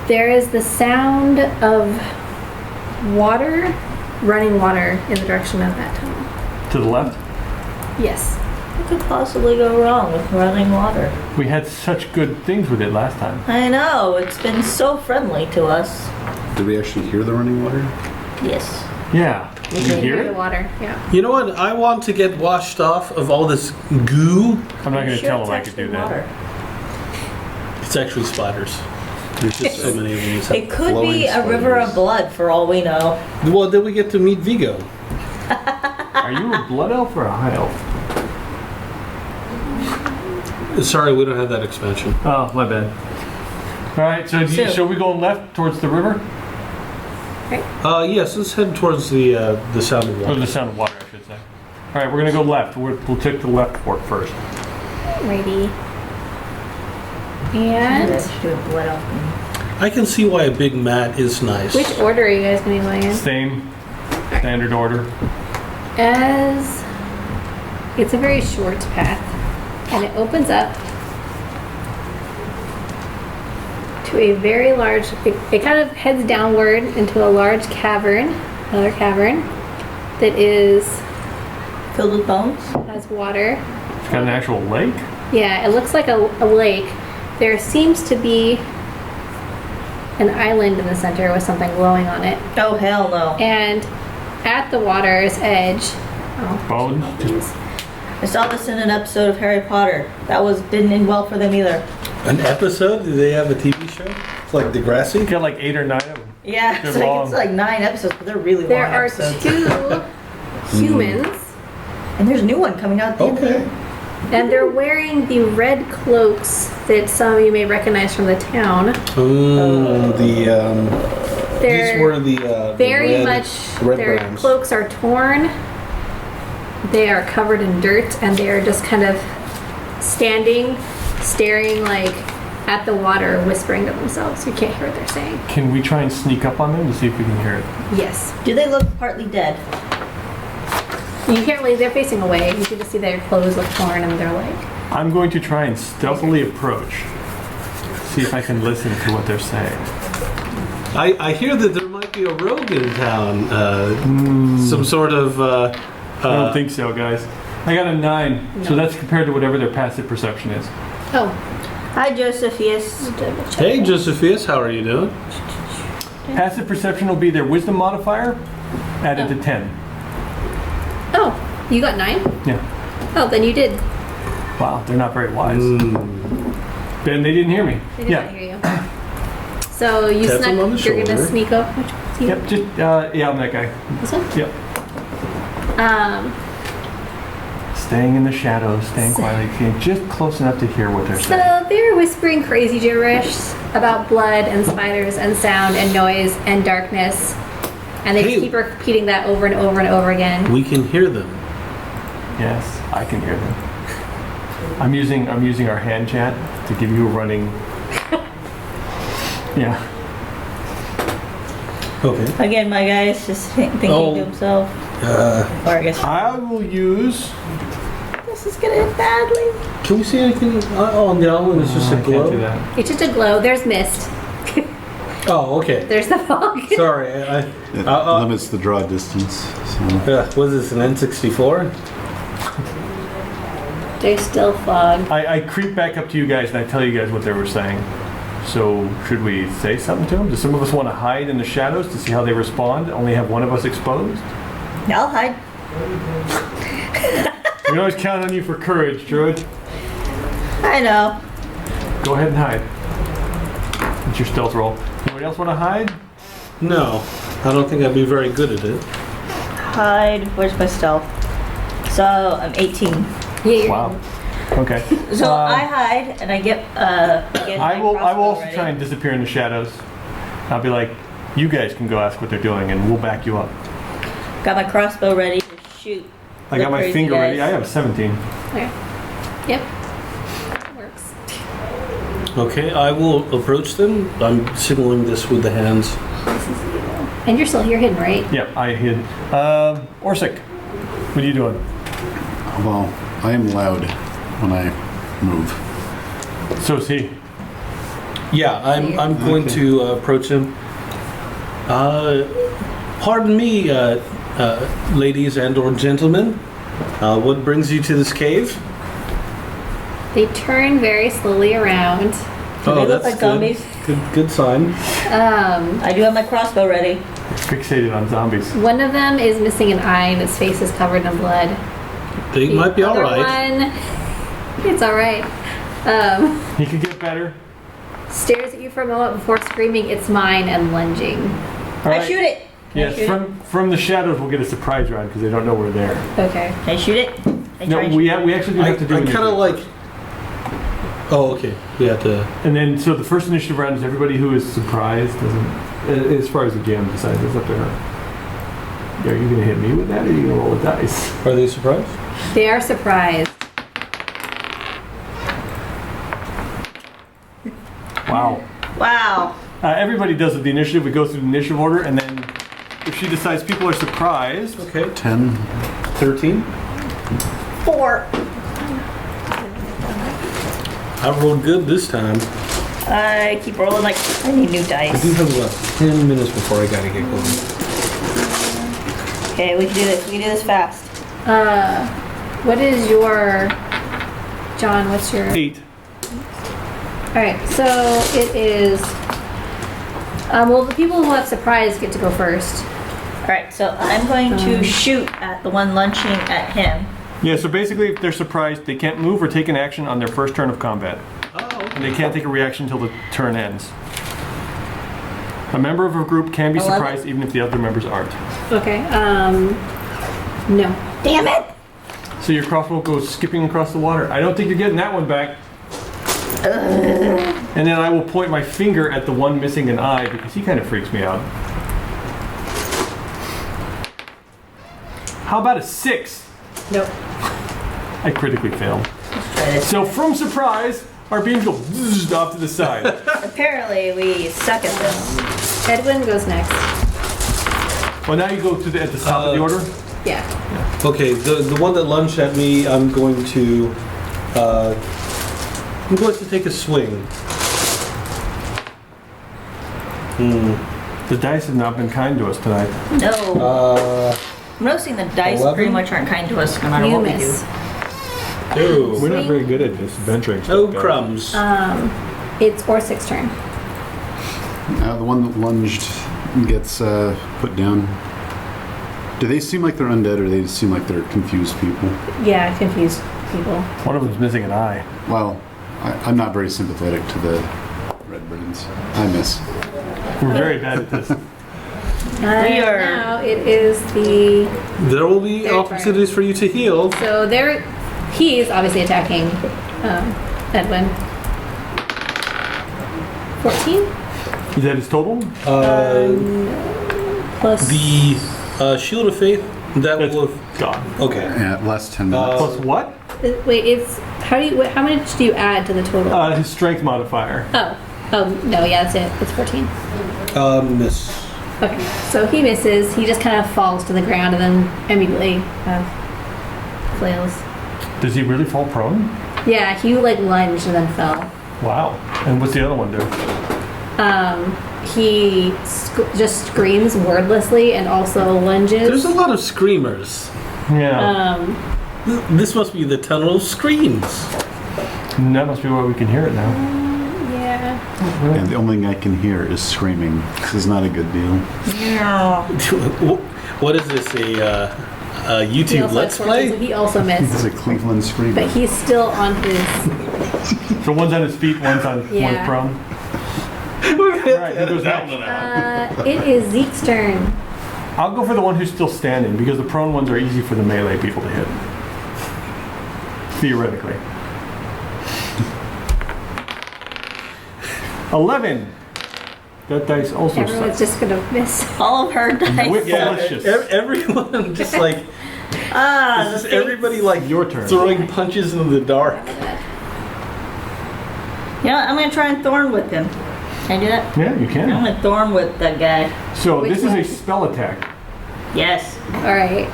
[SPEAKER 4] There is the sound of water, running water in the direction of that tunnel.
[SPEAKER 3] To the left?
[SPEAKER 4] Yes.
[SPEAKER 5] What could possibly go wrong with running water?
[SPEAKER 3] We had such good things with it last time.
[SPEAKER 5] I know, it's been so friendly to us.
[SPEAKER 1] Did we actually hear the running water?
[SPEAKER 5] Yes.
[SPEAKER 3] Yeah. Did you hear
[SPEAKER 4] the
[SPEAKER 3] it?
[SPEAKER 4] water. Yeah.
[SPEAKER 2] You know what? I want to get washed off of all this goo.
[SPEAKER 3] I'm not going to
[SPEAKER 5] Sure
[SPEAKER 3] tell
[SPEAKER 5] it's
[SPEAKER 3] him I could do
[SPEAKER 5] actually
[SPEAKER 3] that.
[SPEAKER 5] water.
[SPEAKER 2] It's actually spiders. There's just so many of these.
[SPEAKER 5] It could
[SPEAKER 1] Flowing
[SPEAKER 5] be a river of
[SPEAKER 1] spiders.
[SPEAKER 5] blood for all we know.
[SPEAKER 2] Well, then we get to meet Vigo.
[SPEAKER 3] Are you a blood elf or a high elf?
[SPEAKER 2] Sorry, we don't have that expansion.
[SPEAKER 3] Oh, my bad. All right, so we going left towards the river?
[SPEAKER 2] Yes, let's head towards the sound of
[SPEAKER 3] Or
[SPEAKER 2] water.
[SPEAKER 3] the sound of water, I should say. All right, we're going to go left. We'll take the left fork first.
[SPEAKER 4] Righty.
[SPEAKER 5] And
[SPEAKER 4] And
[SPEAKER 5] do a blood elf.
[SPEAKER 2] I can see why a big mat is nice.
[SPEAKER 4] which order are you guys going to be going in?
[SPEAKER 3] Same standard order.
[SPEAKER 4] As it's a very short path, and it opens up to a very large. It kind of heads downward into a large cavern, another cavern that is
[SPEAKER 5] Filled with bones?
[SPEAKER 4] has water.
[SPEAKER 3] Got an actual lake?
[SPEAKER 4] Yeah, it looks like a lake. there seems to be an island in the center with something glowing on it.
[SPEAKER 5] Oh, hell no.
[SPEAKER 4] And at the water's edge... Oh,
[SPEAKER 3] Bone?
[SPEAKER 4] geez.
[SPEAKER 5] I saw this in an episode of Harry Potter. Didn't end well for them either.
[SPEAKER 2] An episode? Do they have a TV show? It's like Degrassi?
[SPEAKER 3] You got like 8 or 9 of them.
[SPEAKER 5] Yeah,
[SPEAKER 3] They're
[SPEAKER 5] it's like 9 episodes, but they're really
[SPEAKER 4] There
[SPEAKER 5] long
[SPEAKER 4] are
[SPEAKER 5] episodes.
[SPEAKER 4] 2 humans,
[SPEAKER 5] And there's a new one coming out.
[SPEAKER 2] Okay.
[SPEAKER 4] and they're wearing the red cloaks that some of you may recognize from the town. These
[SPEAKER 2] were the
[SPEAKER 4] very
[SPEAKER 2] red,
[SPEAKER 4] much,
[SPEAKER 2] red
[SPEAKER 4] their
[SPEAKER 2] brands.
[SPEAKER 4] cloaks are torn. They are covered in dirt, and they are just kind of standing, staring like at the water, whispering to themselves. You can't hear what they're saying.
[SPEAKER 3] Can we try and sneak up on them to see if we can hear it?
[SPEAKER 4] Yes.
[SPEAKER 5] Do they look partly dead?
[SPEAKER 4] You can't really, they're facing away. You can just see their clothes look torn, and they're like...
[SPEAKER 3] I'm going to try and stealthily approach. See if I can listen to what they're saying.
[SPEAKER 2] I hear that there might be a rogue in town. Some sort of...
[SPEAKER 3] I don't think so, guys. I got a 9, so that's compared to whatever their passive perception is.
[SPEAKER 4] Oh.
[SPEAKER 5] Hi, Josephius.
[SPEAKER 2] Hey, Josephius, how are you doing?
[SPEAKER 3] Passive perception will be their wisdom modifier added to 10.
[SPEAKER 4] Oh, you got 9?
[SPEAKER 3] Yeah.
[SPEAKER 4] Oh, then you did.
[SPEAKER 3] Wow, they're not very wise. Ben, they didn't hear me.
[SPEAKER 4] They did not hear you. So you
[SPEAKER 2] Tap him on the
[SPEAKER 4] you're gonna
[SPEAKER 2] shoulder.
[SPEAKER 4] sneak up. Which one's he?
[SPEAKER 3] Yep, just, yeah, I'm that guy.
[SPEAKER 4] This one?
[SPEAKER 3] Yep. Staying in the shadows, staying quietly, just close enough to hear what they're saying.
[SPEAKER 4] So they're whispering crazy gibberish about blood and spiders and sound and noise and darkness. And they
[SPEAKER 2] Hey.
[SPEAKER 4] just keep repeating that over and over and over again.
[SPEAKER 2] We can hear them.
[SPEAKER 3] Yes, I can hear them. I'm using our hand chat to give you a running. Yeah.
[SPEAKER 2] Okay.
[SPEAKER 5] Again, my guy is just thinking
[SPEAKER 2] Oh.
[SPEAKER 5] to himself. Or I guess
[SPEAKER 3] I will use.
[SPEAKER 5] this is gonna end badly.
[SPEAKER 2] Can we see anything on the island? It's just a
[SPEAKER 3] I
[SPEAKER 2] glow?
[SPEAKER 3] can't do that.
[SPEAKER 4] It's just a glow. There's mist.
[SPEAKER 2] Oh, okay.
[SPEAKER 4] There's the fog.
[SPEAKER 2] Sorry.
[SPEAKER 1] It limits the draw distance. So.
[SPEAKER 2] What is this, an N64?
[SPEAKER 4] There's still fog.
[SPEAKER 3] I creep back up to you guys and I tell you guys what they were saying. So should we say something to them? Do some of us want to hide in the shadows to see how they respond? Only have one of us exposed?
[SPEAKER 5] I'll hide.
[SPEAKER 3] We can always count on you for courage, Druid.
[SPEAKER 5] I know.
[SPEAKER 3] Go ahead and hide. It's your stealth roll. Anybody else want to hide?
[SPEAKER 2] No. I don't think I'd be very good at it.
[SPEAKER 5] Hide. Where's my stealth? So I'm 18.
[SPEAKER 4] Yeah, you're
[SPEAKER 3] Wow. Okay.
[SPEAKER 5] So I hide and I get
[SPEAKER 3] I will
[SPEAKER 5] crossbow
[SPEAKER 3] also
[SPEAKER 5] ready.
[SPEAKER 3] try and disappear in the shadows. I'll be like, you guys can go ask what they're doing and we'll back you up.
[SPEAKER 5] Got my crossbow ready to shoot.
[SPEAKER 3] I got
[SPEAKER 5] the
[SPEAKER 3] my
[SPEAKER 5] crazy
[SPEAKER 3] finger ready. I
[SPEAKER 5] guys.
[SPEAKER 3] have 17.
[SPEAKER 4] Okay. Yep. That works.
[SPEAKER 2] Okay, I will approach them. I'm signaling this with the hands.
[SPEAKER 4] And you're still here hidden, right?
[SPEAKER 3] Yep, I hid. Orsic, what are you doing?
[SPEAKER 1] Well, I am loud when I move.
[SPEAKER 3] So is he.
[SPEAKER 2] Yeah, I'm going to approach him. Pardon me, ladies and or gentlemen. What brings you to this cave?
[SPEAKER 4] They turn very slowly around.
[SPEAKER 5] Do they look like zombies?
[SPEAKER 2] Good sign.
[SPEAKER 5] I do have my crossbow ready.
[SPEAKER 3] Fixated on zombies.
[SPEAKER 4] One of them is missing an eye and its face is covered in blood.
[SPEAKER 2] They
[SPEAKER 4] The
[SPEAKER 2] might be all
[SPEAKER 4] other
[SPEAKER 2] right.
[SPEAKER 4] one, it's all right.
[SPEAKER 3] He could get better.
[SPEAKER 4] Stares at you for a moment before screaming, "It's mine!" and lunging.
[SPEAKER 3] All
[SPEAKER 5] I
[SPEAKER 3] right.
[SPEAKER 5] shoot it. Can I
[SPEAKER 3] Yes,
[SPEAKER 5] shoot it?
[SPEAKER 3] from the shadows we'll get a surprise round because they don't know we're there.
[SPEAKER 4] Okay.
[SPEAKER 5] Can I shoot it? I
[SPEAKER 3] No,
[SPEAKER 5] try and
[SPEAKER 3] we actually do
[SPEAKER 2] I
[SPEAKER 3] have to do
[SPEAKER 2] kind of
[SPEAKER 3] initiative.
[SPEAKER 2] like. Oh, okay. We have to.
[SPEAKER 3] And then, so the first initiative round is everybody who is surprised doesn't, as far as the GM decides, it's up to her. Are you going to hit me with that or are you going to roll a dice?
[SPEAKER 2] Are they surprised?
[SPEAKER 4] They are surprised.
[SPEAKER 3] Wow.
[SPEAKER 5] Wow.
[SPEAKER 3] Everybody does with the initiative. We go through the initiative order, and then if she decides people are surprised,
[SPEAKER 2] Okay.
[SPEAKER 1] 10.
[SPEAKER 2] 13.
[SPEAKER 5] 4.
[SPEAKER 2] I rolled good this time.
[SPEAKER 5] I keep rolling like I need new
[SPEAKER 2] I do
[SPEAKER 5] dice.
[SPEAKER 2] have about 10 minutes before I gotta get going.
[SPEAKER 5] Okay, we can do this. We can do this fast.
[SPEAKER 4] What is your... John, what's your...
[SPEAKER 3] 8.
[SPEAKER 4] Alright, so it is. Well, the people who have surprise get to go first.
[SPEAKER 5] Alright, so I'm going to shoot at the one lunging at him.
[SPEAKER 3] Yeah, so basically if they're surprised, they can't move or take an action on their first turn of combat.
[SPEAKER 2] Oh, okay.
[SPEAKER 3] And they can't take a reaction until the turn ends. A member of a group can be
[SPEAKER 5] 11?
[SPEAKER 3] surprised even if the other members aren't.
[SPEAKER 4] Okay, no.
[SPEAKER 5] Damn it!
[SPEAKER 3] So your crossbow goes skipping across the water. I don't think you're getting that one back. And then I will point my finger at the one missing an eye because he kind of freaks me out. How about a 6?
[SPEAKER 4] Nope.
[SPEAKER 3] I critically failed.
[SPEAKER 5] Try this.
[SPEAKER 3] So from surprise, our beams go zzz off to the side.
[SPEAKER 5] Apparently we suck at this.
[SPEAKER 4] Edwin goes next.
[SPEAKER 3] Well, now you go to at the top of the order.
[SPEAKER 4] Yeah.
[SPEAKER 2] Okay, the one that lunged at me, I'm going to take a swing.
[SPEAKER 3] The dice have not been kind to us tonight.
[SPEAKER 5] No. I'm noticing the dice
[SPEAKER 2] 11?
[SPEAKER 5] pretty much aren't kind to us no matter
[SPEAKER 4] You
[SPEAKER 5] what
[SPEAKER 4] miss.
[SPEAKER 5] we do.
[SPEAKER 2] Ooh.
[SPEAKER 3] We're not very good at this adventuring stuff,
[SPEAKER 2] Oh,
[SPEAKER 3] guys.
[SPEAKER 2] crumbs.
[SPEAKER 4] It's Orsick's turn.
[SPEAKER 1] The one that lunged gets put down. Do they seem like they're undead, or they just seem like they're confused people?
[SPEAKER 4] Yeah, confused people.
[SPEAKER 3] One of them's missing an eye.
[SPEAKER 1] Well, I'm not very sympathetic to the red birds. I miss.
[SPEAKER 3] We're very bad at this.
[SPEAKER 5] We are-
[SPEAKER 4] Now it is the.
[SPEAKER 2] There will be
[SPEAKER 4] Their
[SPEAKER 2] opportunities for you to heal.
[SPEAKER 4] So there. He's obviously attacking Edwin. 14?
[SPEAKER 3] Is that his total?
[SPEAKER 4] Plus.
[SPEAKER 2] The Shield of Faith, that
[SPEAKER 3] That's
[SPEAKER 2] will...
[SPEAKER 3] gone.
[SPEAKER 2] Okay.
[SPEAKER 1] Yeah, last 10 minutes.
[SPEAKER 3] Plus what?
[SPEAKER 4] Wait, it's. How much do you add to the total?
[SPEAKER 3] His strength modifier.
[SPEAKER 4] Oh, no, yeah, that's it. It's 14.
[SPEAKER 2] Miss.
[SPEAKER 4] Okay, so he misses. He just kind of falls to the ground and then immediately flails.
[SPEAKER 3] Does he really fall prone?
[SPEAKER 4] Yeah, he lunged and then fell.
[SPEAKER 3] Wow. And what's the other one do?
[SPEAKER 4] He just screams wordlessly and also lunges.
[SPEAKER 2] There's a lot of screamers.
[SPEAKER 3] Yeah.
[SPEAKER 2] This must be the tunnel of screams.
[SPEAKER 3] That must be why we can hear it now.
[SPEAKER 4] Yeah.
[SPEAKER 1] And the only thing I can hear is screaming. This is not a good deal.
[SPEAKER 2] What is this, a
[SPEAKER 4] He
[SPEAKER 2] YouTube
[SPEAKER 4] also
[SPEAKER 2] Let's
[SPEAKER 4] had 14, so
[SPEAKER 2] Play?
[SPEAKER 4] he also
[SPEAKER 1] This
[SPEAKER 4] missed.
[SPEAKER 1] is a Cleveland scream.
[SPEAKER 4] But he's still on his.
[SPEAKER 3] So one's on his feet, one's
[SPEAKER 4] Yeah.
[SPEAKER 3] prone. Alright, who goes next?
[SPEAKER 4] It is Zeke's turn.
[SPEAKER 3] I'll go for the one who's still standing because the prone ones are easy for the melee people to hit. Theoretically. 11. That dice also
[SPEAKER 4] Everyone's
[SPEAKER 3] sucks.
[SPEAKER 4] just gonna miss.
[SPEAKER 5] All of her dice.
[SPEAKER 3] Whip
[SPEAKER 2] Yeah,
[SPEAKER 3] delicious.
[SPEAKER 2] everyone just like...
[SPEAKER 5] Ah,
[SPEAKER 2] This is
[SPEAKER 5] the thing-
[SPEAKER 2] everybody like
[SPEAKER 3] Your turn.
[SPEAKER 2] throwing punches in the dark.
[SPEAKER 5] You know what? I'm gonna try and thorn whip him. Can I do that?
[SPEAKER 3] Yeah, you
[SPEAKER 5] I'm
[SPEAKER 3] can.
[SPEAKER 5] gonna thorn whip that guy.
[SPEAKER 3] So
[SPEAKER 4] Which
[SPEAKER 3] this is
[SPEAKER 4] one?
[SPEAKER 3] a spell attack.
[SPEAKER 5] Yes.
[SPEAKER 4] Alright.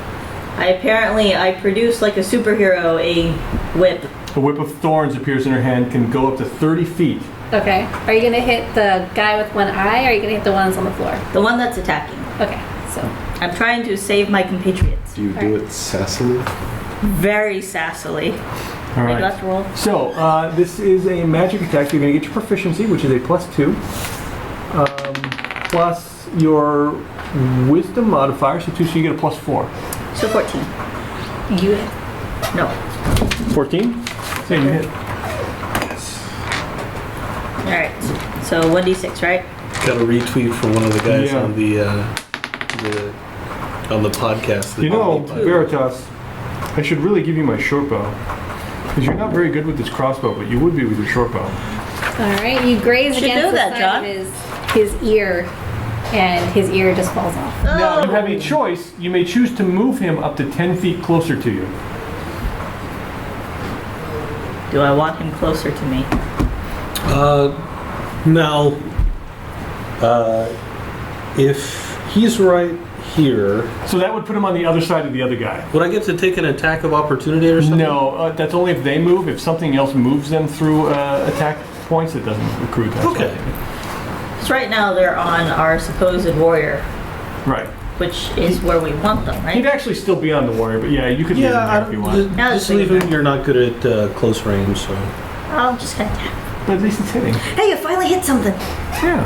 [SPEAKER 5] I produce like a superhero a whip.
[SPEAKER 3] A whip of thorns appears in her hand, can go up to 30 feet.
[SPEAKER 4] Okay. Are you gonna hit the guy with one eye or are you gonna hit the ones on the floor?
[SPEAKER 5] The one that's attacking.
[SPEAKER 4] Okay, so.
[SPEAKER 5] I'm trying to save my compatriots.
[SPEAKER 1] Do you do it sassily?
[SPEAKER 5] Very sassily.
[SPEAKER 3] All
[SPEAKER 5] I do have
[SPEAKER 3] right.
[SPEAKER 5] to roll.
[SPEAKER 3] So this is a magic attack. You're going to get your proficiency, which is a +2, plus your wisdom modifier, so 2, so you get a +4.
[SPEAKER 5] So 14.
[SPEAKER 4] You hit.
[SPEAKER 5] No.
[SPEAKER 3] 14. So you hit.
[SPEAKER 5] Alright. So 1d6, right?
[SPEAKER 2] Got a retweet from one of the guys
[SPEAKER 3] Yeah.
[SPEAKER 2] on the podcast.
[SPEAKER 3] You know, Veritas, I should really give you my short bow. Because you're not very good with this crossbow, but you would be with your short bow.
[SPEAKER 4] Alright, you graze
[SPEAKER 5] Should
[SPEAKER 4] against
[SPEAKER 5] know
[SPEAKER 4] the
[SPEAKER 5] that,
[SPEAKER 4] side
[SPEAKER 5] John.
[SPEAKER 4] of his ear, and his ear just falls off.
[SPEAKER 3] Now, you have a choice. You may choose to move him up to 10 feet closer to you.
[SPEAKER 5] Do I want him closer to me?
[SPEAKER 2] Now, if he's right here,
[SPEAKER 3] So that would put him on the other side of the other guy.
[SPEAKER 2] would I get to take an attack of opportunity or something?
[SPEAKER 3] No, that's only if they move. If something else moves them through attack points, it doesn't accrue that.
[SPEAKER 2] Okay.
[SPEAKER 5] Because right now they're on our supposed warrior,
[SPEAKER 3] Right.
[SPEAKER 5] which is where we want them,
[SPEAKER 3] He'd
[SPEAKER 5] right?
[SPEAKER 3] actually still be on the warrior, but yeah, you could leave him
[SPEAKER 2] Yeah,
[SPEAKER 3] there if you want.
[SPEAKER 5] Now
[SPEAKER 2] just
[SPEAKER 5] let's
[SPEAKER 2] leave
[SPEAKER 5] leave
[SPEAKER 2] him. You're not good at close range, so.
[SPEAKER 5] I'll just kind of tap.
[SPEAKER 3] But at least it's hitting.
[SPEAKER 5] Hey, you finally hit something.
[SPEAKER 3] Yeah.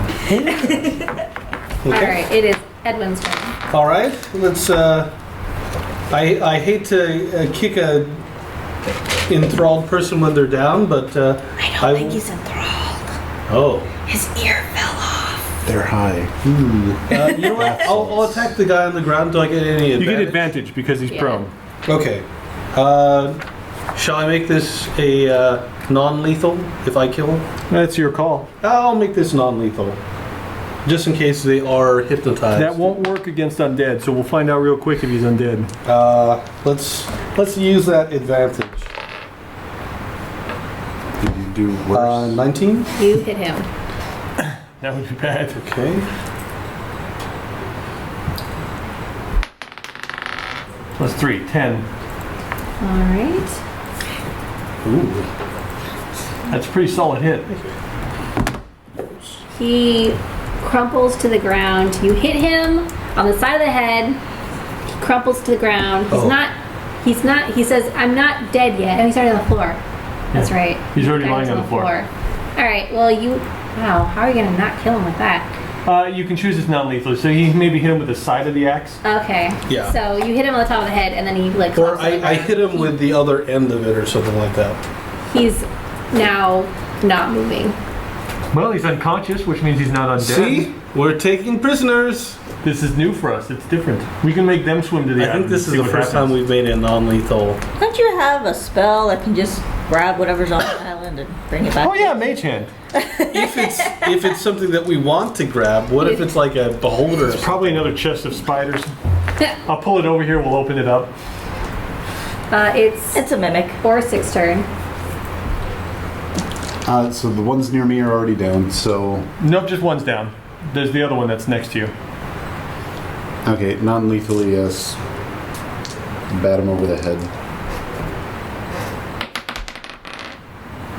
[SPEAKER 4] All right, it is Edwin's turn.
[SPEAKER 2] All right, let's. I hate to kick a enthralled person when they're down, but
[SPEAKER 5] I don't think he's enthralled.
[SPEAKER 2] Oh.
[SPEAKER 5] His ear fell off.
[SPEAKER 1] They're high.
[SPEAKER 2] You know what? I'll attack the guy on the ground. Do I get any advantage?
[SPEAKER 3] You get advantage because he's
[SPEAKER 4] Yeah.
[SPEAKER 3] prone.
[SPEAKER 2] Okay. Shall I make this a non-lethal if I kill?
[SPEAKER 3] That's your call.
[SPEAKER 2] I'll make this non-lethal, just in case they are hypnotized.
[SPEAKER 3] That won't work against undead, so we'll find out real quick if he's undead.
[SPEAKER 2] Let's use that advantage.
[SPEAKER 1] Did you do worse?
[SPEAKER 2] 19.
[SPEAKER 4] You hit him.
[SPEAKER 3] That would be bad.
[SPEAKER 2] Okay.
[SPEAKER 3] Plus 3, 10.
[SPEAKER 4] All right.
[SPEAKER 2] Ooh.
[SPEAKER 3] That's a pretty solid hit.
[SPEAKER 4] He crumples to the ground. You hit him on the side of the head. He crumples to the ground.
[SPEAKER 2] Oh.
[SPEAKER 4] He's not, he says, I'm not dead yet. Oh, he's already on the floor. That's
[SPEAKER 3] Yeah.
[SPEAKER 4] right.
[SPEAKER 3] He's already
[SPEAKER 4] Guy's
[SPEAKER 3] lying on the floor.
[SPEAKER 4] All right, well, wow, how are you going to not kill him with that?
[SPEAKER 3] You can choose this non-lethal, so you maybe hit him with the side of the axe.
[SPEAKER 4] Okay.
[SPEAKER 2] Yeah.
[SPEAKER 4] So you hit him on the top of the head, and then he like.
[SPEAKER 2] Or
[SPEAKER 4] clumps to the
[SPEAKER 2] I
[SPEAKER 4] ground.
[SPEAKER 2] hit him with the other end of it or something like that.
[SPEAKER 4] He's now not moving.
[SPEAKER 3] Well, he's unconscious, which means he's not undead.
[SPEAKER 2] See? We're taking prisoners.
[SPEAKER 3] This is new for us. It's different. We can make them swim to the
[SPEAKER 2] I think
[SPEAKER 3] island
[SPEAKER 2] this
[SPEAKER 3] and
[SPEAKER 2] is
[SPEAKER 3] see
[SPEAKER 2] the
[SPEAKER 3] what
[SPEAKER 2] first time
[SPEAKER 3] happens.
[SPEAKER 2] we've made it non-lethal.
[SPEAKER 5] Don't you have a spell that can just grab whatever's on the island and bring it back?
[SPEAKER 3] Oh yeah, mage hand.
[SPEAKER 2] If it's something that we want to grab, what if it's like a beholder?
[SPEAKER 3] It's probably another chest of spiders. I'll pull it over here. We'll open it up.
[SPEAKER 5] It's a mimic.
[SPEAKER 4] Orsic's turn.
[SPEAKER 1] So the ones near me are already down, so...
[SPEAKER 3] Nope, just one's down. There's the other one that's next to you.
[SPEAKER 1] Okay, non-lethally, yes. Bat him over the head.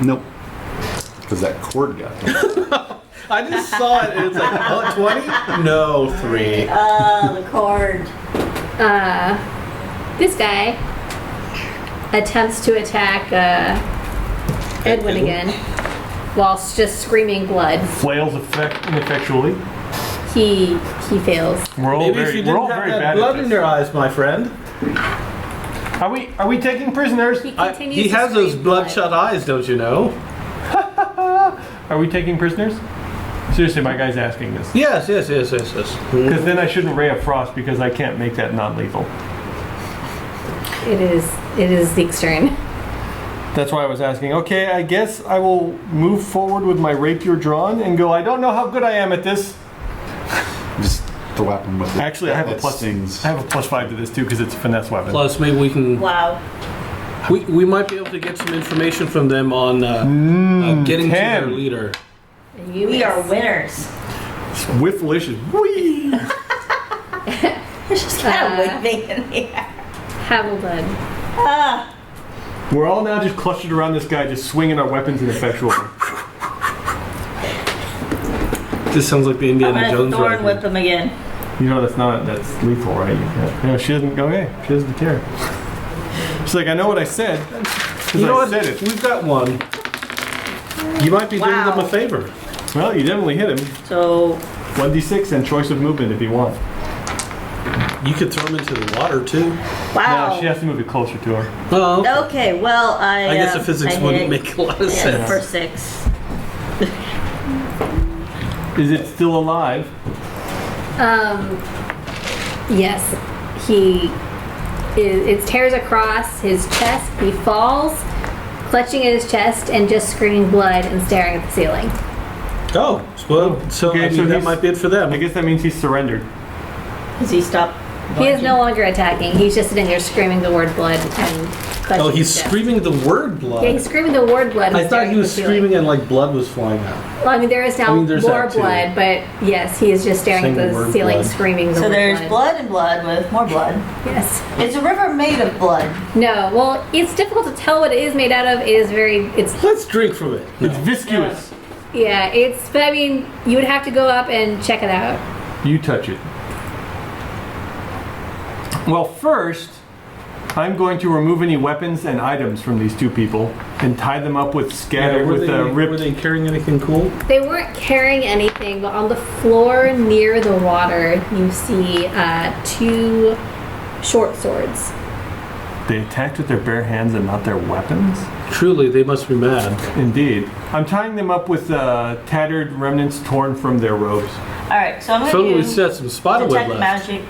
[SPEAKER 1] Nope. Because that cord got me.
[SPEAKER 2] I just saw it and it's like, oh, 20? No, 3.
[SPEAKER 5] The cord.
[SPEAKER 4] This guy attempts to attack Edwin again, whilst just screaming blood.
[SPEAKER 3] Flails ineffectually.
[SPEAKER 4] He fails.
[SPEAKER 3] We're all
[SPEAKER 2] Maybe if
[SPEAKER 3] very,
[SPEAKER 2] you
[SPEAKER 3] we're all
[SPEAKER 2] didn't have
[SPEAKER 3] very
[SPEAKER 2] that
[SPEAKER 3] bad
[SPEAKER 2] blood
[SPEAKER 3] at
[SPEAKER 2] in
[SPEAKER 3] this.
[SPEAKER 2] your eyes, my friend.
[SPEAKER 3] Are we taking prisoners?
[SPEAKER 4] He continues
[SPEAKER 2] He
[SPEAKER 4] to
[SPEAKER 2] has those
[SPEAKER 4] scream
[SPEAKER 2] bloodshot eyes, don't you know?
[SPEAKER 3] Are we taking prisoners? Seriously, my guy's asking this.
[SPEAKER 2] Yes.
[SPEAKER 3] Because then I shouldn't Ray of Frost because I can't make that non-lethal.
[SPEAKER 4] It is Zeke's turn.
[SPEAKER 3] That's why I was asking. Okay, I guess I will move forward with my rapier drawn and go, I don't know how good I am at this.
[SPEAKER 1] Just thwap him with it.
[SPEAKER 3] Actually, I have a
[SPEAKER 1] That
[SPEAKER 3] plus
[SPEAKER 1] stings.
[SPEAKER 3] I have a +5 to this too because it's a finesse weapon.
[SPEAKER 2] Plus, maybe we can.
[SPEAKER 5] Wow.
[SPEAKER 2] We might be able to get some information from them on getting
[SPEAKER 3] 10.
[SPEAKER 2] to their leader.
[SPEAKER 5] We are winners.
[SPEAKER 3] Whifflicious. Whee!
[SPEAKER 5] It's just kind of waving in the air.
[SPEAKER 4] Hamilton.
[SPEAKER 5] Ah.
[SPEAKER 3] We're all now just clustered around this guy, just swinging our weapons ineffectually.
[SPEAKER 2] This sounds like the
[SPEAKER 5] I'm
[SPEAKER 2] Indiana
[SPEAKER 5] gonna
[SPEAKER 2] Jones
[SPEAKER 5] thorn
[SPEAKER 2] record.
[SPEAKER 5] whip him again.
[SPEAKER 3] You know that's lethal, right? No, she doesn't go. Hey, she doesn't care. She's like, I know what I said. Because
[SPEAKER 2] You know
[SPEAKER 3] I
[SPEAKER 2] what?
[SPEAKER 3] said it.
[SPEAKER 2] We've got one. You might be doing
[SPEAKER 5] Wow.
[SPEAKER 2] them a favor.
[SPEAKER 3] Well, you definitely hit him.
[SPEAKER 5] So
[SPEAKER 3] 1d6 and choice of movement if you want.
[SPEAKER 2] You could throw them into the water too.
[SPEAKER 5] wow.
[SPEAKER 3] No, she has to move it closer to her.
[SPEAKER 2] Oh, okay.
[SPEAKER 5] Okay, well
[SPEAKER 2] I guess the physics
[SPEAKER 5] I
[SPEAKER 2] wouldn't
[SPEAKER 5] hit
[SPEAKER 2] make a lot of
[SPEAKER 5] it
[SPEAKER 2] sense.
[SPEAKER 5] for 6.
[SPEAKER 3] Is it still alive?
[SPEAKER 4] Yes, it tears across his chest. He falls, clutching at his chest and just screaming blood and staring at the ceiling.
[SPEAKER 2] Oh, well, so
[SPEAKER 3] Okay,
[SPEAKER 2] I mean,
[SPEAKER 3] so
[SPEAKER 2] that
[SPEAKER 3] he's-
[SPEAKER 2] might be it for them.
[SPEAKER 3] I guess that means he's surrendered.
[SPEAKER 5] Has he stopped?
[SPEAKER 4] He is no longer attacking. He's just sitting there screaming the word blood and clutching
[SPEAKER 2] Oh, he's
[SPEAKER 4] his chest.
[SPEAKER 2] screaming the word blood.
[SPEAKER 4] Yeah, he's screaming the word blood. And
[SPEAKER 2] I thought
[SPEAKER 4] staring
[SPEAKER 2] he
[SPEAKER 4] at
[SPEAKER 2] was
[SPEAKER 4] the ceiling.
[SPEAKER 2] screaming and like blood was flying out.
[SPEAKER 4] Well, I mean, there is now
[SPEAKER 2] there's
[SPEAKER 4] more
[SPEAKER 2] that too.
[SPEAKER 4] blood, but yes, he is just staring
[SPEAKER 2] Saying
[SPEAKER 4] at
[SPEAKER 2] the
[SPEAKER 4] the
[SPEAKER 2] word
[SPEAKER 4] ceiling,
[SPEAKER 2] blood.
[SPEAKER 4] screaming the
[SPEAKER 5] So
[SPEAKER 4] word
[SPEAKER 5] there's
[SPEAKER 4] blood.
[SPEAKER 5] blood and blood with more blood.
[SPEAKER 4] Yes.
[SPEAKER 5] Is the river made of blood?
[SPEAKER 4] No. Well, it's difficult to tell what it is made out of. It is very. It's
[SPEAKER 2] Let's drink from it.
[SPEAKER 3] It's viscous.
[SPEAKER 4] yeah. It's. But I mean, you would have to go up and check it out.
[SPEAKER 3] You touch it. Well, first, I'm going to remove any weapons and items from these two people and tie them up with scattered
[SPEAKER 2] were
[SPEAKER 3] with
[SPEAKER 2] were they carrying anything cool?
[SPEAKER 4] They weren't carrying anything, but on the floor near the water, you see 2 short swords.
[SPEAKER 3] They attacked with their bare hands and not their weapons?
[SPEAKER 2] Truly, they must be mad.
[SPEAKER 3] Indeed. I'm tying them up with tattered remnants torn from their robes.
[SPEAKER 5] Alright, so I'm
[SPEAKER 2] So
[SPEAKER 5] gonna
[SPEAKER 2] we
[SPEAKER 5] do
[SPEAKER 2] set some spiderweb
[SPEAKER 5] detect
[SPEAKER 2] left.
[SPEAKER 5] magic.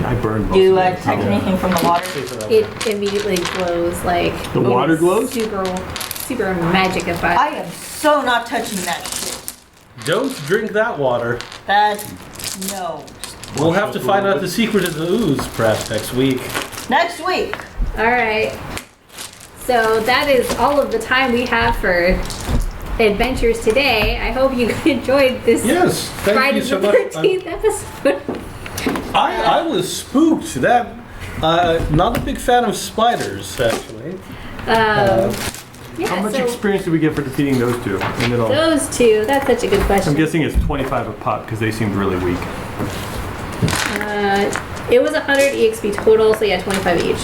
[SPEAKER 3] I burned most
[SPEAKER 5] Do
[SPEAKER 3] of them.
[SPEAKER 5] detect anything from the water.
[SPEAKER 4] It immediately glows like
[SPEAKER 3] The water glows?
[SPEAKER 4] super magicified.
[SPEAKER 5] I am so not touching that shit.
[SPEAKER 2] Don't drink that water.
[SPEAKER 5] That, no.
[SPEAKER 2] We'll have to find out the secret of the ooze perhaps next week.
[SPEAKER 5] Next week.
[SPEAKER 4] All right. So that is all of the time we have for adventures today. I hope you enjoyed this
[SPEAKER 2] Yes, thank
[SPEAKER 4] Friday
[SPEAKER 2] you so
[SPEAKER 4] the
[SPEAKER 2] much.
[SPEAKER 4] 13th episode.
[SPEAKER 2] I was spooked. That not a big fan of spiders actually.
[SPEAKER 4] Yeah,
[SPEAKER 3] How much
[SPEAKER 4] so
[SPEAKER 3] experience did we get for defeating those two? In it all?
[SPEAKER 4] those 2, that's such a good question.
[SPEAKER 3] I'm guessing it's 25 a pop because they seemed really weak.
[SPEAKER 4] It was 100 EXP total, so yeah, 25 each.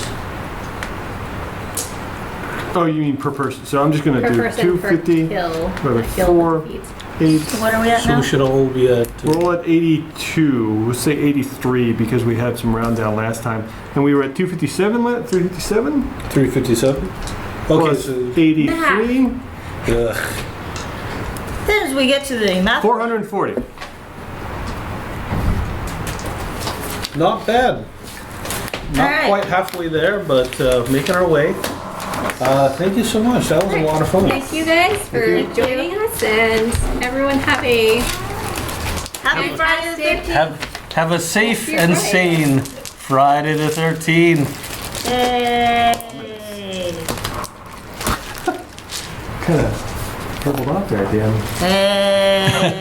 [SPEAKER 3] Oh, you mean per person? So I'm just gonna
[SPEAKER 4] Per
[SPEAKER 3] do
[SPEAKER 4] person
[SPEAKER 3] 250.
[SPEAKER 4] per kill.
[SPEAKER 3] Whatever,
[SPEAKER 4] Per kill
[SPEAKER 3] 4,
[SPEAKER 4] per feet.
[SPEAKER 3] 8.
[SPEAKER 5] What are we at
[SPEAKER 2] So
[SPEAKER 5] now?
[SPEAKER 2] we should all be at
[SPEAKER 3] We're all at 82. We'll say 83 because we had some round down last time, and we were at 257. 357
[SPEAKER 2] 357. Okay,
[SPEAKER 3] plus
[SPEAKER 2] so
[SPEAKER 3] 83.
[SPEAKER 5] Then as we get to the math.
[SPEAKER 3] 440.
[SPEAKER 2] not bad. Not
[SPEAKER 5] Alright.
[SPEAKER 2] quite halfway there, but making our way. Thank you so much. That was a lot of fun.
[SPEAKER 4] Thank you guys for joining us, and everyone have a
[SPEAKER 5] Happy Friday the 13th.
[SPEAKER 2] Have a safe
[SPEAKER 4] Happy
[SPEAKER 2] and
[SPEAKER 4] Friday.
[SPEAKER 2] sane Friday the 13th.
[SPEAKER 5] Yay.
[SPEAKER 3] Kind of purpled off there at the end.
[SPEAKER 5] Hey.